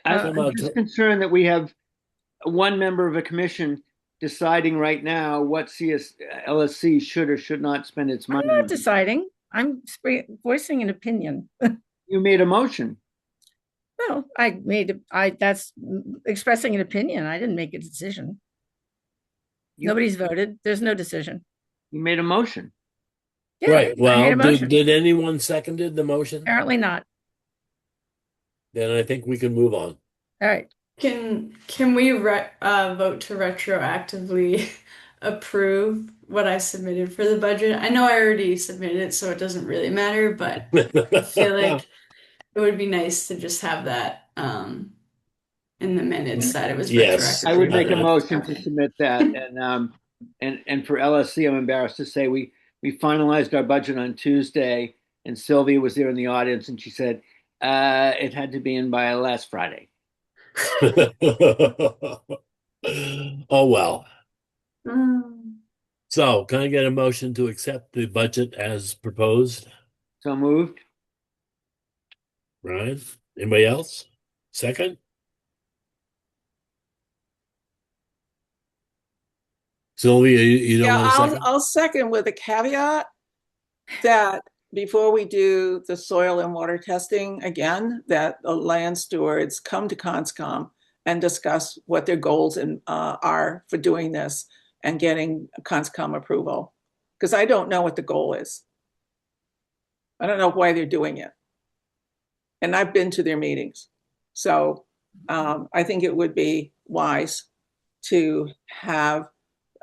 I'm just concerned that we have one member of a commission deciding right now what LSC should or should not spend its money I'm not on. deciding. I'm voicing an opinion. You made a motion. No, that's expressing an opinion. I didn't make a decision. You- Nobody's voted. There's no decision. You made a motion. Yeah, Right. I made Well, a motion. did anyone seconded the motion? Apparently not. Then I think we can move on. All right. Can we vote to retroactively approve what I submitted for the budget? I know I already submitted it, so it doesn't really matter, but I feel like it would be nice to just have that in the minutes that it was Yes. I would make a retroactively. motion to submit that, and for LSC, I'm embarrassed to say we finalized our budget on Tuesday, and Sylvia was there in the audience, and she said it had to be in by last Friday. Oh, well. Um, So can I get a motion to accept the budget as proposed? So moved. Ryan? Anybody else? Second? Sylvia, you don't Yeah, want a second? I'll second with a caveat that before we do the soil and water testing again, that the land stewards come to Conscom and discuss what their goals are for doing this and getting Conscom approval. Because I don't know what the goal is. I don't know why they're doing it. And I've been to their meetings. So I think it would be wise to have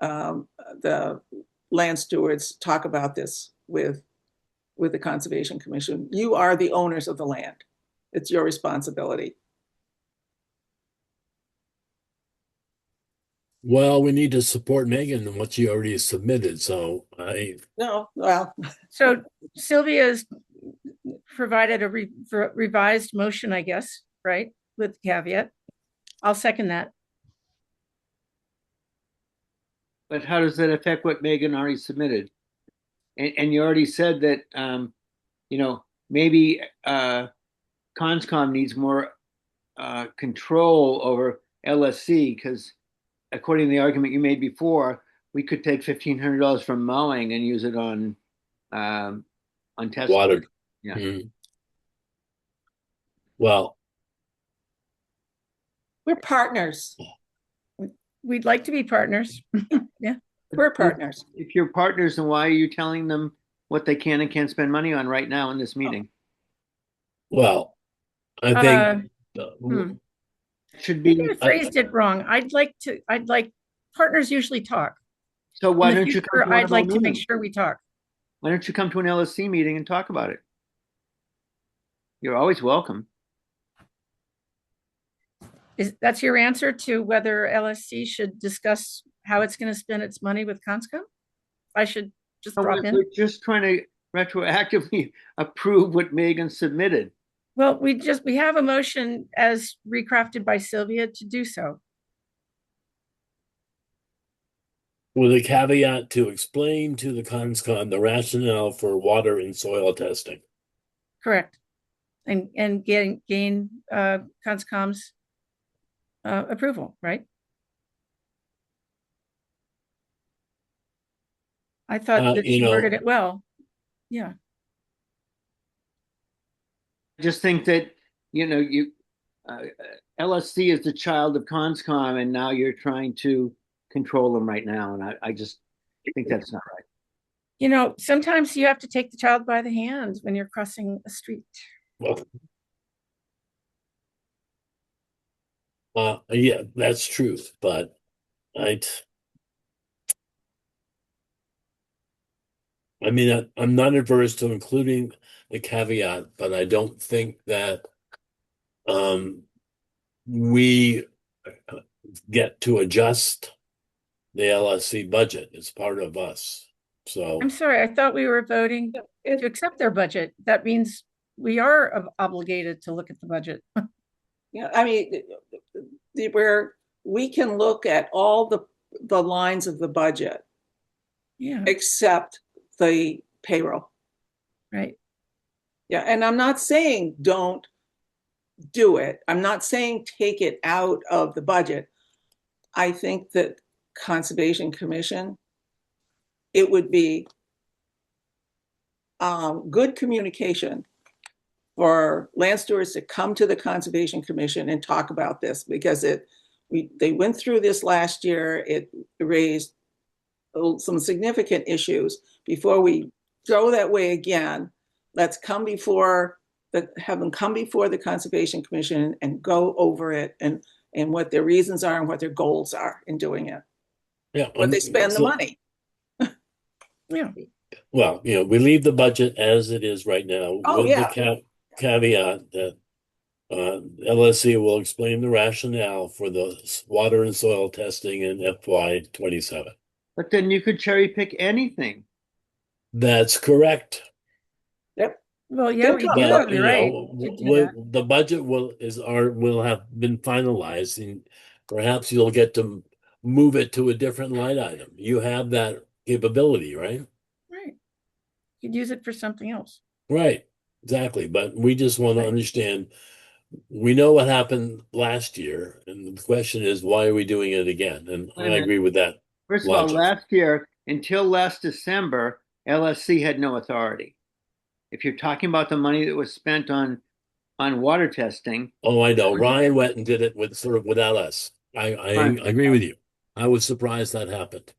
the land stewards talk about this with the Conservation Commission. You are the owners of the land. It's your responsibility. Well, we need to support Megan in what she already submitted, so No, well, So Sylvia's provided a revised motion, I guess, right? With caveat. I'll second that. But how does that affect what Megan already submitted? And you already said that, maybe Conscom needs more control over LSC, because according to the argument you made before, we could take $1,500 from mowing and use it on testing. Water. Yeah. Mhm. Well, We're partners. We'd like to be partners. Yeah. We're partners. If you're partners, then why are you telling them what they can and can't spend money on right now in this meeting? well, I think Should I be. think I phrased it wrong. I'd like partners usually talk. So why In the don't you come future, to one I'd of our like to make meetings? sure we talk. Why don't you come to an LSC meeting and talk about it? You're always welcome. That's your answer to whether LSC should discuss how it's going to spend its money with Conscom? I should just drop in. We're just trying to retroactively approve what Megan submitted. Well, we have a motion as recrafted by Sylvia to do so. with a caveat to explain to the Conscom the rationale for water and soil testing. Correct. And gain Conscom's approval, right? I thought that she worded it well. Yeah. I just think that, LSC is the child of Conscom, and now you're trying to control them right now. And I just think that's not right. Sometimes you have to take the child by the hand when you're crossing a street. Yeah, that's truth, but I'm not averse to including the caveat, but I don't think that we get to adjust the LSC budget. It's part of us. So I'm sorry, I thought we were voting to accept their budget. That means we are obligated to look at the budget. Yeah, I mean, where we can look at all the lines of the budget, yeah, except the payroll. Right. Yeah, and I'm not saying don't do it. I'm not saying take it out of the budget. I think that Conservation Commission, it would be good communication for land stewards to come to the Conservation Commission and talk about this, because they went through this last year. It raised some significant issues. Before we go that way again, let's have them come before the Conservation Commission and go over it and what their reasons are and what their goals are in doing it. Yeah, what they spend the money. Yeah. Well, we leave the budget as it is right now with the caveat that LSC will explain the rationale for the water and soil testing in FY27. But then you could cherry pick anything. That's correct. Yep. Well, yeah, we do. You're right. The budget will have been finalized, and perhaps you'll get to move it to a different line item. You have that capability, right? Right. You could use it for something else. Right. Exactly. But we just want to understand. We know what happened last year, and the question is, why are we doing it again? And I agree with that. First of all, last year, until last December, LSC had no authority. If you're talking about the money that was spent on water testing. Oh, I know. Ryan went and did it without us. I agree with you. I was surprised that happened.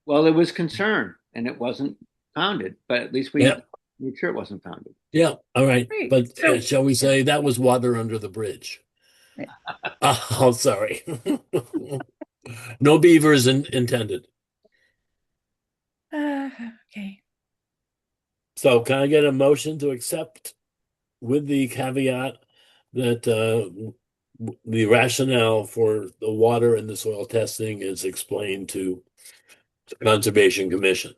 Well, it was concern, and it wasn't founded, but at least we made sure it wasn't founded. Yeah, all right. But shall we say that was water under the bridge? Right. Oh, sorry. No beavers intended. Okay. So can I get a motion to accept with the caveat that the rationale for the water and the soil testing is explained to the Conservation Commission?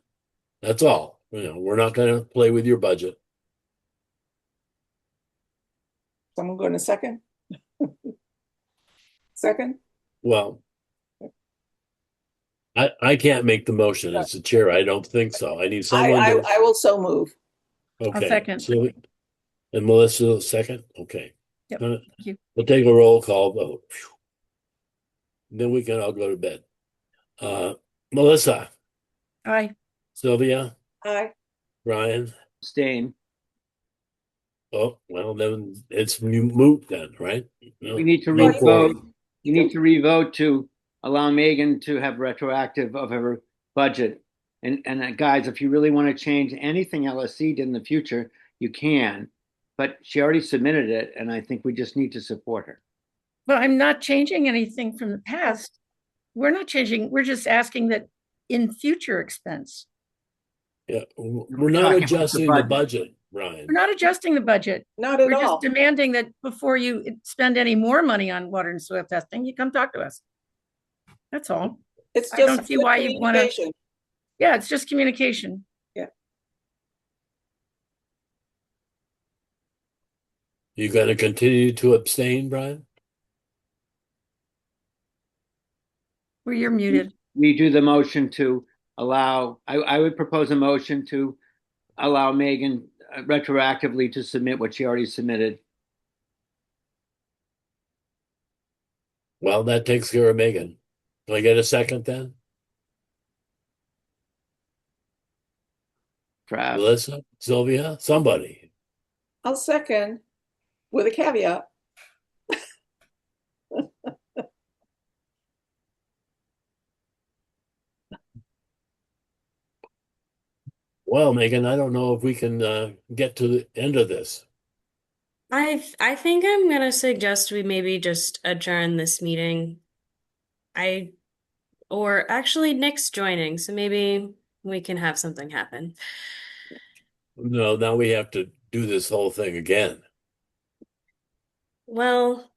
That's all. We're not going to play with your budget. Someone going to second? Second? Well, I can't make the motion as the chair. I don't think so. I need someone I to. will so move. Okay. second. So, and Melissa, second? Okay. Yep, Uh, thank you. We'll take a roll call vote. Phew. Then we can all go to bed. Melissa, Aye. Sylvia, Aye. Brian. Abstain. Oh, well, then it's moot then, right? No, We need to no revote. quorum. You need to revote to allow Megan to have retroactive of her budget. And guys, if you really want to change anything LSC did in the future, you can. But she already submitted it, and I think we just need to support her. Well, I'm not changing anything from the past. We're not changing, we're just asking that in future expense. Yeah, we're not talking about the adjusting the budget. budget, Brian. We're not adjusting the budget. Not at We're all. just demanding that before you spend any more money on water and soil testing, you come talk to us. That's all. It's I just don't see good why you'd wanna- communication. Yeah, it's just communication. You gonna continue to abstain, Brian? Where you're muted. We do the motion to allow, I would propose a motion to allow Megan retroactively to submit what she already submitted. Well, that takes care of Megan. Can I get a second then? Trav. Melissa, Sylvia, somebody. I'll second with a caveat. Well, Megan, I don't know if we can get to the end of this. I think I'm gonna suggest we maybe just adjourn this meeting. Or actually Nick's joining, so maybe we can have something happen. No, now we have to do this whole thing again. Well,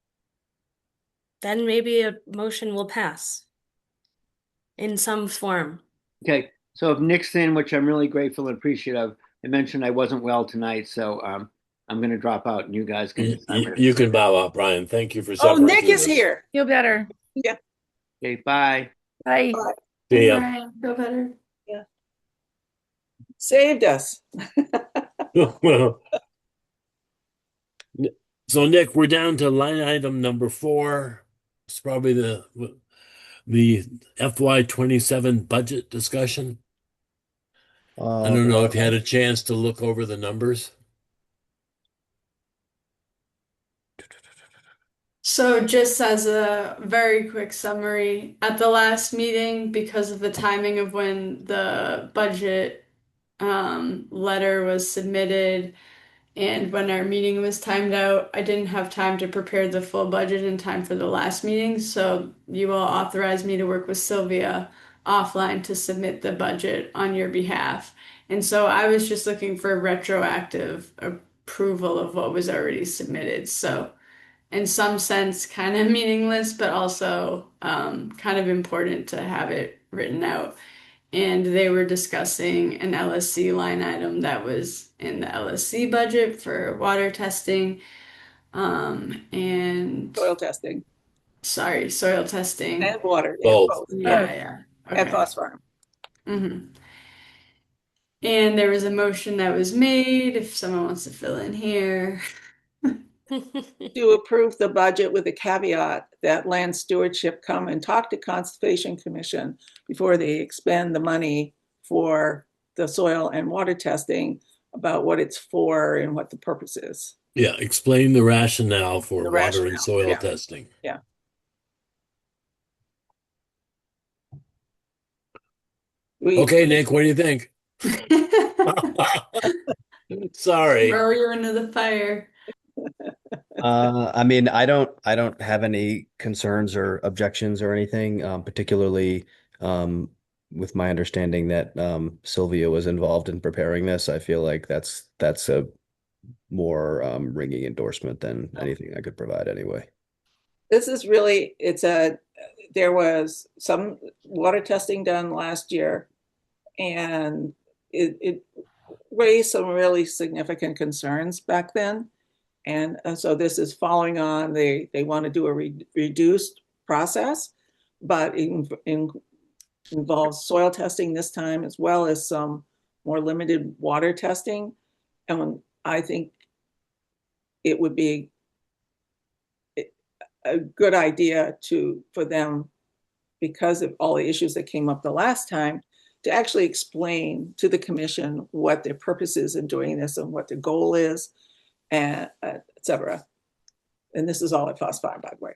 then maybe a motion will pass in some form. Okay, so if Nick's in, which I'm really grateful and appreciative of, I mentioned I wasn't well tonight, so I'm going to drop out and you guys can decide. You can bow out, Brian. Thank you for Oh, suffering Nick through is this. here. Feel better. Okay, bye. Bye. See ya. Right, feel better. Saved us. So Nick, we're down to line item number 4. It's probably the FY27 budget discussion. I don't know if you had a chance to look over the numbers. So just as a very quick summary, at the last meeting, because of the timing of when the budget letter was submitted and when our meeting was timed out, I didn't have time to prepare the full budget in time for the last meeting. So you all authorized me to work with Sylvia offline to submit the budget on your behalf. And so I was just looking for retroactive approval of what was already submitted. So in some sense, kind of meaningless, but also kind of important to have it written out. And they were discussing an LSC line item that was in the LSC budget for water testing, and Soil testing soil testing. and water. Both. Yeah. At Okay. Foss Farm. Mm-hmm. And there was a motion that was made, if someone wants to fill in here. To approve the budget with a caveat that land stewardship come and talk to Conservation Commission before they expend the money for the soil and water testing about what it's for and what the purpose is. Yeah, explain the rationale for The water rationale, and soil yeah. testing. Yeah. Okay, Nick, what do you think? Sorry. Throw you into the fire. I mean, I don't have any concerns or objections or anything, particularly with my understanding that Sylvia was involved in preparing this. I feel like that's a more ringing endorsement than anything I could provide anyway. This is really, there was some water testing done last year, and it raised some really significant concerns back then. And so this is following on, they want to do a reduced process, but it involves soil testing this time, as well as some more limited water testing. And I think it would be a good idea for them, because of all the issues that came up the last time, to actually explain to the commission what their purpose is in doing this and what the goal is, and et cetera. And this is all at Foss Farm, by the way.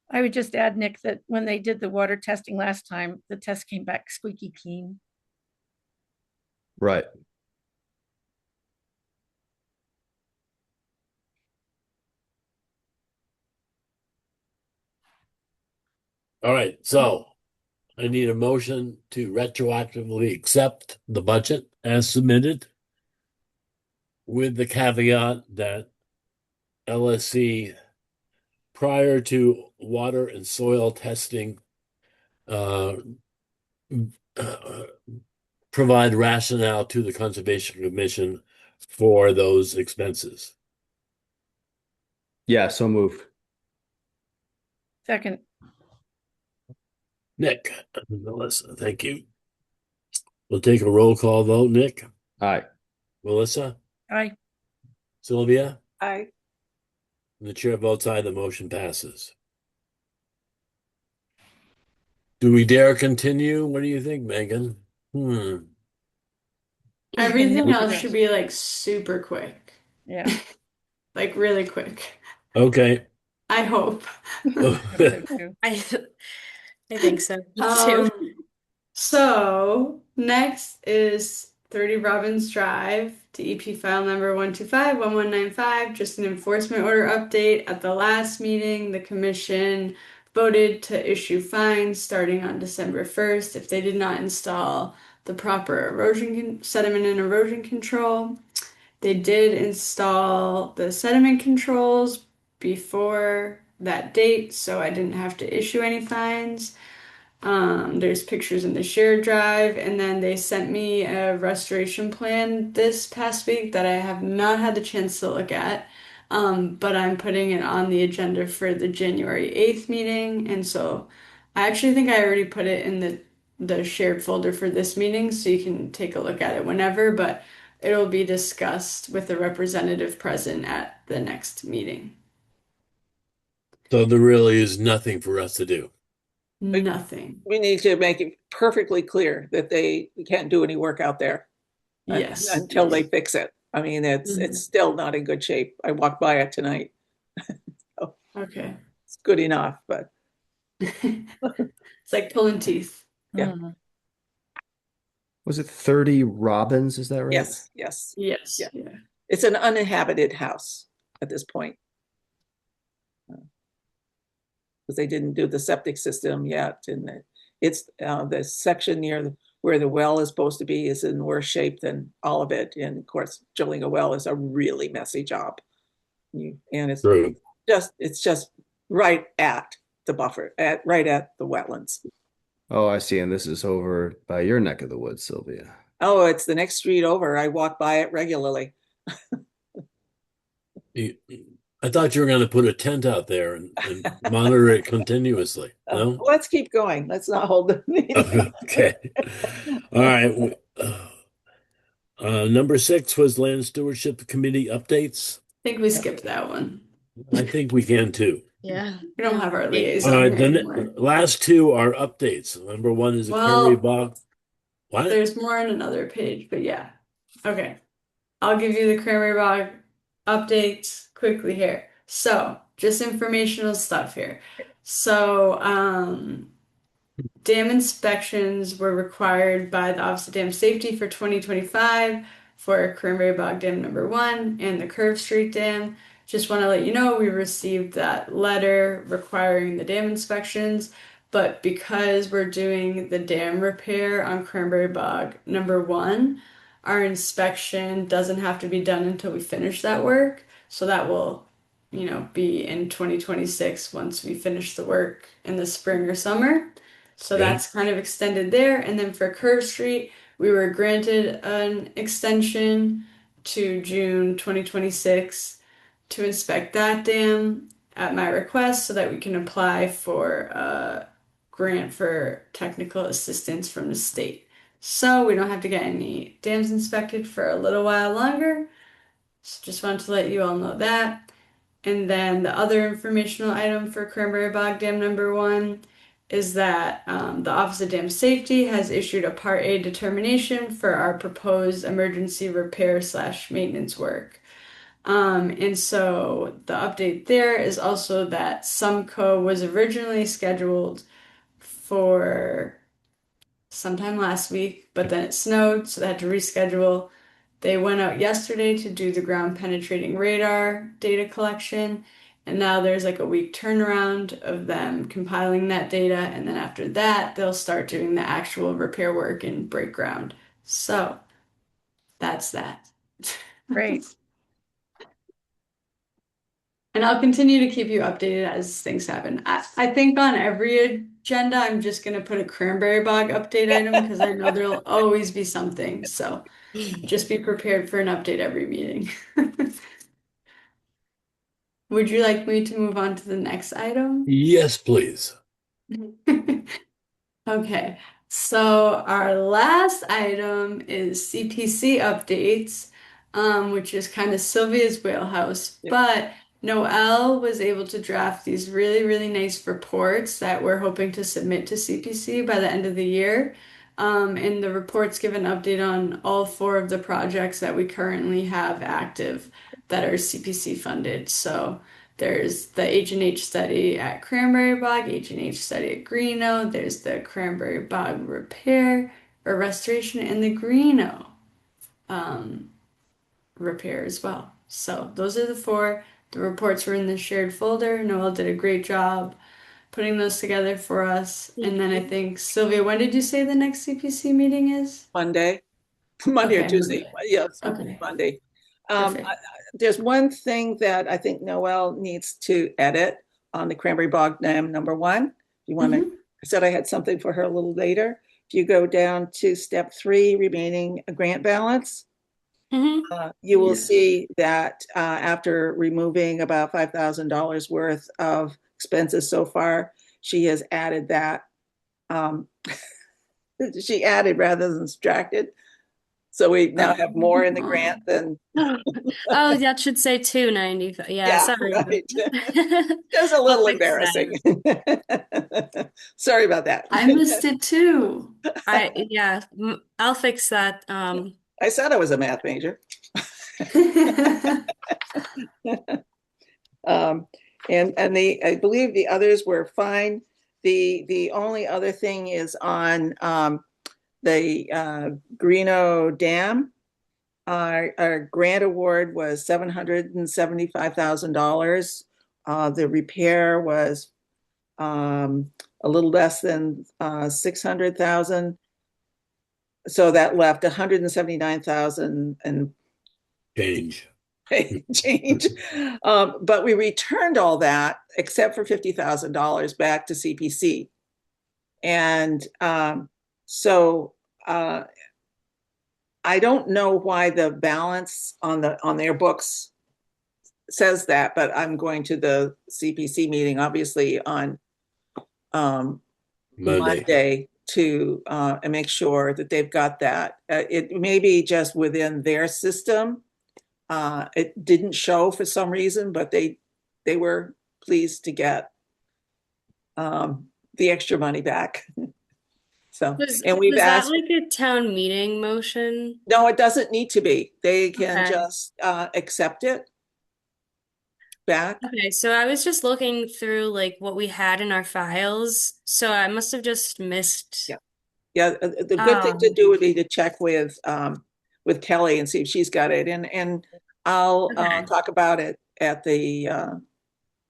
I would just add, Nick, that when they did the water testing last time, the test came back squeaky clean. Right. All right, so I need a motion to retroactively accept the budget as submitted, with the caveat that LSC, prior to water and soil testing, provide rationale to the Conservation Commission for those expenses. Yeah, so move. Second. Nick, Melissa, thank you. We'll take a roll call vote. Nick, Aye. Melissa, Aye. Sylvia, Aye. and the chair votes aye. The motion passes. Do we dare continue? What do you think, Megan? Everything else should be like super quick. Yeah. Like really quick. Okay. I hope. I think so. Me too. So next is 30 Robbins Drive, DEP file number 125-1195, just an enforcement order update. At the last meeting, the commission voted to issue fines starting on December 1st if they did not install the proper sediment and erosion control. They did install the sediment controls before that date, so I didn't have to issue any fines. There's pictures in the shared drive, and then they sent me a restoration plan this past week that I have not had the chance to look at, but I'm putting it on the agenda for the January 8th meeting, and so I actually think I already put it in the shared folder for this meeting, so you can take a look at it whenever, but it'll be discussed with the representative present at the next meeting. So there really is nothing for us to do. Nothing. We need to make it perfectly clear that they can't do any work out there. Yes. Until they fix it. I mean, it's still not in good shape. I walked by it tonight. So Okay. it's good enough, but It's like pulling teeth. yeah. Was it 30 Robins? Is that right? Yes. Yes. Yeah. Yeah. It's an uninhabited house at this point. Because they didn't do the septic system yet, and it's the section near where the well is supposed to be is in worse shape than all of it. And of course, drilling a well is a really messy job. And it's True. just right at the buffer, right at the wetlands. Oh, I see. And this is over by your neck of the woods, Sylvia. Oh, it's the next street over. I walk by it regularly. I thought you were going to put a tent out there and monitor it continuously. No? Let's keep going. Let's not hold the meeting. Okay. All right. Number 6 was Land Stewardship Committee updates. I think we skipped that one. I think we can too. Yeah. We don't have our liaison All right. here The anymore. last 2 are updates. Number 1 is the Well, Cranberry Bog. What? There's more on another page, but yeah. Okay. I'll give you the Cranberry Bog updates quickly here. So, just informational stuff here. So, dam inspections were required by the Office of Dam Safety for 2025 for Cranberry Bog Dam number 1 and the Curve Street Dam. Just want to let you know we received that letter requiring the dam inspections, but because we're doing the dam repair on Cranberry Bog number 1, our inspection doesn't have to be done until we finish that work. So that will, be in 2026 once we finish the work in the spring or summer. So Okay. that's kind of extended there. And then for Curve Street, we were granted an extension to June 2026. to inspect that dam at my request so that we can apply for a grant for technical assistance from the state. So we don't have to get any dams inspected for a little while longer. So just wanted to let you all know that. And then the other informational item for Cranberry Bog Dam #1 is that the Office of Dam Safety has issued a Part A determination for our proposed emergency repair / maintenance work. And so the update there is also that Sumco was originally scheduled for sometime last week, but then it snowed, so they had to reschedule. They went out yesterday to do the ground penetrating radar data collection, and now there's like a week turnaround of them compiling that data, and then after that, they'll start doing the actual repair work and break ground. So that's that. Great. And I'll continue to keep you updated as things happen. I think on every agenda, I'm just going to put a Cranberry Bog update item because I know there'll always be something. So just be prepared for an update every meeting. Would you like me to move on to the next item? Yes, please. Okay, so our last item is CPC updates, which is kind of Sylvia's wheelhouse, but Noelle was able to draft these really, really nice reports that we're hoping to submit to CPC by the end of the year. And the reports give an update on all 4 of the projects that we currently have active that are CPC funded. So there's the H&H study at Cranberry Bog, H&H study at Greeno. There's the Cranberry Bog repair or restoration and the Greeno repair as well. So those are the 4. The reports were in the shared folder. Noelle did a great job putting those together for us. And then I think, Sylvia, when did you say the next CPC meeting is? Monday or Okay, Tuesday. Monday. Yes, Okay. Monday. Perfect. There's one thing that I think Noelle needs to edit on the Cranberry Bog Dam #1. You want to, I said I had something for her a little later. If you go down to step 3, remaining grant balance, you will see that after removing about $5,000 worth of expenses so far, she has added that. She added rather than subtracted. So we now have more in the grant than. Oh, that should say 295. Yeah, sorry. Right. Just a little embarrassing. Sorry about that. I missed it too. I'll fix that. I said I was a math major. And I believe the others were fine. The only other thing is on the Greeno Dam. Our grant award was $775,000. The repair was a little less than 600,000. So that left 179,000 and change. But we returned all that except for $50,000 back to CPC. And so I don't know why the balance on their books says that, but I'm going to the CPC meeting, obviously on Monday to make sure that they've got that. It may be just within their system. It didn't show for some reason, but they were pleased to get the extra money back. So, and we've asked. Was that like a town meeting motion? No, it doesn't need to be. They can just accept it back. Okay, so I was just looking through like what we had in our files, so I must have just missed. Yeah. The good thing to do would be to check with Kelly and see if she's got it, and I'll talk about it at the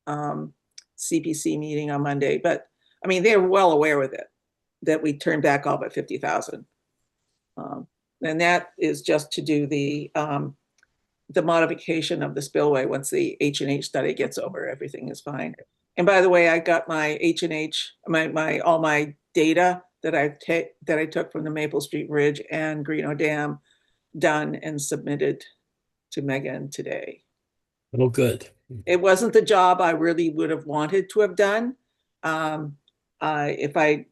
CPC meeting on Monday. But I mean, they're well aware with it that we turned back all but 50,000, and that is just to do the modification of the spillway. Once the H&H study gets over, everything is fine. And by the way, I got my H&H, all my data that I took from the Maple Street Bridge and Greeno Dam done and submitted to Megan today. Oh, good. It wasn't the job I really would have wanted to have done. If I'd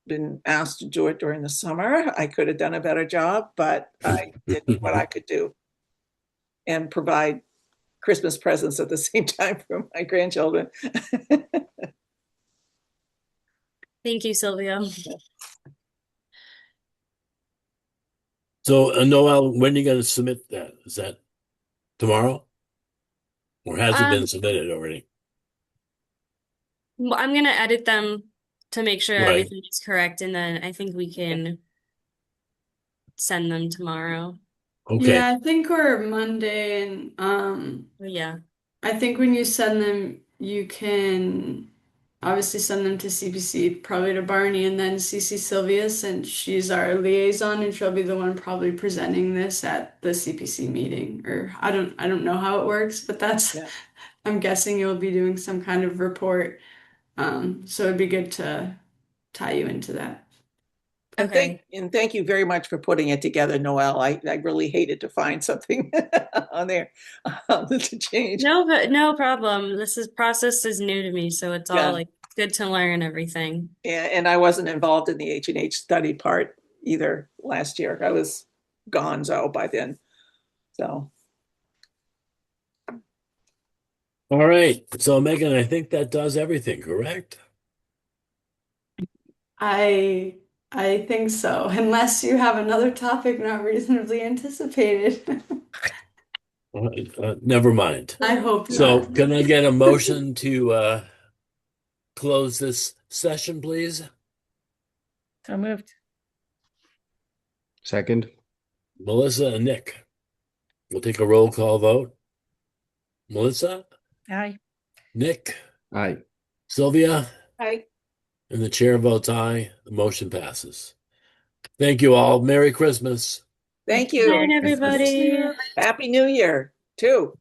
been asked to do it during the summer, I could have done a better job, but I did what I could do and provide Christmas presents at the same time for my grandchildren. Thank you, Sylvia. So, Noel, when are you going to submit that? Is that tomorrow? Or has it been submitted already? Well, I'm gonna edit them to make sure Right. everything is correct, and then I think we can send them tomorrow. Okay. Yeah, I think we're Monday, and Yeah. I think when you send them, you can obviously send them to CPC, probably to Barney, and then CC Sylvia, since she's our liaison, and she'll be the one probably presenting this at the CPC meeting. Or I don't know how it works, but that's Yeah. I'm guessing you'll be doing some kind of report. So it'd be good to tie you into that. And thank you very much for putting it together, Noel. I really hated to find something on there to change. No problem. Process is new to me, so it's Yeah. all like good to learn everything. And I wasn't involved in the H&H study part either last year. I was gonzo by then. So All right. So, Megan, I think that does everything, correct? I think so, unless you have another topic not reasonably anticipated. Never mind. I hope So, not. can I get a motion to close this session, please? So moved. Second. Melissa and Nick. We'll take a roll call vote. Melissa, Aye. Nick, Aye. Sylvia, hi. and the chair votes aye. The motion passes. Thank you all. Merry Christmas. Thank Good you. night, everybody. Happy New Year too.